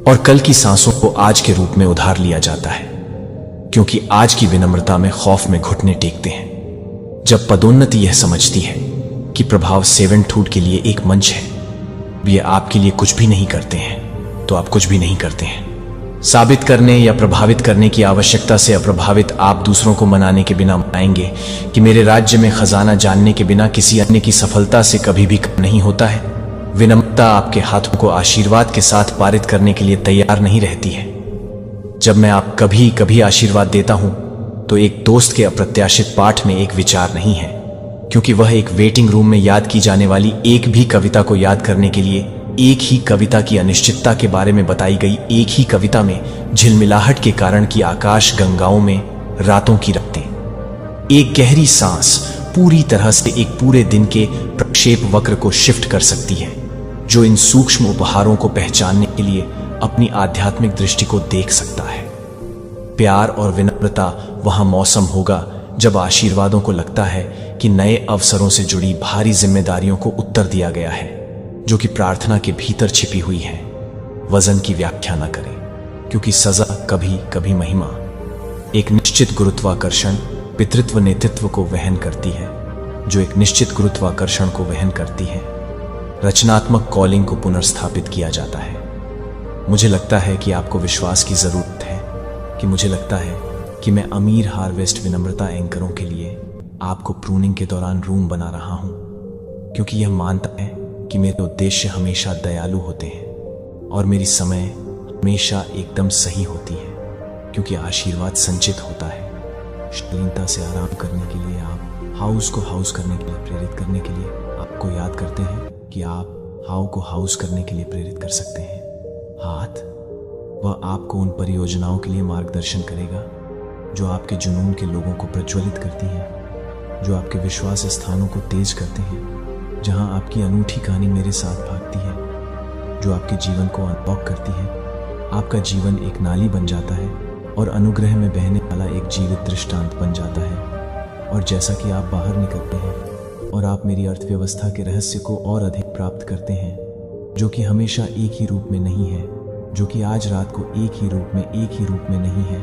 और कल की सांसों को आज के रूप में उधार लिया जाता है, क्योंकि आज की विनम्रता में खौफ में घुटने टेकते हैं। जब पदोन्नति यह समझती है कि प्रभाव सेवेंटहुड के लिए एक मंच है, ये आपके लिए कुछ भी नहीं करते हैं, तो आप कुछ भी नहीं करते हैं। साबित करने या प्रभावित करने की आवश्यकता से अप्रभावित आप दूसरों को मनाने के बिना मनाएंगे कि मेरे राज्य में खजाना जानने के बिना किसी अन्य की सफलता से कभी भी कम नहीं होता है। विनम्रता आपके हाथों को आशीर्वाद के साथ पारित करने के लिए तैयार नहीं रहती है। जब मैं आप कभी कभी आशीर्वाद देता हूं तो एक दोस्त के अप्रत्याशित पाठ में एक विचार नहीं है, क्योंकि वह एक वेटिंग रूम में याद की जाने वाली एक भी कविता को याद करने के लिए एक ही कविता की अनिश्चितता के बारे में बताई गई एक ही कविता में झिलमिलाहट के कारण की आकाश गंगाओं में रातों की रातें, एक गहरी सांस पूरी तरह से एक पूरे दिन के प्रक्षेप वक्र को शिफ्ट कर सकती है, जो इन सूक्ष्म उपहारों को पहचानने के लिए अपनी आध्यात्मिक दृष्टि को देख सकता है। प्यार और विनम्रता वहां मौसम होगा जब आशीर्वादों को लगता है कि नए अवसरों से जुड़ी भारी जिम्मेदारियों को उत्तर दिया गया है, जो कि प्रार्थना के भीतर छिपी हुई है। वजन की व्याख्या न करें, क्योंकि सजा कभी कभी महिमा, एक निश्चित गुरुत्वाकर्षण पितृत्व नेतृत्व को वहन करती है, जो एक निश्चित गुरुत्वाकर्षण को वहन करती है। रचनात्मक कॉलिंग को पुनर्स्थापित किया जाता है। मुझे लगता है कि आपको विश्वास की जरूरत है, कि मुझे लगता है कि मैं अमीर हार्वेस्ट विनम्रता एंकरों के लिए आपको प्रूनिंग के दौरान रूम बना रहा हूं, क्योंकि यह मानता है कि मेरे उद्देश्य हमेशा दयालु होते हैं और मेरी समय हमेशा एकदम सही होती है, क्योंकि आशीर्वाद संचित होता है। शालीनता से आराम करने के लिए आप हाउस को हाउस करने के लिए प्रेरित करने के लिए आपको याद करते हैं कि आप हाउ को हाउस करने के लिए प्रेरित कर सकते हैं। हाथ, वह आपको उन परियोजनाओं के लिए मार्गदर्शन करेगा जो आपके जुनून के लोगों को प्रज्वलित करती हैं, जो आपके विश्वास स्थानों को तेज करते हैं, जहां आपकी अनूठी कहानी मेरे साथ भागती है, जो आपके जीवन को अनलॉक करती है। आपका जीवन एक नाली बन जाता है और अनुग्रह में बहने वाला एक जीवित दृष्टांत बन जाता है। और जैसा कि आप बाहर निकलते हैं और आप मेरी अर्थव्यवस्था के रहस्य को और अधिक प्राप्त करते हैं, जो कि हमेशा एक ही रूप में नहीं है, जो कि आज रात को एक ही रूप में नहीं है,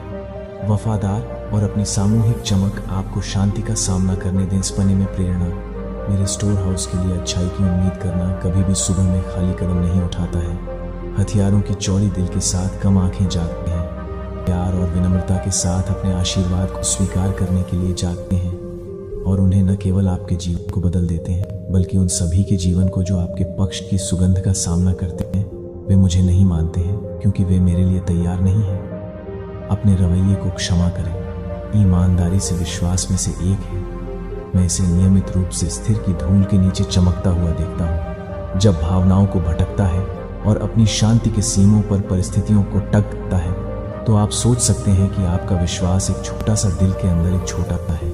वफादार और अपनी सामूहिक चमक आपको शांति का सामना करने दें। इस पने में प्रेरणा, मेरे स्टोर हाउस के लिए अच्छाई की उम्मीद करना कभी भी सुबह में खाली कदम नहीं उठाता है। हथियारों की चौड़ी दिल के साथ कम आंखें जागते हैं, प्यार और विनम्रता के साथ अपने आशीर्वाद को स्वीकार करने के लिए जागते हैं, और उन्हें न केवल आपके जीवन को बदल देते हैं बल्कि उन सभी के जीवन को जो आपके पक्ष की सुगंध का सामना करते हैं। वे मुझे नहीं मानते हैं क्योंकि वे मेरे लिए तैयार नहीं हैं। अपने रवैये को क्षमा करें। ईमानदारी से विश्वास में से एक है। मैं इसे नियमित रूप से स्थिर की धूल के नीचे चमकता हुआ देखता हूँ। जब भावनाओं को भटकता है और अपनी शांति के सीमों पर परिस्थितियों को टकता है, तो आप सोच सकते हैं कि आपका विश्वास एक छोटा सा दिल के अंदर एक छोटा सा है,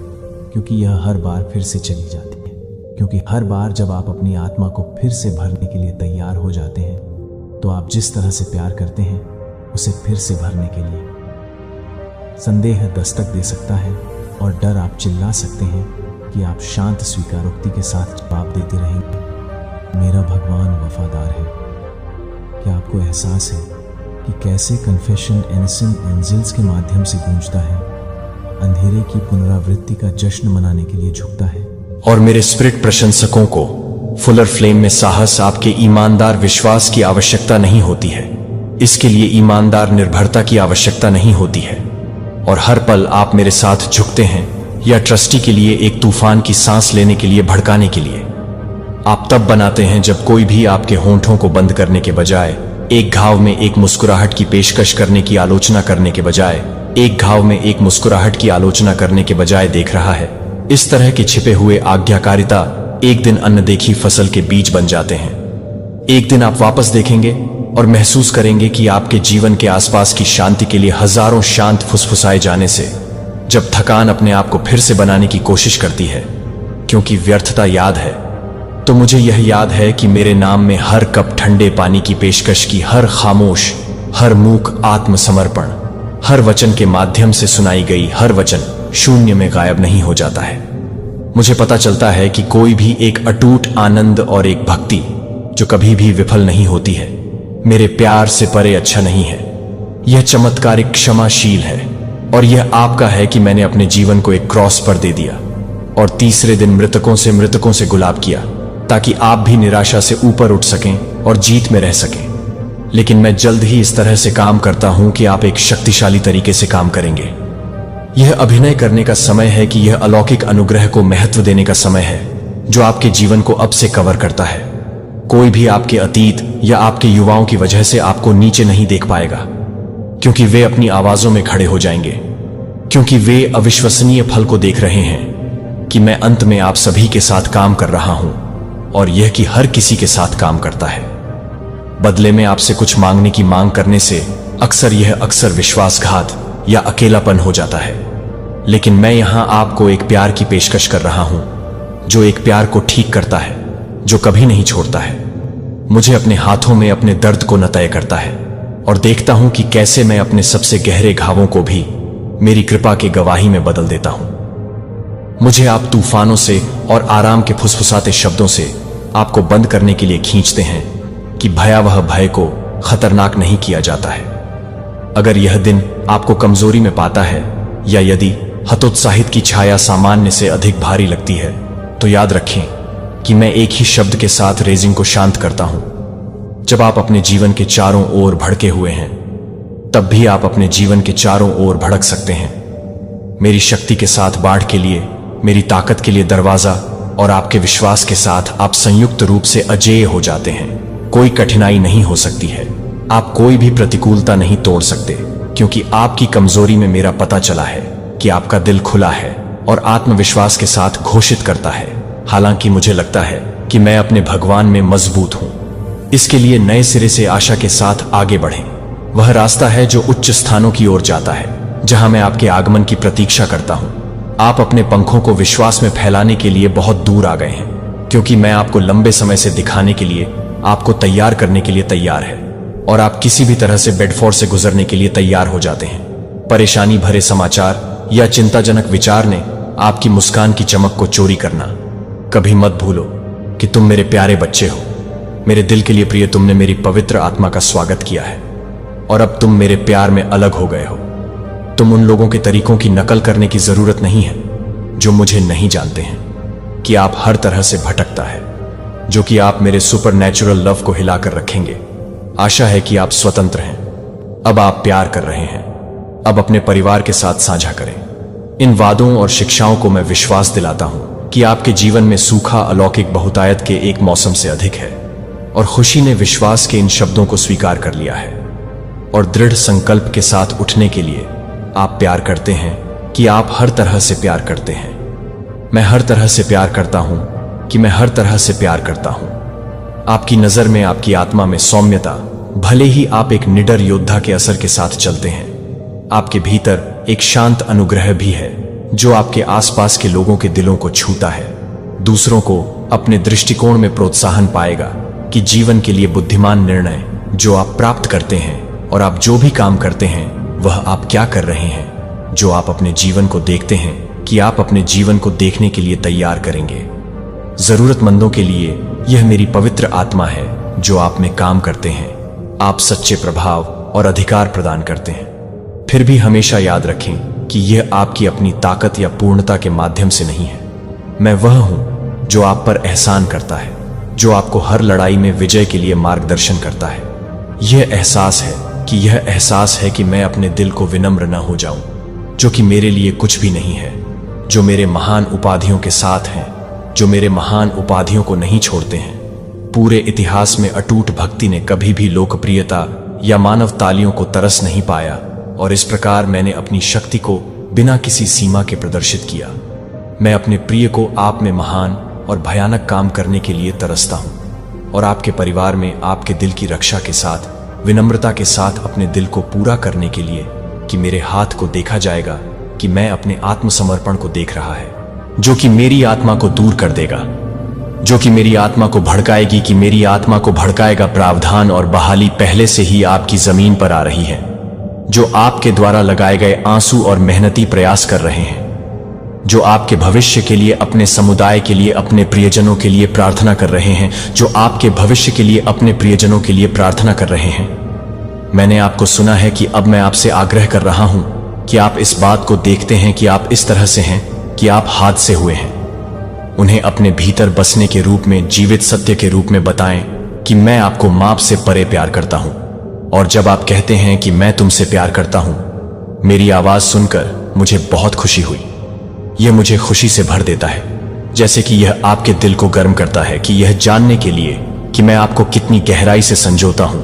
क्योंकि यह हर बार फिर से चली जाती है। क्योंकि हर बार जब आप अपनी आत्मा को फिर से भरने के लिए तैयार हो जाते हैं, तो आप जिस तरह से प्यार करते हैं उसे फिर से भरने के लिए संदेह दस्तक दे सकता है, और डर आप चिल्ला सकते हैं कि आप शांत स्वीकारोक्ति के साथ जवाब देते रहेंगे, मेरा भगवान वफादार है। क्या आपको एहसास है कि कैसे कन्फेशन एनिसन एंजल्स के माध्यम से गूंजता है, अंधेरे की पुनरावृत्ति का जश्न मनाने के लिए झुकता है? और मेरे स्पिरिट प्रशंसकों को फुलर फ्लेम में साहस आपके ईमानदार विश्वास की आवश्यकता नहीं होती है। इसके लिए ईमानदार निर्भरता की आवश्यकता नहीं होती है। और हर पल आप मेरे साथ झुकते हैं या ट्रस्टी के लिए एक तूफान की सांस लेने के लिए भड़काने के लिए। आप तब बनाते हैं जब कोई भी आपके होंठों को बंद करने के बजाय एक घाव में एक मुस्कुराहट की पेशकश करने की आलोचना करने के बजाय एक घाव में एक मुस्कुराहट की आलोचना करने के बजाय देख रहा है। इस तरह के छिपे हुए आज्ञाकारिता एक दिन अनदेखी फसल के बीज बन जाते हैं। एक दिन आप वापस देखेंगे और महसूस करेंगे कि आपके जीवन के आसपास की शांति के लिए हजारों शांत फुसफुसाए जाने से, जब थकान अपने आप को फिर से बनाने की कोशिश करती है क्योंकि व्यर्थता याद है, तो मुझे यह याद है कि मेरे नाम में हर कप ठंडे पानी की पेशकश की हर खामोश, हर मूक आत्मसमर्पण, हर वचन के माध्यम से सुनाई गई हर वचन शून्य में गायब नहीं हो जाता है। मुझे पता चलता है कि कोई भी एक अटूट आनंद और एक भक्ति जो कभी भी विफल नहीं होती है, मेरे प्यार से परे अच्छा नहीं है। यह चमत्कारिक क्षमाशील है, और यह आपका है कि मैंने अपने जीवन को एक क्रॉस पर दे दिया और तीसरे दिन मृतकों से गुलाब किया, ताकि आप भी निराशा से ऊपर उठ सकें और जीत में रह सकें। लेकिन मैं जल्द ही इस तरह से काम करता हूं कि आप एक शक्तिशाली तरीके से काम करेंगे। यह अभिनय करने का समय है कि यह अलौकिक अनुग्रह को महत्व देने का समय है जो आपके जीवन को अब से कवर करता है। कोई भी आपके अतीत या आपके युवाओं की वजह से आपको नीचे नहीं देख पाएगा, क्योंकि वे अपनी आवाजों में खड़े हो जाएंगे, क्योंकि वे अविश्वसनीय फल को देख रहे हैं कि मैं अंत में आप सभी के साथ काम कर रहा हूं, और यह कि हर किसी के साथ काम करता है। बदले में आपसे कुछ मांगने की मांग करने से अक्सर विश्वासघात या अकेलापन हो जाता है। लेकिन मैं यहां आपको एक प्यार की पेशकश कर रहा हूं, जो एक प्यार को ठीक करता है, जो कभी नहीं छोड़ता है। मुझे अपने हाथों में अपने दर्द को न तय करता है, और देखता हूं कि कैसे मैं अपने सबसे गहरे घावों को भी मेरी कृपा की गवाही में बदल देता हूं। मुझे आप तूफानों से और आराम के फुसफुसाते शब्दों से आपको बंद करने के लिए खींचते हैं कि भयावह भय को खतरनाक नहीं किया जाता है। अगर यह दिन आपको कमजोरी में पाता है, या यदि हतोत्साहित की छाया सामान्य से अधिक भारी लगती है, तो याद रखें कि मैं एक ही शब्द के साथ रेजिंग को शांत करता हूं। जब आप अपने जीवन के चारों ओर भड़के हुए हैं, तब भी आप अपने जीवन के चारों ओर भड़क सकते हैं। मेरी शक्ति के साथ बाढ़ के लिए, मेरी ताकत के लिए दरवाजा, और आपके विश्वास के साथ आप संयुक्त रूप से अजेय हो जाते हैं। कोई कठिनाई नहीं हो सकती है, आप कोई भी प्रतिकूलता नहीं तोड़ सकते, क्योंकि आपकी कमजोरी में मेरा पता चला है कि आपका दिल खुला है, और आत्मविश्वास के साथ घोषित करता है, हालांकि मुझे लगता है कि मैं अपने भगवान में मजबूत हूं। इसके लिए नए सिरे से आशा के साथ आगे बढ़ें। वह रास्ता है जो उच्च स्थानों की ओर जाता है, जहां मैं आपके आगमन की प्रतीक्षा करता हूं। आप अपने पंखों को विश्वास में फैलाने के लिए बहुत दूर आ गए हैं, क्योंकि मैं आपको लंबे समय से दिखाने के लिए, आपको तैयार करने के लिए तैयार है, और आप किसी भी तरह से बेडफोर्ड से गुजरने के लिए तैयार हो जाते हैं। परेशानी भरे समाचार या चिंताजनक विचार ने आपकी मुस्कान की चमक को चोरी करना। कभी मत भूलो कि तुम मेरे प्यारे बच्चे हो। मेरे दिल के लिए प्रिय, तुमने मेरी पवित्र आत्मा का स्वागत किया है, और अब तुम मेरे प्यार में अलग हो गए हो। तुम उन लोगों के तरीकों की नकल करने की जरूरत नहीं है जो मुझे नहीं जानते हैं कि आप हर तरह से भटकता है, जो कि आप मेरे सुपरनैचुरल लव को हिलाकर रखेंगे। आशा है कि आप स्वतंत्र हैं। अब आप प्यार कर रहे हैं। अब अपने परिवार के साथ साझा करें। इन वादों और शिक्षाओं को मैं विश्वास दिलाता हूं कि आपके जीवन में सूखा अलौकिक बहुतायत के एक मौसम से अधिक है, और खुशी ने विश्वास के इन शब्दों को स्वीकार कर लिया है और दृढ़ संकल्प के साथ उठने के लिए आप प्यार करते हैं कि आप हर तरह से प्यार करते हैं। मैं हर तरह से प्यार करता हूं कि मैं हर तरह से प्यार करता हूं। आपकी नजर में, आपकी आत्मा में सौम्यता, भले ही आप एक निडर योद्धा के असर के साथ चलते हैं, आपके भीतर एक शांत अनुग्रह भी है जो आपके आसपास के लोगों के दिलों को छूता है, दूसरों को अपने दृष्टिकोण में प्रोत्साहन पाएगा कि जीवन के लिए बुद्धिमान निर्णय जो आप प्राप्त करते हैं, और आप जो भी काम करते हैं वह आप क्या कर रहे हैं, जो आप अपने जीवन को देखते हैं कि आप अपने जीवन को देखने के लिए तैयार करेंगे। जरूरतमंदों के लिए यह मेरी पवित्र आत्मा है जो आप में काम करते हैं। आप सच्चे प्रभाव और अधिकार प्रदान करते हैं। फिर भी हमेशा याद रखें कि यह आपकी अपनी ताकत या पूर्णता के माध्यम से नहीं है। मैं वह हूं जो आप पर एहसान करता है, जो आपको हर लड़ाई में विजय के लिए मार्गदर्शन करता है। यह एहसास है कि मैं अपने दिल को विनम्र न हो जाऊं, जो कि मेरे लिए कुछ भी नहीं है, जो मेरे महान उपाधियों के साथ हैं, जो मेरे महान उपाधियों को नहीं छोड़ते हैं। पूरे इतिहास में अटूट भक्ति ने कभी भी लोकप्रियता या मानव तालियों को तरस नहीं पाया, और इस प्रकार मैंने अपनी शक्ति को बिना किसी सीमा के प्रदर्शित किया। मैं अपने प्रिय को आप में महान और भयानक काम करने के लिए तरसता हूं, और आपके परिवार में आपके दिल की रक्षा के साथ, विनम्रता के साथ अपने दिल को पूरा करने के लिए कि मेरे हाथ को देखा जाएगा कि मैं अपने आत्मसमर्पण को देख रहा है, जो कि मेरी आत्मा को दूर कर देगा, जो कि मेरी आत्मा को भड़काएगी, कि मेरी आत्मा को भड़काएगा। प्रावधान और बहाली पहले से ही आपकी जमीन पर आ रही है, जो आपके द्वारा लगाए गए आंसू और मेहनती प्रयास कर रहे हैं, जो आपके भविष्य के लिए, अपने समुदाय के लिए, अपने प्रियजनों के लिए प्रार्थना कर रहे हैं, जो आपके भविष्य के लिए, अपने प्रियजनों के लिए प्रार्थना कर रहे हैं। मैंने आपको सुना है कि अब मैं आपसे आग्रह कर रहा हूं कि आप इस बात को देखते हैं कि आप इस तरह से हैं कि आप हाथ से हुए हैं। उन्हें अपने भीतर बसने के रूप में, जीवित सत्य के रूप में बताएं कि मैं आपको माप से परे प्यार करता हूं। और जब आप कहते हैं कि मैं तुमसे प्यार करता हूं, मेरी आवाज सुनकर मुझे बहुत खुशी हुई। यह मुझे खुशी से भर देता है, जैसे कि यह आपके दिल को गर्म करता है, कि यह जानने के लिए कि मैं आपको कितनी गहराई से संजोता हूं।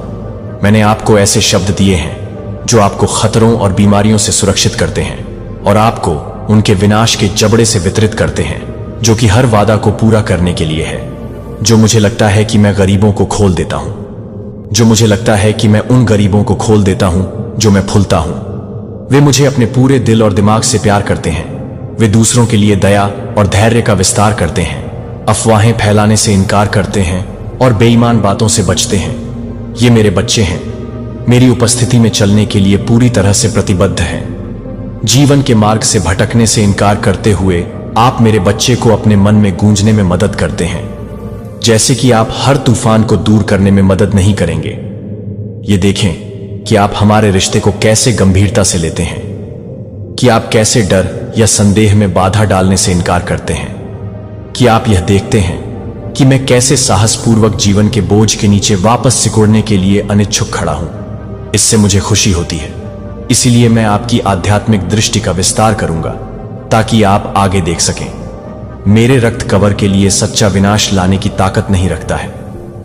मैंने आपको ऐसे शब्द दिए हैं जो आपको खतरों और बीमारियों से सुरक्षित करते हैं, और आपको उनके विनाश के जबड़े से वितरित करते हैं, जो कि हर वादा को पूरा करने के लिए है। जो मुझे लगता है कि मैं गरीबों को खोल देता हूं, जो मुझे लगता है कि मैं उन गरीबों को खोल देता हूं जो मैं फूलता हूं। वे मुझे अपने पूरे दिल और दिमाग से प्यार करते हैं। वे दूसरों के लिए दया और धैर्य का विस्तार करते हैं, अफवाहें फैलाने से इनकार करते हैं और बेईमान बातों से बचते हैं। ये मेरे बच्चे हैं, मेरी उपस्थिति में चलने के लिए पूरी तरह से प्रतिबद्ध हैं। जीवन के मार्ग से भटकने से इनकार करते हुए आप मेरे बच्चे को अपने मन में गूंजने में मदद करते हैं, जैसे कि आप हर तूफान को दूर करने में मदद नहीं करेंगे। ये देखें कि आप हमारे रिश्ते को कैसे गंभीरता से लेते हैं, कि आप कैसे डर या संदेह में बाधा डालने से इनकार करते हैं, कि आप यह देखते हैं कि मैं कैसे साहसपूर्वक जीवन के बोझ के नीचे वापस सिकुड़ने के लिए अनिच्छुक खड़ा हूं। इससे मुझे खुशी होती है। इसीलिए मैं आपकी आध्यात्मिक दृष्टि का विस्तार करूंगा ताकि आप आगे देख सकें। मेरे रक्त कवर के लिए सच्चा विनाश लाने की ताकत नहीं रखता है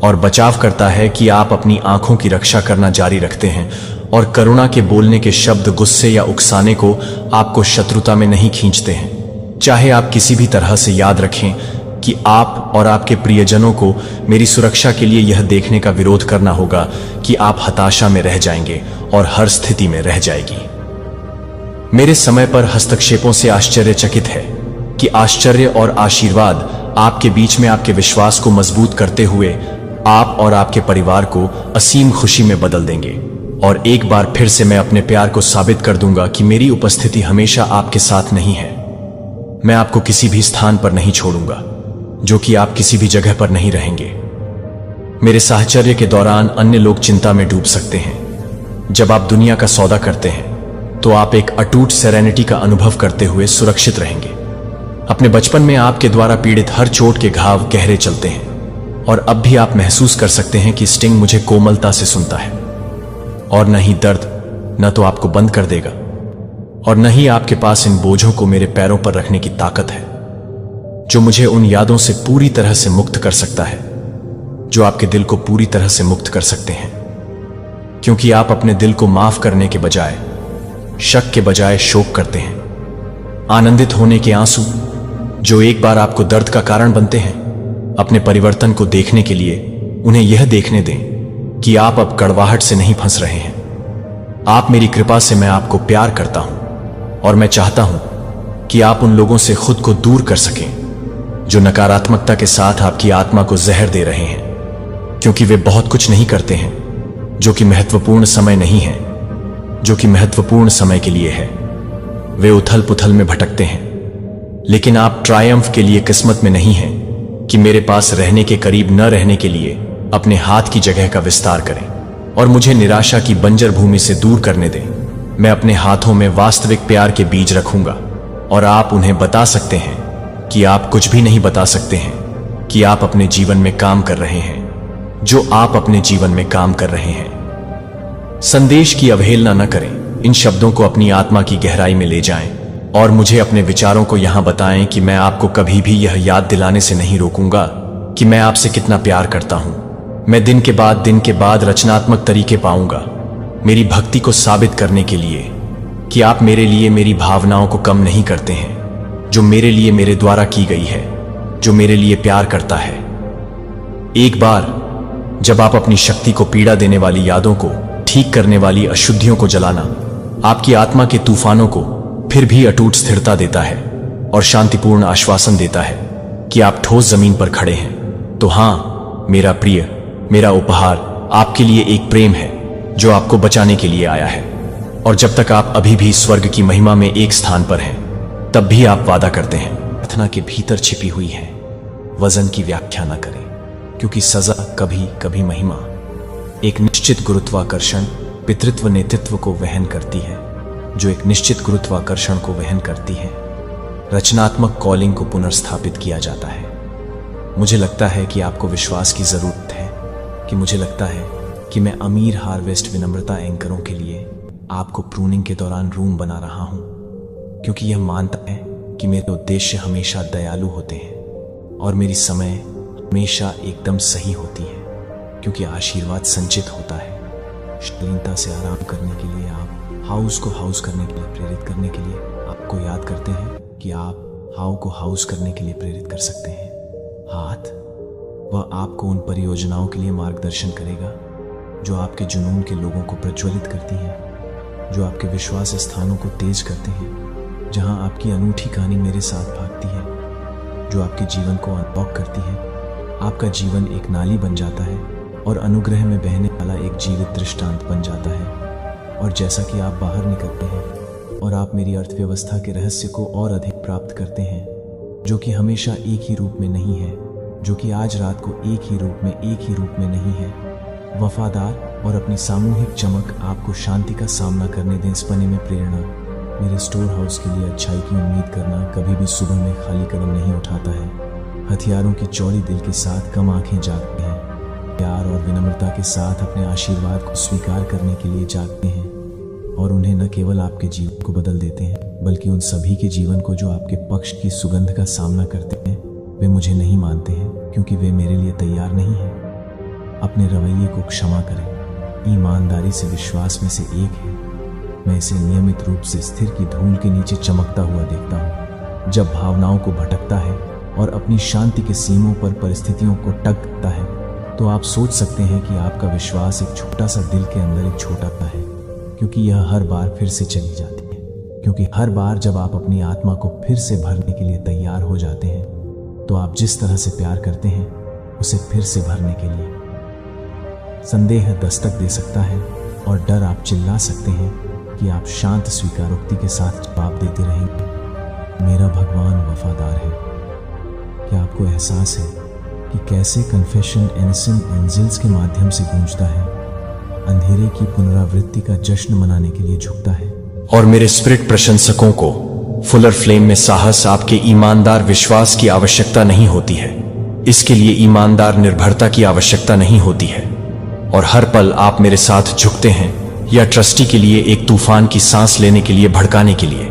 और बचाव करता है कि आप अपनी आंखों की रक्षा करना जारी रखते हैं और करुणा के बोलने के शब्द गुस्से या उकसाने को आपको शत्रुता में नहीं खींचते हैं। चाहे आप किसी भी तरह से याद रखें कि आप और आपके प्रियजनों को मेरी सुरक्षा के लिए यह देखने का विरोध करना होगा कि आप हताशा में रह जाएंगे और हर स्थिति में रह जाएगी। मेरे समय पर हस्तक्षेपों से आश्चर्यचकित है कि आश्चर्य और आशीर्वाद आपके बीच में आपके विश्वास को मजबूत करते हुए आप और आपके परिवार को असीम खुशी में बदल देंगे। और एक बार फिर से मैं अपने प्यार को साबित कर दूंगा कि मेरी उपस्थिति हमेशा आपके साथ नहीं है। मैं आपको किसी भी स्थान पर नहीं छोड़ूंगा जो कि आप किसी भी जगह पर नहीं रहेंगे। मेरे साहचर्य के दौरान अन्य लोग चिंता में डूब सकते हैं। जब आप दुनिया का सौदा करते हैं तो आप एक अटूट सेरेनिटी का अनुभव करते हुए सुरक्षित रहेंगे। अपने बचपन में आपके द्वारा पीड़ित हर चोट के घाव गहरे चलते हैं और अब भी आप महसूस कर सकते हैं कि स्टिंग मुझे कोमलता से सुनता है। और न ही दर्द न तो आपको बंद कर देगा और न ही आपके पास इन बोझों को मेरे पैरों पर रखने की ताकत है जो मुझे उन यादों से पूरी तरह से मुक्त कर सकता है जो आपके दिल को पूरी तरह से मुक्त कर सकते हैं। क्योंकि आप अपने दिल को माफ करने के बजाय, शक के बजाय शोक करते हैं। आनंदित होने के आंसू जो एक बार आपको दर्द का कारण बनते हैं, अपने परिवर्तन को देखने के लिए उन्हें यह देखने दें कि आप अब कड़वाहट से नहीं फंस रहे हैं। आप मेरी कृपा से मैं आपको प्यार करता हूं और मैं चाहता हूं कि आप उन लोगों से खुद को दूर कर सकें जो नकारात्मकता के साथ आपकी आत्मा को जहर दे रहे हैं, क्योंकि वे बहुत कुछ नहीं करते हैं जो कि महत्वपूर्ण समय नहीं है, जो कि महत्वपूर्ण समय के लिए है। वे उथल पुथल में भटकते हैं, लेकिन आप ट्रायम्फ के लिए किस्मत में नहीं हैं कि मेरे पास रहने के करीब न रहने के लिए अपने हाथ की जगह का विस्तार करें और मुझे निराशा की बंजर भूमि से दूर करने दें। मैं अपने हाथों में वास्तविक प्यार के बीज रखूंगा और आप उन्हें बता सकते हैं कि आप कुछ भी नहीं बता सकते हैं कि आप अपने जीवन में काम कर रहे हैं जो आप अपने जीवन में काम कर रहे हैं। संदेश की अवहेलना न करें। इन शब्दों को अपनी आत्मा की गहराई में ले जाएं और मुझे अपने विचारों को यहां बताएं कि मैं आपको कभी भी यह याद दिलाने से नहीं रोकूंगा कि मैं आपसे कितना प्यार करता हूं। मैं दिन के बाद रचनात्मक तरीके पाऊंगा मेरी भक्ति को साबित करने के लिए कि आप मेरे लिए मेरी भावनाओं को कम नहीं करते हैं जो मेरे लिए मेरे द्वारा की गई है, जो मेरे लिए प्यार करता है। एक बार जब आप अपनी शक्ति को पीड़ा देने वाली यादों को ठीक करने वाली अशुद्धियों को जलाना आपकी आत्मा के तूफानों को फिर भी अटूट स्थिरता देता है और शांतिपूर्ण आश्वासन देता है कि आप ठोस जमीन पर खड़े हैं, तो हां मेरा प्रिय, मेरा उपहार आपके लिए एक प्रेम है जो आपको बचाने के लिए आया है। और जब तक आप अभी भी स्वर्ग की महिमा में एक स्थान पर हैं, तब भी आप वादा करते हैं प्रार्थना के भीतर छिपी हुई है। वजन की व्याख्या न करें, क्योंकि सजा कभी कभी महिमा एक निश्चित गुरुत्वाकर्षण पितृत्व नेतृत्व को वहन करती है, जो एक निश्चित गुरुत्वाकर्षण को वहन करती है। रचनात्मक कॉलिंग को पुनर्स्थापित किया जाता है। मुझे लगता है कि आपको विश्वास की जरूरत है कि मुझे लगता है कि मैं अमीर हार्वेस्ट विनम्रता एंकरों के लिए आपको प्रूनिंग के दौरान रूम बना रहा हूं, क्योंकि यह मानता है कि मेरे उद्देश्य हमेशा दयालु होते हैं और मेरी समय हमेशा एकदम सही होती है, क्योंकि आशीर्वाद संचित होता है। शालीनता से आराम करने के लिए आप हाउस को हाउस करने के लिए प्रेरित करने के लिए आपको याद करते हैं कि आप हाउ को हाउस करने के लिए प्रेरित कर सकते हैं। हाथ वह आपको उन परियोजनाओं के लिए मार्गदर्शन करेगा जो आपके जुनून के लोगों को प्रज्वलित करती हैं, जो आपके विश्वास स्थानों को तेज करते हैं, जहां आपकी अनूठी कहानी मेरे साथ भागती है, जो आपके जीवन को अनलॉक करती है। आपका जीवन एक नाली बन जाता है और अनुग्रह में बहने वाला एक जीवित दृष्टांत बन जाता है। और जैसा कि आप बाहर निकलते हैं और आप मेरी अर्थव्यवस्था के रहस्य को और अधिक प्राप्त करते हैं, जो कि हमेशा एक ही रूप में नहीं है, जो कि आज रात को एक ही रूप में नहीं है, वफादार और अपनी सामूहिक चमक आपको शांति का सामना करने दें। इस पने में प्रेरणा मेरे स्टोर हाउस के लिए अच्छाई की उम्मीद करना कभी भी सुबह में खाली कदम नहीं उठाता है। हथियारों की चौड़ी दिल के साथ कम आंखें जागते हैं, प्यार और विनम्रता के साथ अपने आशीर्वाद को स्वीकार करने के लिए जागते हैं और उन्हें न केवल आपके जीवन को बदल देते हैं, बल्कि उन सभी के जीवन को जो आपके पक्ष की सुगंध का सामना करते हैं। वे मुझे नहीं मानते हैं क्योंकि वे मेरे लिए तैयार नहीं हैं। अपने रवैये को क्षमा करें। ईमानदारी से विश्वास में से एक है। मैं इसे नियमित रूप से स्थिर की धूल के नीचे चमकता हुआ देखता हूँ। जब भावनाओं को भटकता है और अपनी शांति के सीमों पर परिस्थितियों को टकता है, तो आप सोच सकते हैं कि आपका विश्वास एक छोटा सा दिल के अंदर एक छोटा सा है, क्योंकि यह हर बार फिर से चली जाती है। क्योंकि हर बार जब आप अपनी आत्मा को फिर से भरने के लिए तैयार हो जाते हैं, तो आप जिस तरह से प्यार करते हैं उसे फिर से भरने के लिए संदेह दस्तक दे सकता है और डर आप चिल्ला सकते हैं कि आप शांत स्वीकारोक्ति के साथ जवाब देते रहेंगे, मेरा भगवान वफादार है। क्या आपको एहसास है कि कैसे कन्फेशन इनसेंट एंजल्स के माध्यम से गूंजता है, अंधेरे की पुनरावृत्ति का जश्न मनाने के लिए झुकता है? और मेरे स्पिरिट प्रशंसकों को फुलर फ्लेम में साहस आपके ईमानदार विश्वास की आवश्यकता नहीं होती है। इसके लिए ईमानदार निर्भरता की आवश्यकता नहीं होती है। और हर पल आप मेरे साथ झुकते हैं या ट्रस्टी के लिए एक तूफान की सांस लेने के लिए भड़काने के लिए।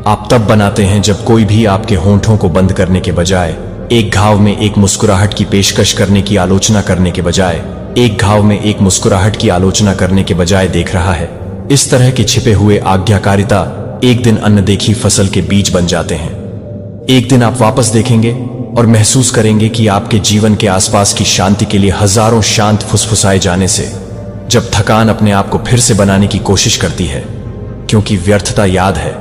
आप तब बनाते हैं जब कोई भी आपके होंठों को बंद करने के बजाय एक घाव में एक मुस्कुराहट की पेशकश करने की आलोचना करने के बजाय एक घाव में एक मुस्कुराहट की आलोचना करने के बजाय देख रहा है। इस तरह के छिपे हुए आज्ञाकारिता एक दिन अनदेखी फसल के बीज बन जाते हैं। एक दिन आप वापस देखेंगे और महसूस करेंगे कि आपके जीवन के आसपास की शांति के लिए हजारों शांत फुसफुसाए जाने से जब थकान अपने आप को फिर से बनाने की कोशिश करती है, क्योंकि व्यर्थता याद है,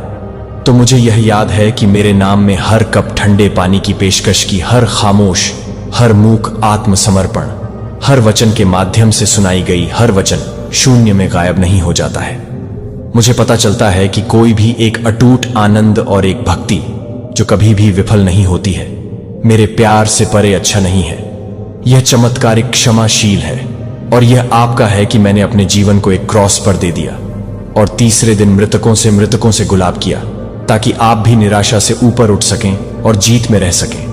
तो मुझे यह याद है कि मेरे नाम में हर कप ठंडे पानी की पेशकश की हर खामोश, हर मूक आत्मसमर्पण, हर वचन के माध्यम से सुनाई गई हर वचन शून्य में गायब नहीं हो जाता है। मुझे पता चलता है कि कोई भी एक अटूट आनंद और एक भक्ति जो कभी भी विफल नहीं होती है, मेरे प्यार से परे अच्छा नहीं है। यह चमत्कारिक क्षमाशील है और यह आपका है कि मैंने अपने जीवन को एक क्रॉस पर दे दिया और तीसरे दिन मृतकों से गुलाब किया, ताकि आप भी निराशा से ऊपर उठ सकें और जीत में रह सकें।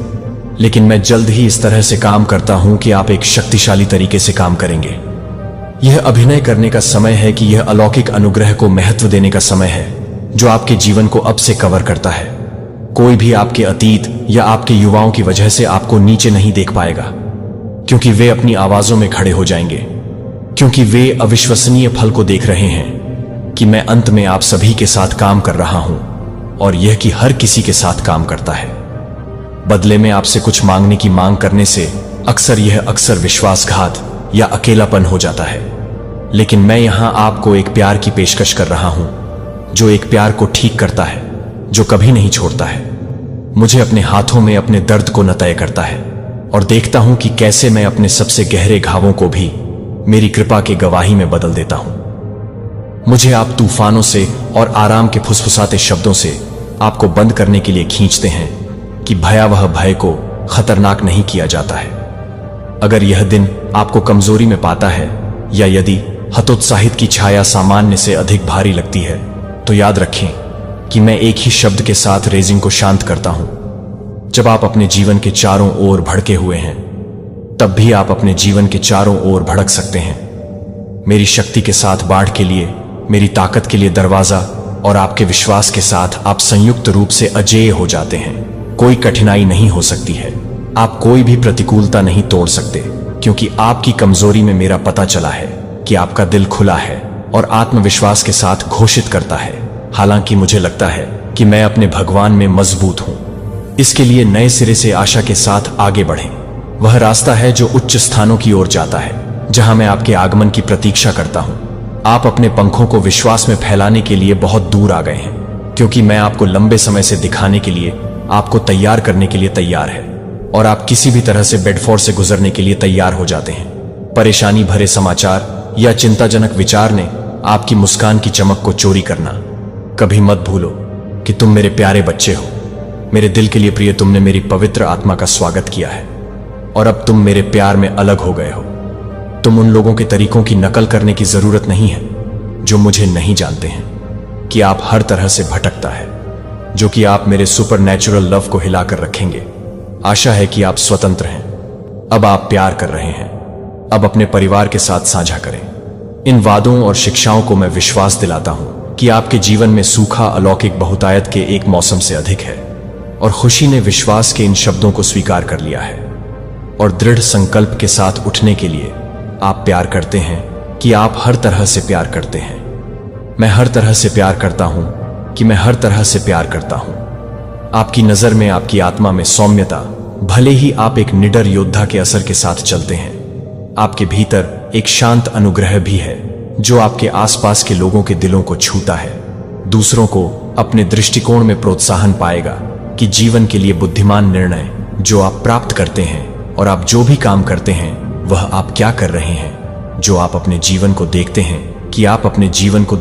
लेकिन मैं जल्द ही इस तरह से काम करता हूं कि आप एक शक्तिशाली तरीके से काम करेंगे। यह अभिनय करने का समय है कि यह अलौकिक अनुग्रह को महत्व देने का समय है जो आपके जीवन को अब से कवर करता है। कोई भी आपके अतीत या आपके युवाओं की वजह से आपको नीचे नहीं देख पाएगा, क्योंकि वे अपनी आवाजों में खड़े हो जाएंगे, क्योंकि वे अविश्वसनीय फल को देख रहे हैं कि मैं अंत में आप सभी के साथ काम कर रहा हूं, और यह कि हर किसी के साथ काम करता है। बदले में आपसे कुछ मांगने की मांग करने से अक्सर विश्वासघात या अकेलापन हो जाता है। लेकिन मैं यहां आपको एक प्यार की पेशकश कर रहा हूं, जो एक प्यार को ठीक करता है, जो कभी नहीं छोड़ता है। मुझे अपने हाथों में अपने दर्द को नतय करता है और देखता हूं कि कैसे मैं अपने सबसे गहरे घावों को भी मेरी कृपा के गवाही में बदल देता हूं। मुझे आप तूफानों से और आराम के फुसफुसाते शब्दों से आपको बंद करने के लिए खींचते हैं कि भयावह भय को खतरनाक नहीं किया जाता है। अगर यह दिन आपको कमजोरी में पाता है या यदि हतोत्साहित की छाया सामान्य से अधिक भारी लगती है, तो याद रखें कि मैं एक ही शब्द के साथ रेजिंग को शांत करता हूं। जब आप अपने जीवन के चारों ओर भड़के हुए हैं, तब भी आप अपने जीवन के चारों ओर भड़क सकते हैं। मेरी शक्ति के साथ बाढ़ के लिए, मेरी ताकत के लिए दरवाजा और आपके विश्वास के साथ आप संयुक्त रूप से अजेय हो जाते हैं। कोई कठिनाई नहीं हो सकती है, आप कोई भी प्रतिकूलता नहीं तोड़ सकते, क्योंकि आपकी कमजोरी में मेरा पता चला है कि आपका दिल खुला है और आत्मविश्वास के साथ घोषित करता है, हालांकि मुझे लगता है कि मैं अपने भगवान में मजबूत हूं। इसके लिए नए सिरे से आशा के साथ आगे बढ़ें। वह रास्ता है जो उच्च स्थानों की ओर जाता है, जहां मैं आपके आगमन की प्रतीक्षा करता हूं। आप अपने पंखों को विश्वास में फैलाने के लिए बहुत दूर आ गए हैं, क्योंकि मैं आपको लंबे समय से दिखाने के लिए, आपको तैयार करने के लिए तैयार है, और आप किसी भी तरह से बेडफोर्ड से गुजरने के लिए तैयार हो जाते हैं। परेशानी भरे समाचार या चिंताजनक विचार ने आपकी मुस्कान की चमक को चोरी करना। कभी मत भूलो कि तुम मेरे प्यारे बच्चे हो। मेरे दिल के लिए प्रिय, तुमने मेरी पवित्र आत्मा का स्वागत किया है और अब तुम मेरे प्यार में अलग हो गए हो। तुम उन लोगों के तरीकों की नकल करने की जरूरत नहीं है जो मुझे नहीं जानते हैं कि आप हर तरह से भटकता है, जो कि आप मेरे सुपर नेचुरल लव को हिलाकर रखेंगे। आशा है कि आप स्वतंत्र हैं। अब आप प्यार कर रहे हैं। अब अपने परिवार के साथ साझा करें। इन वादों और शिक्षाओं को मैं विश्वास दिलाता हूं कि आपके जीवन में सूखा अलौकिक बहुतायत के एक मौसम से अधिक है, और खुशी ने विश्वास के इन शब्दों को स्वीकार कर लिया है और दृढ़ संकल्प के साथ उठने के लिए आप प्यार करते हैं कि आप हर तरह से प्यार करते हैं। मैं हर तरह से प्यार करता हूं कि मैं हर तरह से प्यार करता हूं। आपकी नजर में, आपकी आत्मा में सौम्यता, भले ही आप एक निडर योद्धा के असर के साथ चलते हैं। आपके भीतर एक शांत अनुग्रह भी है जो आपके आसपास के लोगों के दिलों को छूता है, दूसरों को अपने दृष्टिकोण में प्रोत्साहन पाएगा कि जीवन के लिए बुद्धिमान निर्णय जो आप प्राप्त करते हैं और आप जो भी काम करते हैं वह आप क्या कर रहे हैं, जो आप अपने जीवन को देखते हैं कि आप अपने जीवन को